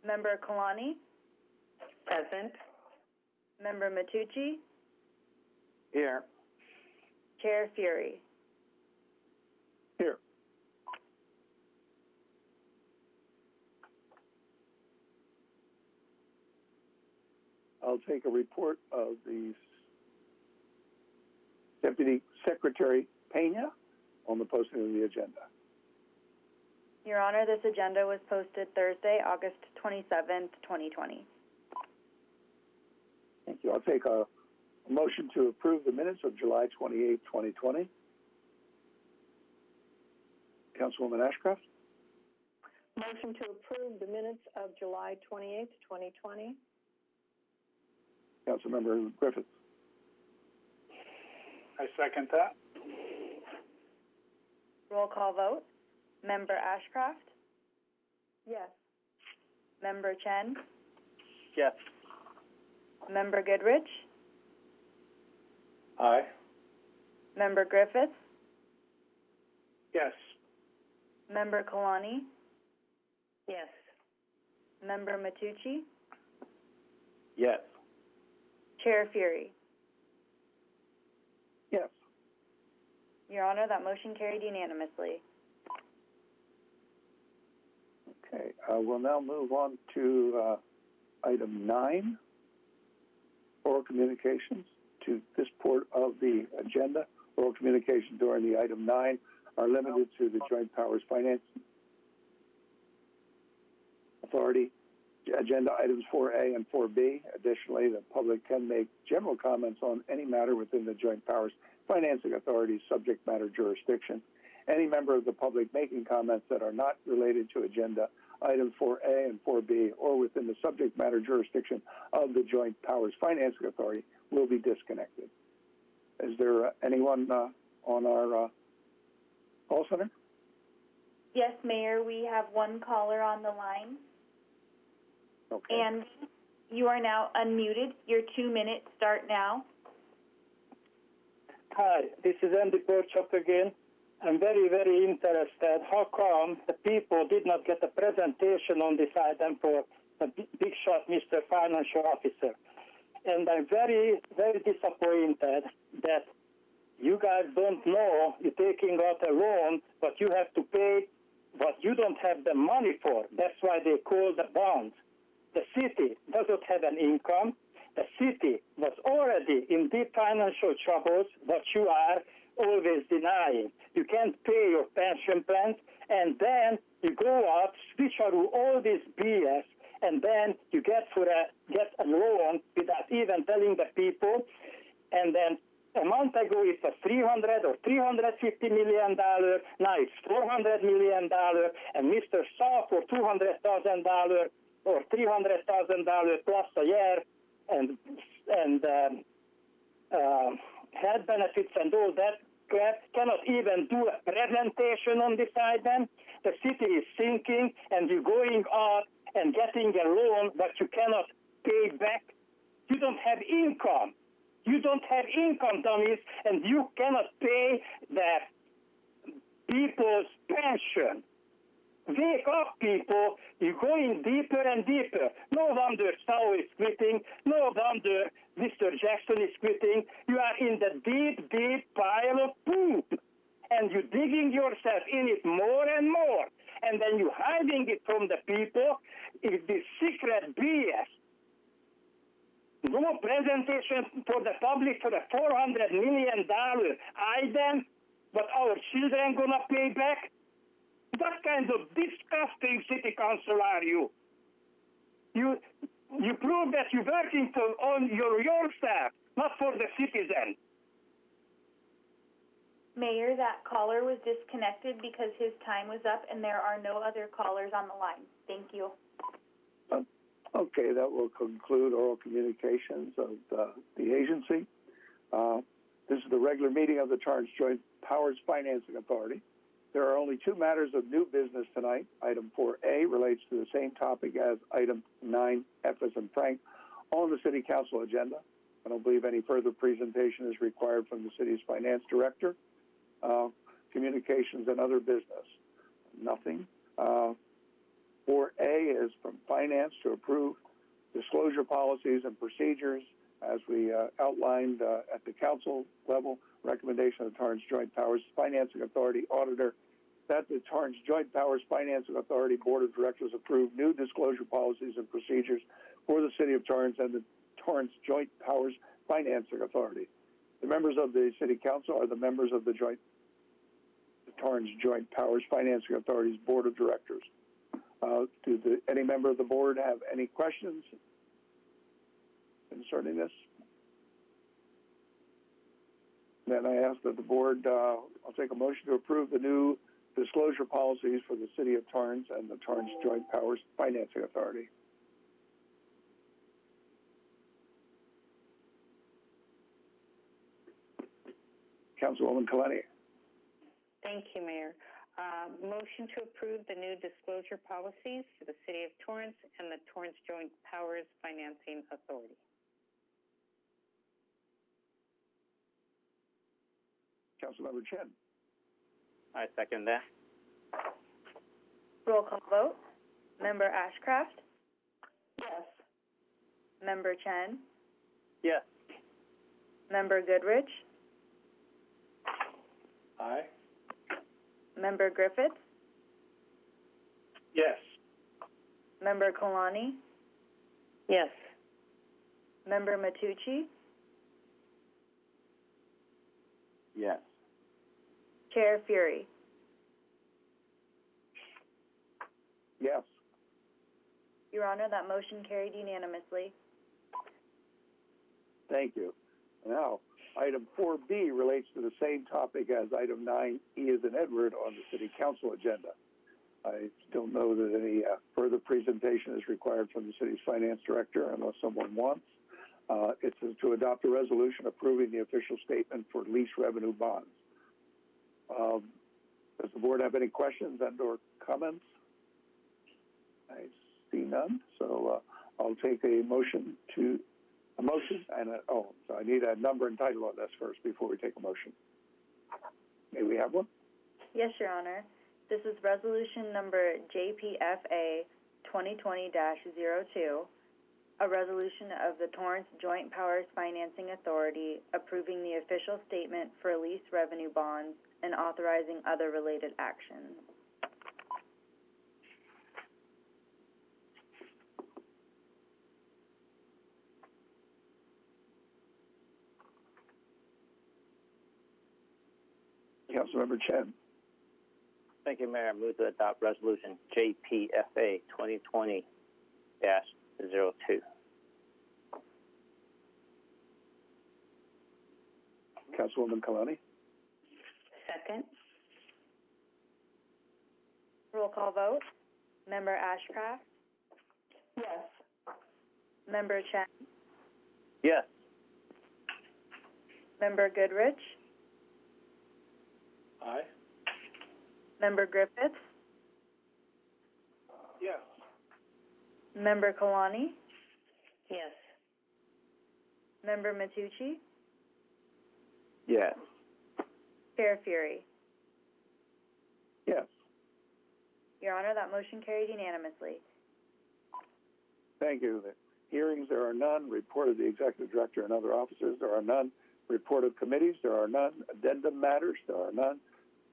Member Kalani? Present. Member Matucci? Here. Chair Fury? Here. I'll take a report of the Deputy Secretary Pena on the posting of the agenda. Your Honor, this agenda was posted Thursday, August 27th, 2020. Thank you. I'll take a motion to approve the minutes of July 28, 2020. Councilwoman Ashcraft? Motion to approve the minutes of July 28, 2020. Councilmember Griffith? I second that. Roll call vote. Member Ashcraft? Yes. Member Chen? Yes. Member Goodrich? Aye. Member Griffith? Yes. Member Kalani? Yes. Member Matucci? Yes. Chair Fury? Yes. Your Honor, that motion carried unanimously. Okay, we'll now move on to item 9, oral communications. To this part of the agenda, oral communications during the item 9 are limited to the Joint Powers Finance Authority. Agenda items 4A and 4B. Additionally, the public can make general comments on any matter within the Joint Powers Financing Authority's subject matter jurisdiction. Any member of the public making comments that are not related to agenda items 4A and 4B or within the subject matter jurisdiction of the Joint Powers Financing Authority will be disconnected. Is there anyone on our call center? Yes, Mayor, we have one caller on the line. Okay. And you are now unmuted. Your 2 minutes start now. Hi, this is Andy Burchuk again. I'm very, very interested. How come the people did not get a presentation on this item for the big shot, Mr. Financial Officer? And I'm very, very disappointed that you guys don't know you're taking out a loan, but you have to pay what you don't have the money for. That's why they call the bonds. The city doesn't have an income. The city was already in deep financial troubles, but you are always denying. You can't pay your pension plans, and then you go out, switch out all this BS, and then you get a loan without even telling the people. And then a month ago it was $300 or $350 million. Now it's $400 million, and Mr. Saw for $200,000 or $300,000 plus a year, and health benefits and all that crap, cannot even do a presentation on this item. The city is sinking, and you're going out and getting a loan that you cannot pay back. You don't have income. You don't have income, dummies, and you cannot pay the people's pension. Wake up, people. You're going deeper and deeper. No wonder Sao is quitting. No wonder Mr. Jackson is quitting. You are in the deep, deep pile of poop. And you're digging yourself in it more and more. And then you're hiding it from the people. It's this secret BS. No presentation for the public for a $400 million item, but our children gonna pay back? What kind of disgusting city council are you? You prove that you're working on yourself, not for the citizen. Mayor, that caller was disconnected because his time was up, and there are no other callers on the line. Thank you. Okay, that will conclude oral communications of the agency. This is the regular meeting of the Torrance Joint Powers Financing Authority. There are only 2 matters of new business tonight. Item 4A relates to the same topic as item 9, F as in Frank, on the City Council agenda. I don't believe any further presentation is required from the city's finance director. Communications and other business, nothing. 4A is from finance to approve disclosure policies and procedures as we outlined at the council level. Recommendation of the Torrance Joint Powers Financing Authority Auditor that the Torrance Joint Powers Financing Authority Board of Directors approve new disclosure policies and procedures for the City of Torrance and the Torrance Joint Powers Financing Authority. The members of the City Council are the members of the Torrance Joint Powers Financing Authority's Board of Directors. Any member of the board have any questions concerning this? Then I ask that the board, I'll take a motion to approve the new disclosure policies for the City of Torrance and the Torrance Joint Powers Financing Authority. Councilwoman Kalani. Thank you, Mayor. Motion to approve the new disclosure policies for the City of Torrance and the Torrance Joint Powers Financing Authority. Councilmember Chen. I second that. Roll call vote. Member Ashcraft? Yes. Member Chen? Yes. Member Goodrich? Aye. Member Griffiths? Yes. Member Kalani? Yes. Member Matucci? Yes. Chair Fury? Yes. Your Honor, that motion carried unanimously. Thank you. Now, item 4B relates to the same topic as item 9E as in Edward on the City Council agenda. I don't know that any further presentation is required from the city's finance director unless someone wants. It's to adopt a resolution approving the official statement for lease revenue bonds. Does the board have any questions and/or comments? I see none, so I'll take a motion so I need a number and title on this first before we take a motion. May we have one? Yes, Your Honor. This is resolution number JPFA 2020-02, a resolution of the Torrance Joint Powers Financing Authority approving the official statement for lease revenue bonds and authorizing other related actions. Councilmember Chen. Thank you, Mayor. I move to adopt resolution JPFA 2020-02. Councilwoman Kalani. Second. Roll call vote. Member Ashcraft? Yes. Member Chen? Yes. Member Goodrich? Aye. Member Griffiths? Yes. Member Kalani? Yes. Member Matucci? Yes. Chair Fury? Yes. Your Honor, that motion carried unanimously. Thank you. The hearings, there are none. Report of the executive director and other officers, there are none. Report of committees, there are none. Addendum matters, there are none.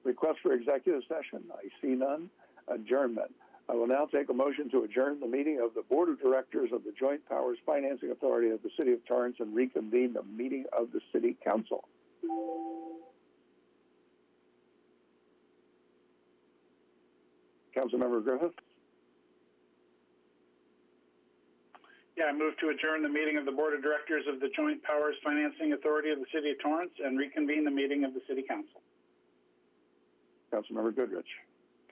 Request for executive session, I see none. Adjournment. I will now take a motion to adjourn the meeting of the Board of Directors of the Joint Powers Financing Authority of the City of Torrance and reconvene the meeting of the City Council. Councilmember Griffith? Yeah, I move to adjourn the meeting of the Board of Directors of the Joint Powers Financing Authority of the City of Torrance and reconvene the meeting of the City Council. Councilmember Goodrich.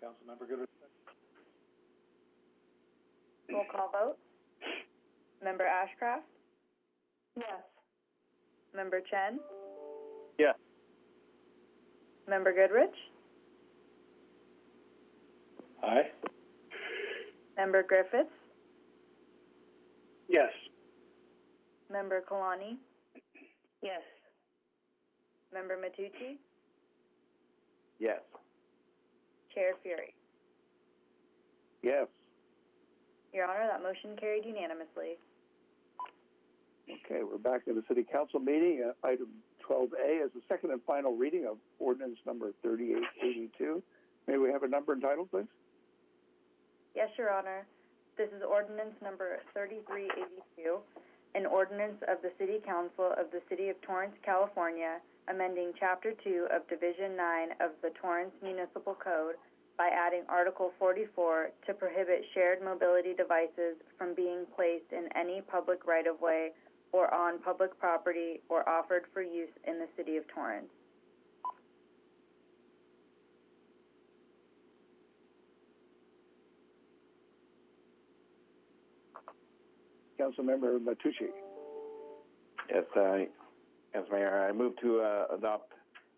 Councilmember Goodrich. Roll call vote. Member Ashcraft? Yes. Member Chen? Yes. Member Goodrich? Aye. Member Griffiths? Yes. Member Kalani? Yes. Member Matucci? Yes. Chair Fury? Yes. Your Honor, that motion carried unanimously. Okay, we're back in the City Council meeting. Item 12A is the second and final reading of ordinance number 3882. May we have a number and title, please? Yes, Your Honor. This is ordinance number 3382, an ordinance of the City Council of the City of Torrance, California, amending Chapter 2 of Division 9 of the Torrance Municipal Code by adding Article 44 to prohibit shared mobility devices from being placed in any public right-of-way or on public property or offered for use in the City of Torrance. Councilmember Matucci. Yes, Mayor. I move to adopt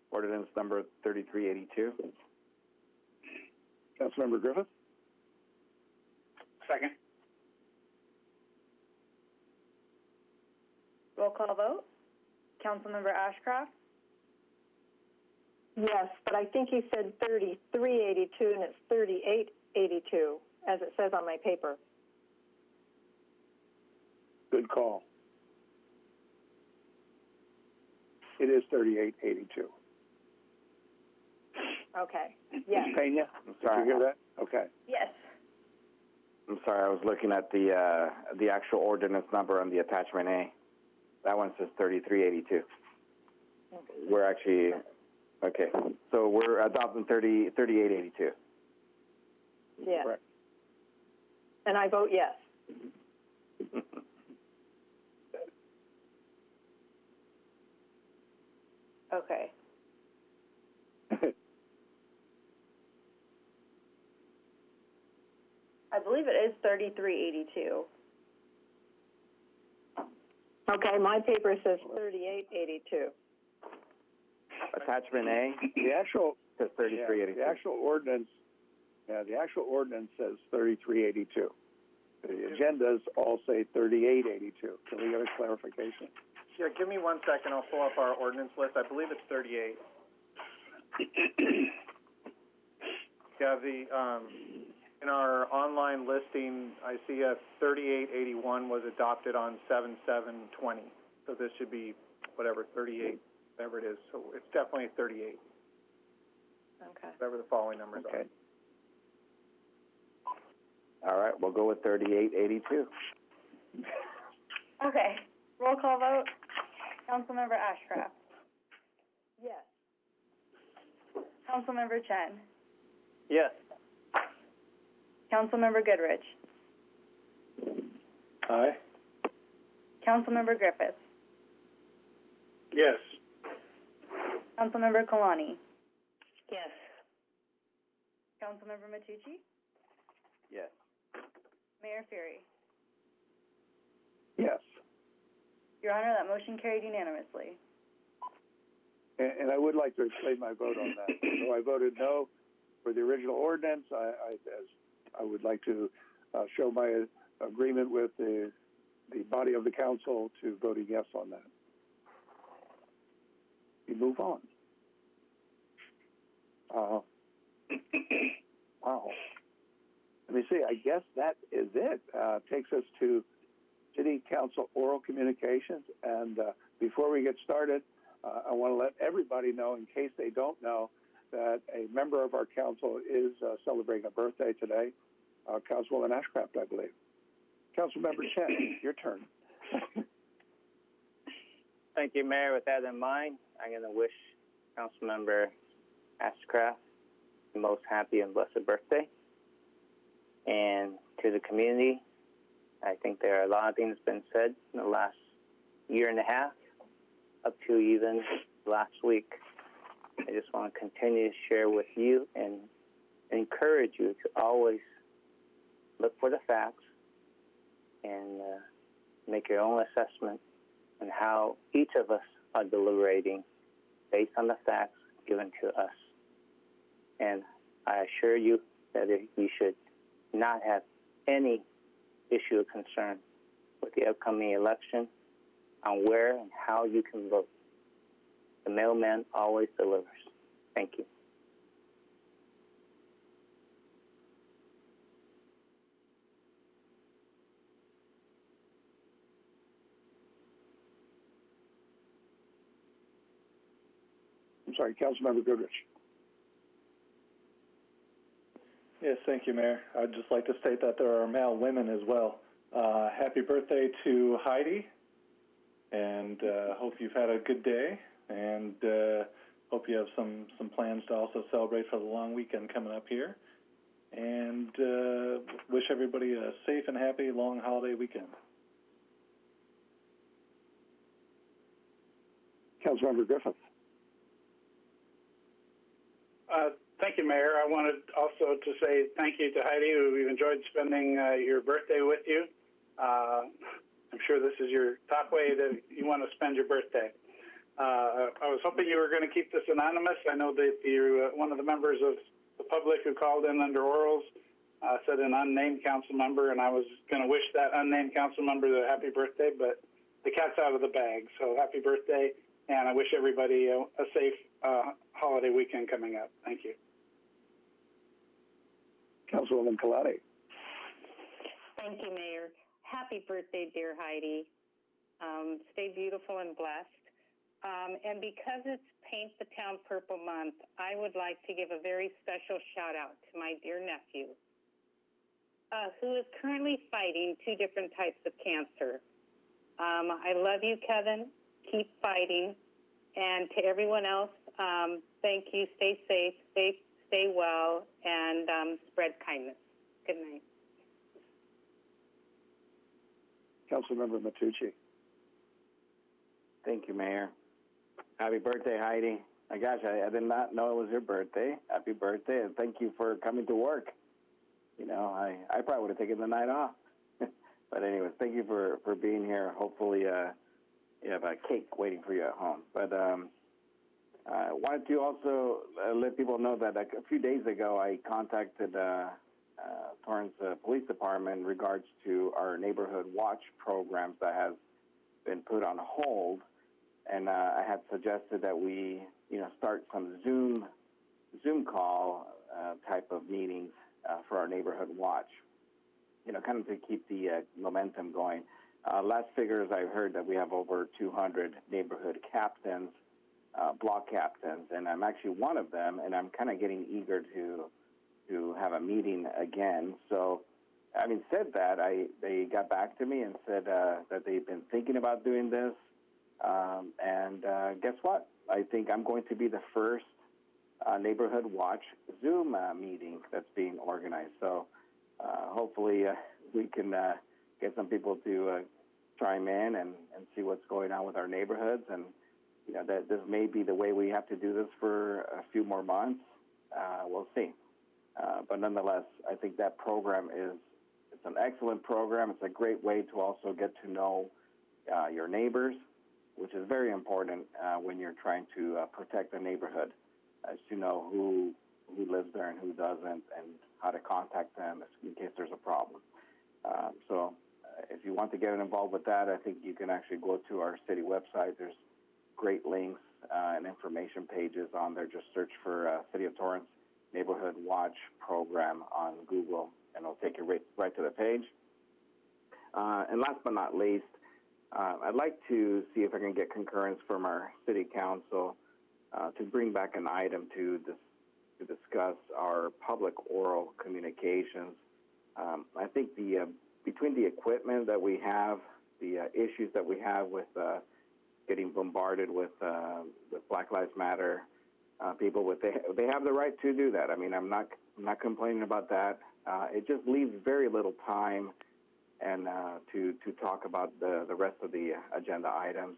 ordinance number 3382. Councilmember Griffith. Second. Roll call vote. Councilmember Ashcraft? Yes, but I think he said 3382 and it's 3882. as it says on my paper. Good call. It is 3882. Okay. Yes. Pena, I'm sorry. did you hear that? Okay. Yes. I'm sorry, I was looking at the actual ordinance number on the attachment A. That one says 3382. Okay. We're actually, okay, so we're adopting 3882. Yes. Correct. And I vote yes. Okay. I believe it is 3382. Okay, my paper says 3882. Attachment A The actual says 3382. The actual ordinance says 3382. The agendas all say 3882. Can we get a clarification? Yeah, give me 1 second. I'll pull up our ordinance list. I believe it's 38. Yeah, in our online listing, I see a 3881 was adopted on 7/7/20. So this should be whatever 38, whatever it is. So it's definitely 38. Okay. Whatever the following numbers are. All right, we'll go with 3882. Okay. Roll call vote. Councilmember Ashcraft. Yes. Councilmember Chen. Yes. Councilmember Goodrich. Aye. Councilmember Griffiths. Yes. Councilmember Kalani. Yes. Councilmember Matucci. Yes. Mayor Fury. Yes. Your Honor, that motion carried unanimously. And I would like to explain my vote on that. So I voted no for the original ordinance. I would like to show my agreement with the body of the council to voting yes on that. We move on. Wow. Let me see. I guess that is it. Takes us to City Council oral communications. And before we get started, I want to let everybody know, in case they don't know, that a member of our council is celebrating a birthday today, Councilwoman Ashcraft, I believe. Councilmember Chen, your turn. Thank you, Mayor. With that in mind, I'm going to wish Councilmember Ashcraft the most happy and blessed birthday. And to the community, I think there are a lot of things been said in the last year and a half, up to even last week. I just want to continue to share with you and encourage you to always look for the facts and make your own assessment on how each of us are deliberating based on the facts given to us. And I assure you that you should not have any issue of concern with the upcoming election on where and how you can vote. The mailman always delivers. Thank you. I'm sorry, Councilmember Goodrich. Yes, thank you, Mayor. I'd just like to state that there are male women as well. Happy birthday to Heidi, and hope you've had a good day, and hope you have some plans to also celebrate for the long weekend coming up here, and wish everybody a safe and happy long holiday weekend. Councilmember Griffith. Thank you, Mayor. I wanted also to say thank you to Heidi, who we've enjoyed spending your birthday with you. I'm sure this is your top way that you want to spend your birthday. I was hoping you were going to keep this anonymous. I know that you, one of the members of the public who called in under orals said an unnamed council member, and I was going to wish that unnamed council member the happy birthday, but the cat's out of the bag. So happy birthday, and I wish everybody a safe holiday weekend coming up. Thank you. Councilwoman Kalani. Thank you, Mayor. Happy birthday, dear Heidi. Stay beautiful and blessed. And because it's Paint the Town Purple Month, I would like to give a very special shout out to my dear nephew, who is currently fighting 2 different types of cancer. I love you, Kevin. Keep fighting. And to everyone else, thank you. Stay safe, stay well, and spread kindness. Good night. Councilmember Matucci. Thank you, Mayor. Happy birthday, Heidi. My gosh, I did not know it was your birthday. Happy birthday, and thank you for coming to work. You know, I probably would have taken the night off. But anyways, thank you for being here. Hopefully you have a cake waiting for you at home. But I wanted to also let people know that a few days ago I contacted Torrance Police Department in regards to our neighborhood watch programs that have been put on hold. And I had suggested that we, start some Zoom call type of meetings for our neighborhood watch, kind of to keep the momentum going. Last figures I heard that we have over 200 neighborhood captains, block captains, and I'm actually one of them, and I'm kind of getting eager to have a meeting again. So, having said that, they got back to me and said that they've been thinking about doing this. And guess what? I think I'm going to be the first neighborhood watch Zoom meeting that's being organized. So hopefully we can get some people to chime in and see what's going on with our neighborhoods. And, that this may be the way we have to do this for a few more months. We'll see. But nonetheless, I think that program it's an excellent program. It's a great way to also get to know your neighbors, which is very important when you're trying to protect the neighborhood, as to know who lives there and who doesn't, and how to contact them in case there's a problem. So if you want to get involved with that, I think you can actually go to our city website. There's great links and information pages on there. Just search for City of Torrance Neighborhood Watch Program on Google, and it'll take you right to the page. And last but not least, I'd like to see if I can get concurrence from our city council to bring back an item to discuss our public oral communications. I think between the equipment that we have, the issues that we have with getting bombarded with Black Lives Matter people, they have the right to do that. I mean, I'm not complaining about that. It just leaves very little time and to talk about the rest of the agenda items.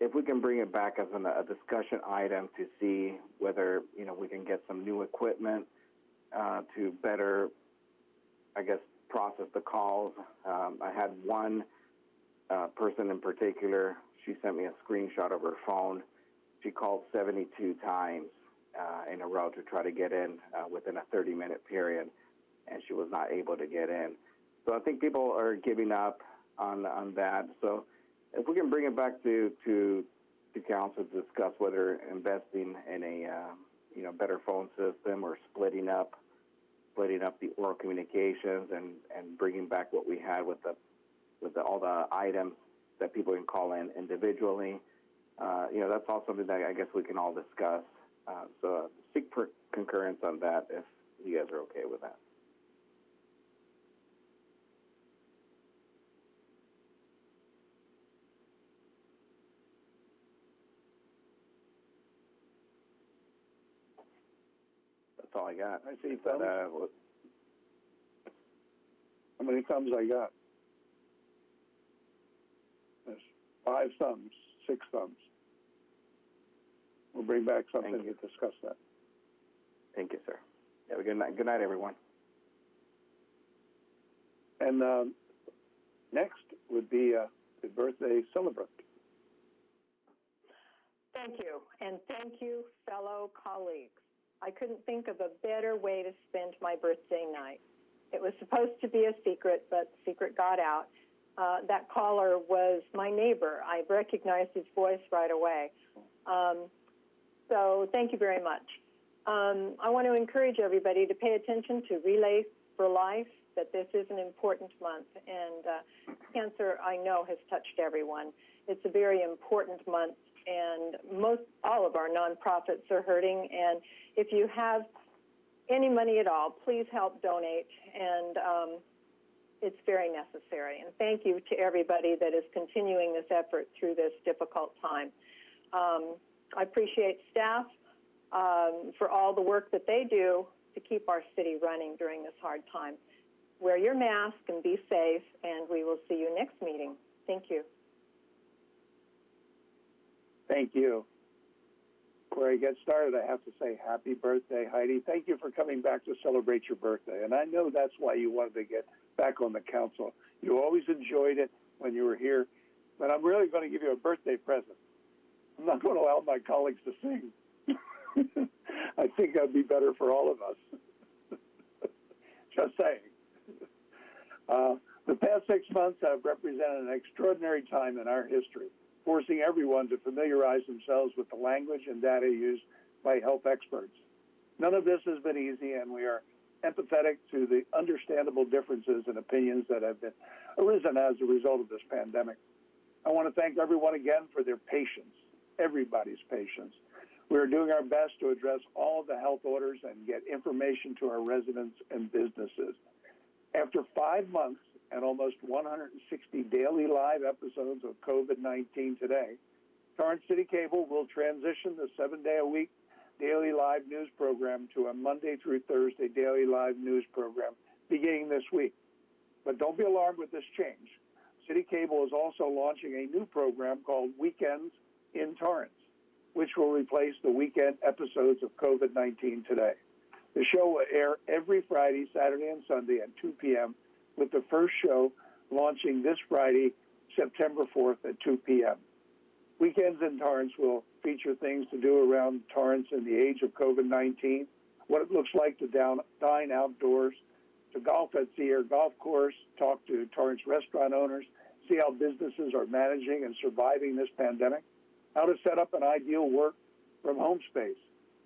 If we can bring it back as a discussion item to see whether we can get some new equipment to better, I guess, process the calls. I had one person in particular. She sent me a screenshot of her phone. She called 72 times in a row to try to get in within a 30-minute period, and she was not able to get in. So I think people are giving up on that. So if we can bring it back to council to discuss whether investing in a better phone system or splitting up the oral communications and bringing back what we had with all the items that people can call in individually. That's all something that I guess we can all discuss. So seek concurrence on that if you guys are okay with that. That's all I got. I see thumbs. How many thumbs I got? There's 5 thumbs, 6 thumbs. We'll bring back something to discuss that. Thank you, sir. Have a good night. Good night, everyone. And next would be the birthday celebrant. Thank you, and thank you, fellow colleagues. I couldn't think of a better way to spend my birthday night. It was supposed to be a secret, but the secret got out. That caller was my neighbor. I recognized his voice right away. So thank you very much. I want to encourage everybody to pay attention to Relay for Life that this is an important month, and cancer, I know, has touched everyone. It's a very important month, and all of our nonprofits are hurting, and if you have any money at all, please help donate, and it's very necessary. And thank you to everybody that is continuing this effort through this difficult time. I appreciate staff for all the work that they do to keep our city running during this hard time. Wear your mask and be safe, and we will see you next meeting. Thank you. Thank you. Before I get started, I have to say happy birthday, Heidi. Thank you for coming back to celebrate your birthday. And I know that's why you wanted to get back on the council. You always enjoyed it when you were here. But I'm really going to give you a birthday present. I'm not going to allow my colleagues to sing. I think that'd be better for all of us. Just saying. The past 6 months have represented an extraordinary time in our history, forcing everyone to familiarize themselves with the language and data used by health experts. None of this has been easy, and we are empathetic to the understandable differences and opinions that have been arisen as a result of this pandemic. I want to thank everyone again for their patience, everybody's patience. We are doing our best to address all of the health orders and get information to our residents and businesses. After 5 months and almost 160 daily live episodes of COVID-19 today, Torrance City Cable will transition the 7-day-a-week daily live news program to a Monday through Thursday daily live news program beginning this week. But don't be alarmed with this change. City Cable is also launching a new program called Weekends in Torrance, which will replace the weekend episodes of COVID-19 Today. The show will air every Friday, Saturday, and Sunday at 2 p.m., with the first show launching this Friday, September 4th at 2 p.m. Weekends in Torrance will feature things to do around Torrance in the age of COVID-19, what it looks like to dine outdoors, to golf at Sierra Golf Course, talk to Torrance restaurant owners, see how businesses are managing and surviving this pandemic, how to set up an ideal work from home space,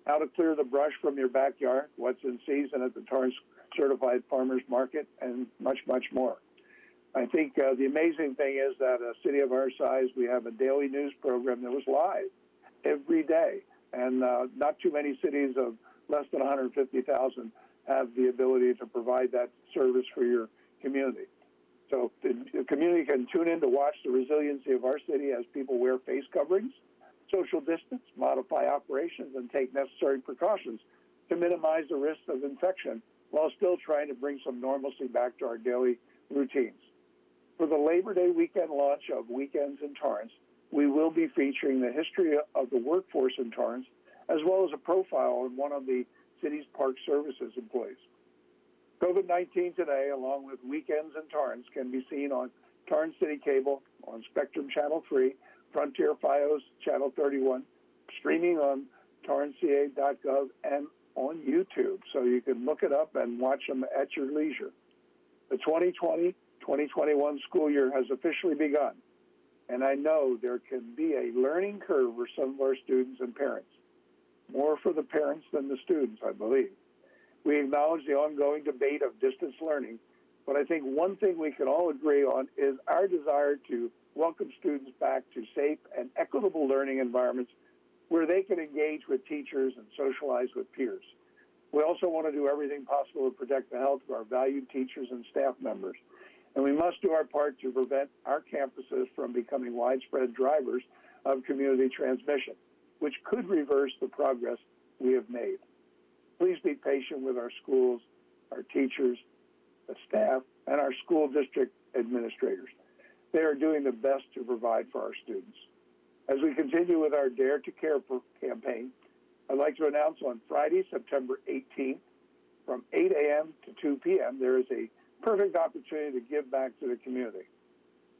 how to clear the brush from your backyard, what's in season at the Torrance Certified Farmers Market, and much, much more. I think the amazing thing is that a city of our size, we have a daily news program that was live every day, and not too many cities of less than 150,000 have the ability to provide that service for your community. So the community can tune in to watch the resiliency of our city as people wear face coverings, social distance, modify operations, and take necessary precautions to minimize the risk of infection while still trying to bring some normalcy back to our daily routines. For the Labor Day weekend launch of Weekends in Torrance, we will be featuring the history of the workforce in Torrance, as well as a profile on one of the city's park services employees. COVID-19 Today, along with Weekends in Torrance, can be seen on Torrance City Cable, on Spectrum Channel 3, Frontier Fios Channel 31, streaming on torranceca.gov, and on YouTube. So you can look it up and watch them at your leisure. The 2020-2021 school year has officially begun, and I know there can be a learning curve for some of our students and parents. More for the parents than the students, I believe. We acknowledge the ongoing debate of distance learning, but I think one thing we can all agree on is our desire to welcome students back to safe and equitable learning environments where they can engage with teachers and socialize with peers. We also want to do everything possible to protect the health of our valued teachers and staff members. And we must do our part to prevent our campuses from becoming widespread drivers of community transmission, which could reverse the progress we have made. Please be patient with our schools, our teachers, the staff, and our school district administrators. They are doing the best to provide for our students. As we continue with our Dare to Care campaign, I'd like to announce on Friday, September 18th, from 8 a.m. to 2 p.m., there is a perfect opportunity to give back to the community.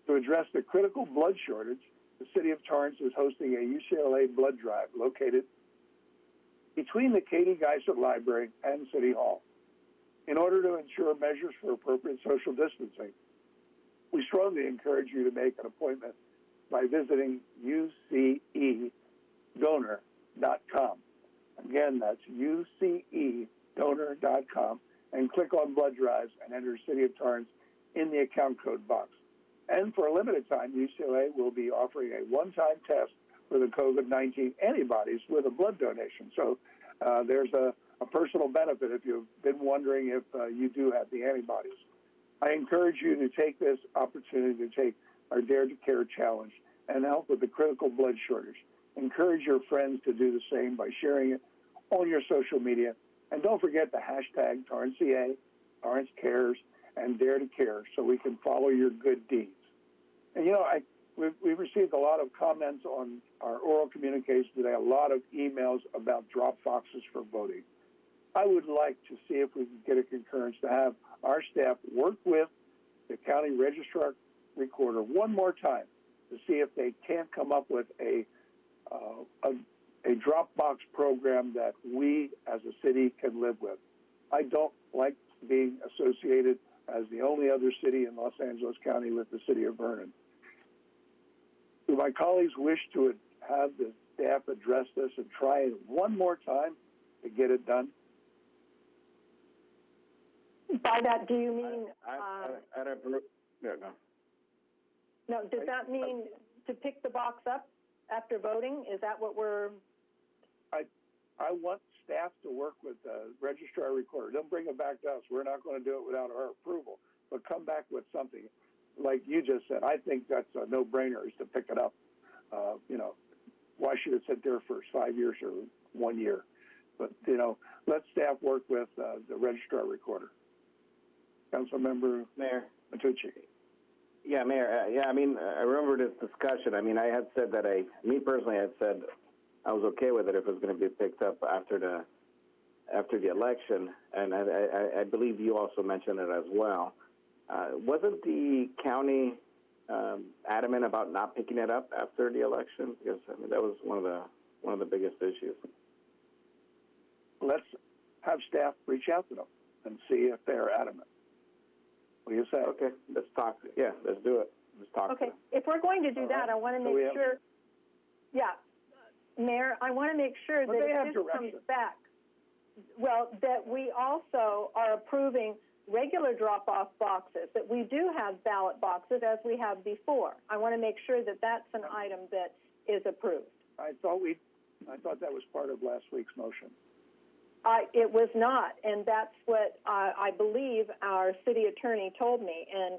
To address the critical blood shortage, the City of Torrance is hosting a UCLA blood drive located between the Katie Geisert Library and City Hall. In order to ensure measures for appropriate social distancing, we strongly encourage you to make an appointment by visiting ucedonor.com. Again, that's ucedonor.com, and click on blood drives and enter City of Torrance in the account code box. And for a limited time, UCLA will be offering a one-time test for the COVID-19 antibodies with a blood donation. So there's a personal benefit if you've been wondering if you do have the antibodies. I encourage you to take this opportunity to take our Dare to Care challenge and help with the critical blood shortage. Encourage your friends to do the same by sharing it on your social media. And don't forget the hashtag TorranceCA, Torrance Cares, and Dare to Care so we can follow your good deeds. And, you know, we've received a lot of comments on our oral communication today, a lot of emails about drop boxes for voting. I would like to see if we can get a concurrence to have our staff work with the county registrar recorder one more time to see if they can't come up with a drop box program that we as a city can live with. I don't like being associated as the only other city in Los Angeles County with the city of Vernon. Do my colleagues wish to have the staff address this and try it one more time to get it done? By that, do you mean? No, does that mean to pick the box up after voting? Is that what we're? I want staff to work with the registrar recorder. Don't bring it back to us. We're not going to do it without our approval. But come back with something, like you just said. I think that's a no-brainer is to pick it up. You know, why should it sit there for 5 years or 1 year? But you know, let staff work with the registrar recorder. Councilmember Mayor Matucci. Yeah, Mayor. I mean, I remember this discussion. I mean, I had said that me personally, had said I was okay with it if it was going to be picked up after the election, and I believe you also mentioned it as well. Wasn't the county adamant about not picking it up after the election? Because I mean, that was one of the biggest issues. Let's have staff reach out to them and see if they're adamant. What do you say? Okay, let's talk. Yeah, let's do it. Let's talk. Okay, if we're going to do that, I want to make sure. Yeah, Mayor, I want to make sure that if this comes back, well, that we also are approving regular drop-off boxes, that we do have ballot boxes as we have before. I want to make sure that that's an item that is approved. I thought that was part of last week's motion. It was not, and that's what I believe our city attorney told me. And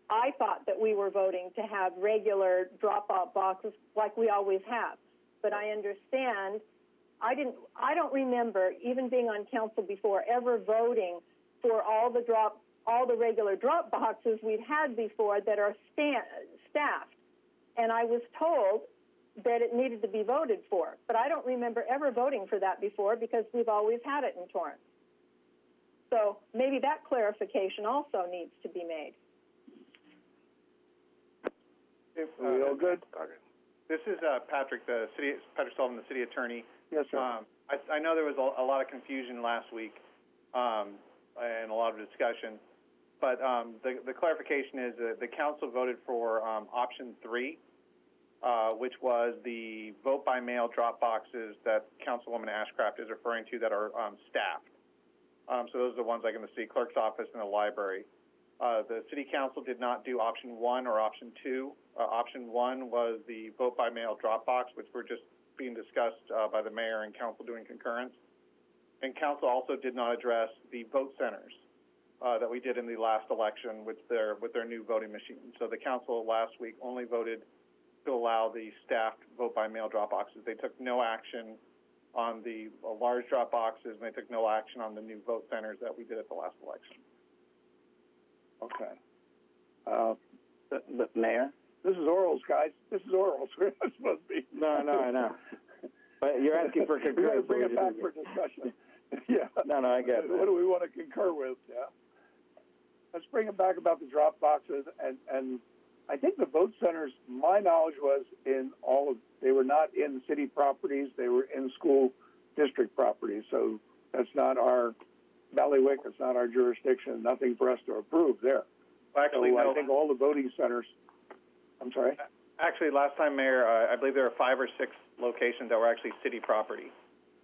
I thought that we were voting to have regular drop-off boxes like we always have. But I understand, I don't remember, even being on council before, ever voting for all the regular drop boxes we'd had before that are staffed. And I was told that it needed to be voted for. But I don't remember ever voting for that before because we've always had it in Torrance. So maybe that clarification also needs to be made. Are we all good? This is Patrick Sullivan, the city attorney. Yes, sir. I know there was a lot of confusion last week and a lot of discussion, but the clarification is the council voted for option 3, which was the vote-by-mail drop boxes that Councilwoman Ashcraft is referring to that are staffed. So those are the ones like in the city clerk's office and the library. The city council did not do option 1 or option 2. Option 1 was the vote-by-mail drop box, which were just being discussed by the mayor and council doing concurrence. And council also did not address the vote centers that we did in the last election with their new voting machines. So the council last week only voted to allow the staffed vote-by-mail drop boxes. They took no action on the large drop boxes, and they took no action on the new vote centers that we did at the last election. Okay. But Mayor? This is orals, guys. This is orals. We're not supposed to be. No, I know. But you're asking for concurrence. We're going to bring it back for discussion. Yeah. No, I get it. What do we want to concur with? Yeah. Let's bring it back about the drop boxes. And I think the vote centers, my knowledge was they were not in city properties. They were in school district properties. So that's not our bailiwick. It's not our jurisdiction. Nothing for us to approve there. Actually, so no. I think all the voting centers. I'm sorry? Actually, last time, Mayor, I believe there were 5 or 6 locations that were actually city property.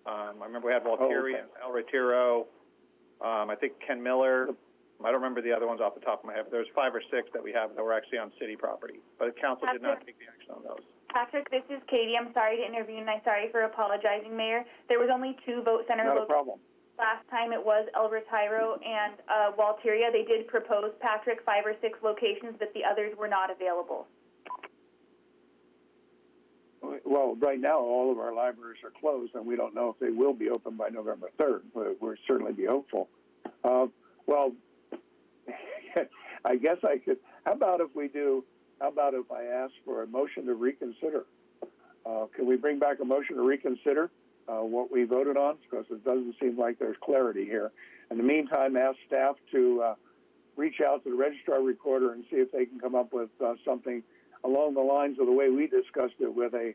I remember we had Walteria, El Retiro, I think Ken Miller. I don't remember the other ones off the top of my head, but there's 5 or 6 that we have that were actually on city property. But the council did not take the action on those. Patrick, this is Katie. I'm sorry to intervene, and I'm sorry for apologizing, Mayor. There was only 2 vote center Not a locations. problem. Last time it was El Retiro and Walteria. They did propose, Patrick, 5 or 6 locations, but the others were not available. Well, right now, all of our libraries are closed, and we don't know if they will be open by November 3rd, but we'll certainly be hopeful. Well, I guess I could, how about if I ask for a motion to reconsider? Can we bring back a motion to reconsider what we voted on? Because it doesn't seem like there's clarity here. In the meantime, ask staff to reach out to the registrar recorder and see if they can come up with something along the lines of the way we discussed it, with a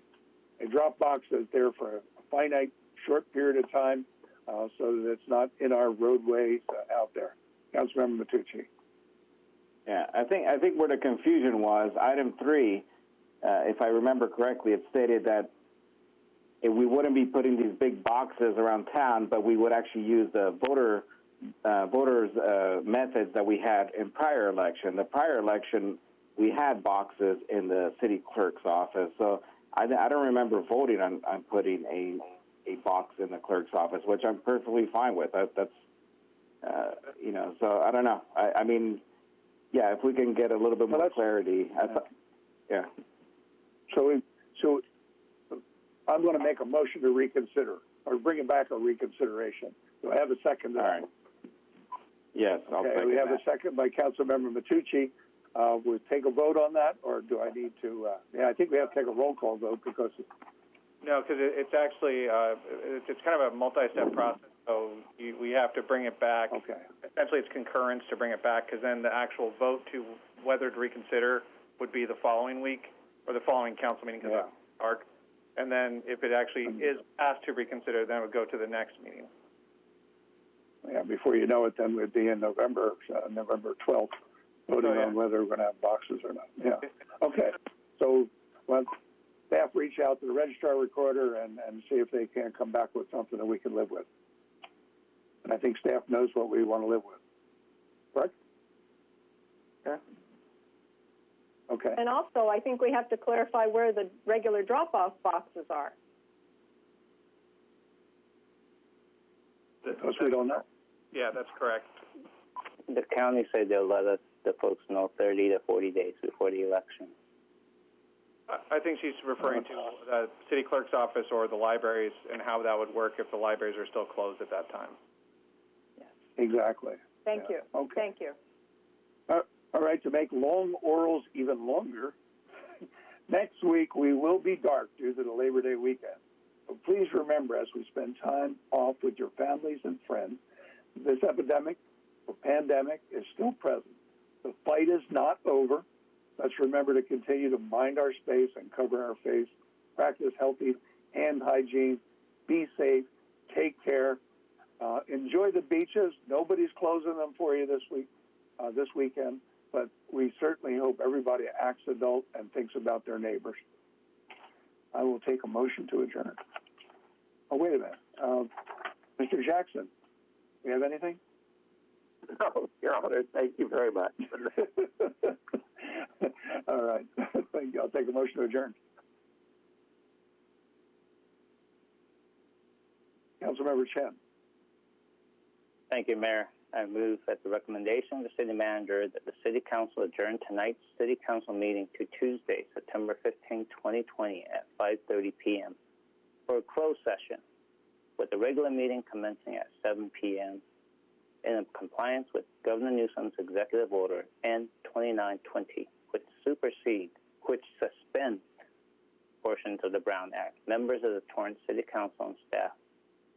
drop box that's there for a finite, short period of time, so that it's not in our roadways out there. Councilmember Matucci. Yeah, I think where the confusion was, item 3, if I remember correctly, it stated that we wouldn't be putting these big boxes around town, but we would actually use the voters' methods that we had in prior election. The prior election, we had boxes in the city clerk's office, so I don't remember voting on putting a box in the clerk's office, which I'm perfectly fine with. That's so I don't know. I mean, yeah, if we can get a little bit more clarity. Yeah. So I'm going to make a motion to reconsider, or bring it back a reconsideration. Do I have a second? All right. Yes, I'll second we have that. a second by Councilmember Matucci. We'll take a vote on that, or do I need to? I think we have to take a roll call vote because. No, because it's actually it's kind of a multi-step process. So we have to bring it back. Okay. Essentially, it's concurrence to bring it back, because then the actual vote to whether to reconsider would be the following week or the following council meeting, because it's dark. And then if it actually is asked to reconsider, then it would go to the next meeting. Yeah, before you know it, then we'd be in November 12th, voting on whether we're going to have boxes or not. Yeah. Okay. So staff reach out to the registrar recorder and see if they can come back with something that we can live with. And I think staff knows what we want to live with. Correct? Yeah. Okay. And also, I think we have to clarify where the regular drop-off boxes are. Because we don't know. Yeah, that's correct. The county said they'll let the folks know 30 to 40 days before the election. I think she's referring to the city clerk's office or the libraries, and how that would work if the libraries are still closed at that time. Exactly. Thank you. Okay. Thank you. All right, to make long orals even longer, next week we will be dark due to the Labor Day weekend. But please remember, as we spend time off with your families and friends, this epidemic or pandemic is still present. The fight is not over. Let's remember to continue to mind our space and cover our face, practice healthy hand hygiene, be safe, take care, enjoy the beaches. Nobody's closing them for you this weekend, but we certainly hope everybody acts adult and thinks about their neighbors. I will take a motion to adjourn. Oh, wait a minute. Mr. Jackson, you have anything? No, Your Honor, thank you very much. All right. Thank you. I'll take a motion to adjourn. Councilmember Chen. Thank you, Mayor. I move at the recommendation of the city manager that the city council adjourn tonight's city council meeting to Tuesday, September 15, 2020 at 5:30 p.m. for a closed session, with the regular meeting commencing at 7 p.m. in compliance with Governor Newsom's executive order N-2920, which suspends portions of the Brown Act. Members of the Torrance City Council and staff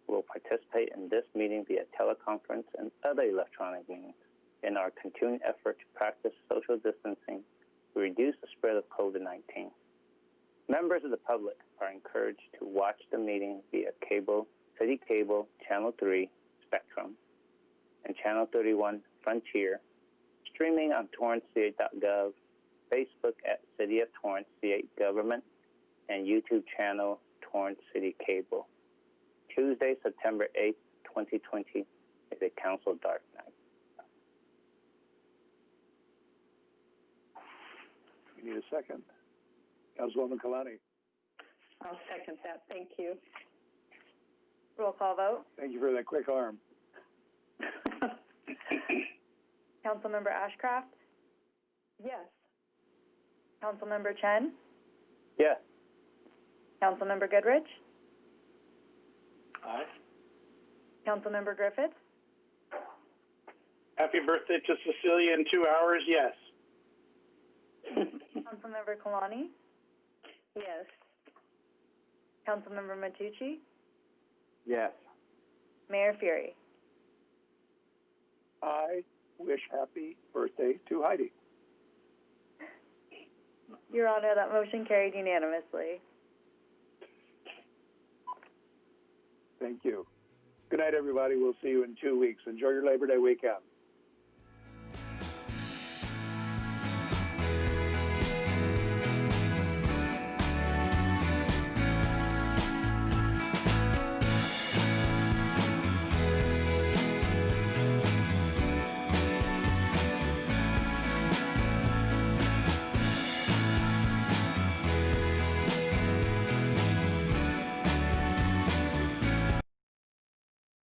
will participate in this meeting via teleconference and other electronic means in our continuing effort to practice social distancing to reduce the spread of COVID-19. Members of the public are encouraged to watch the meeting via City Cable, Channel 3, Spectrum, and Channel 31, Frontier, streaming on torranceca.gov, Facebook at City of Torrance C8 Government, and YouTube channel Torrance City Cable. Tuesday, September 8, 2020, make the council dark night. We need a second. Councilwoman Kalani. I'll second that. Thank you. Roll call vote. Thank you for that quick arm. Councilmember Ashcraft? Yes. Councilmember Chen? Yes. Councilmember Goodrich? Aye. Councilmember Griffith? Happy birthday to Cecilia in 2 hours, yes. Councilmember Kalani? Yes. Councilmember Matucci? Yes. Mayor Fury? I wish happy birthday to Heidi. Your Honor, that motion carried unanimously. Thank you. Good night, everybody. We'll see you in 2 weeks. Enjoy your Labor Day weekend.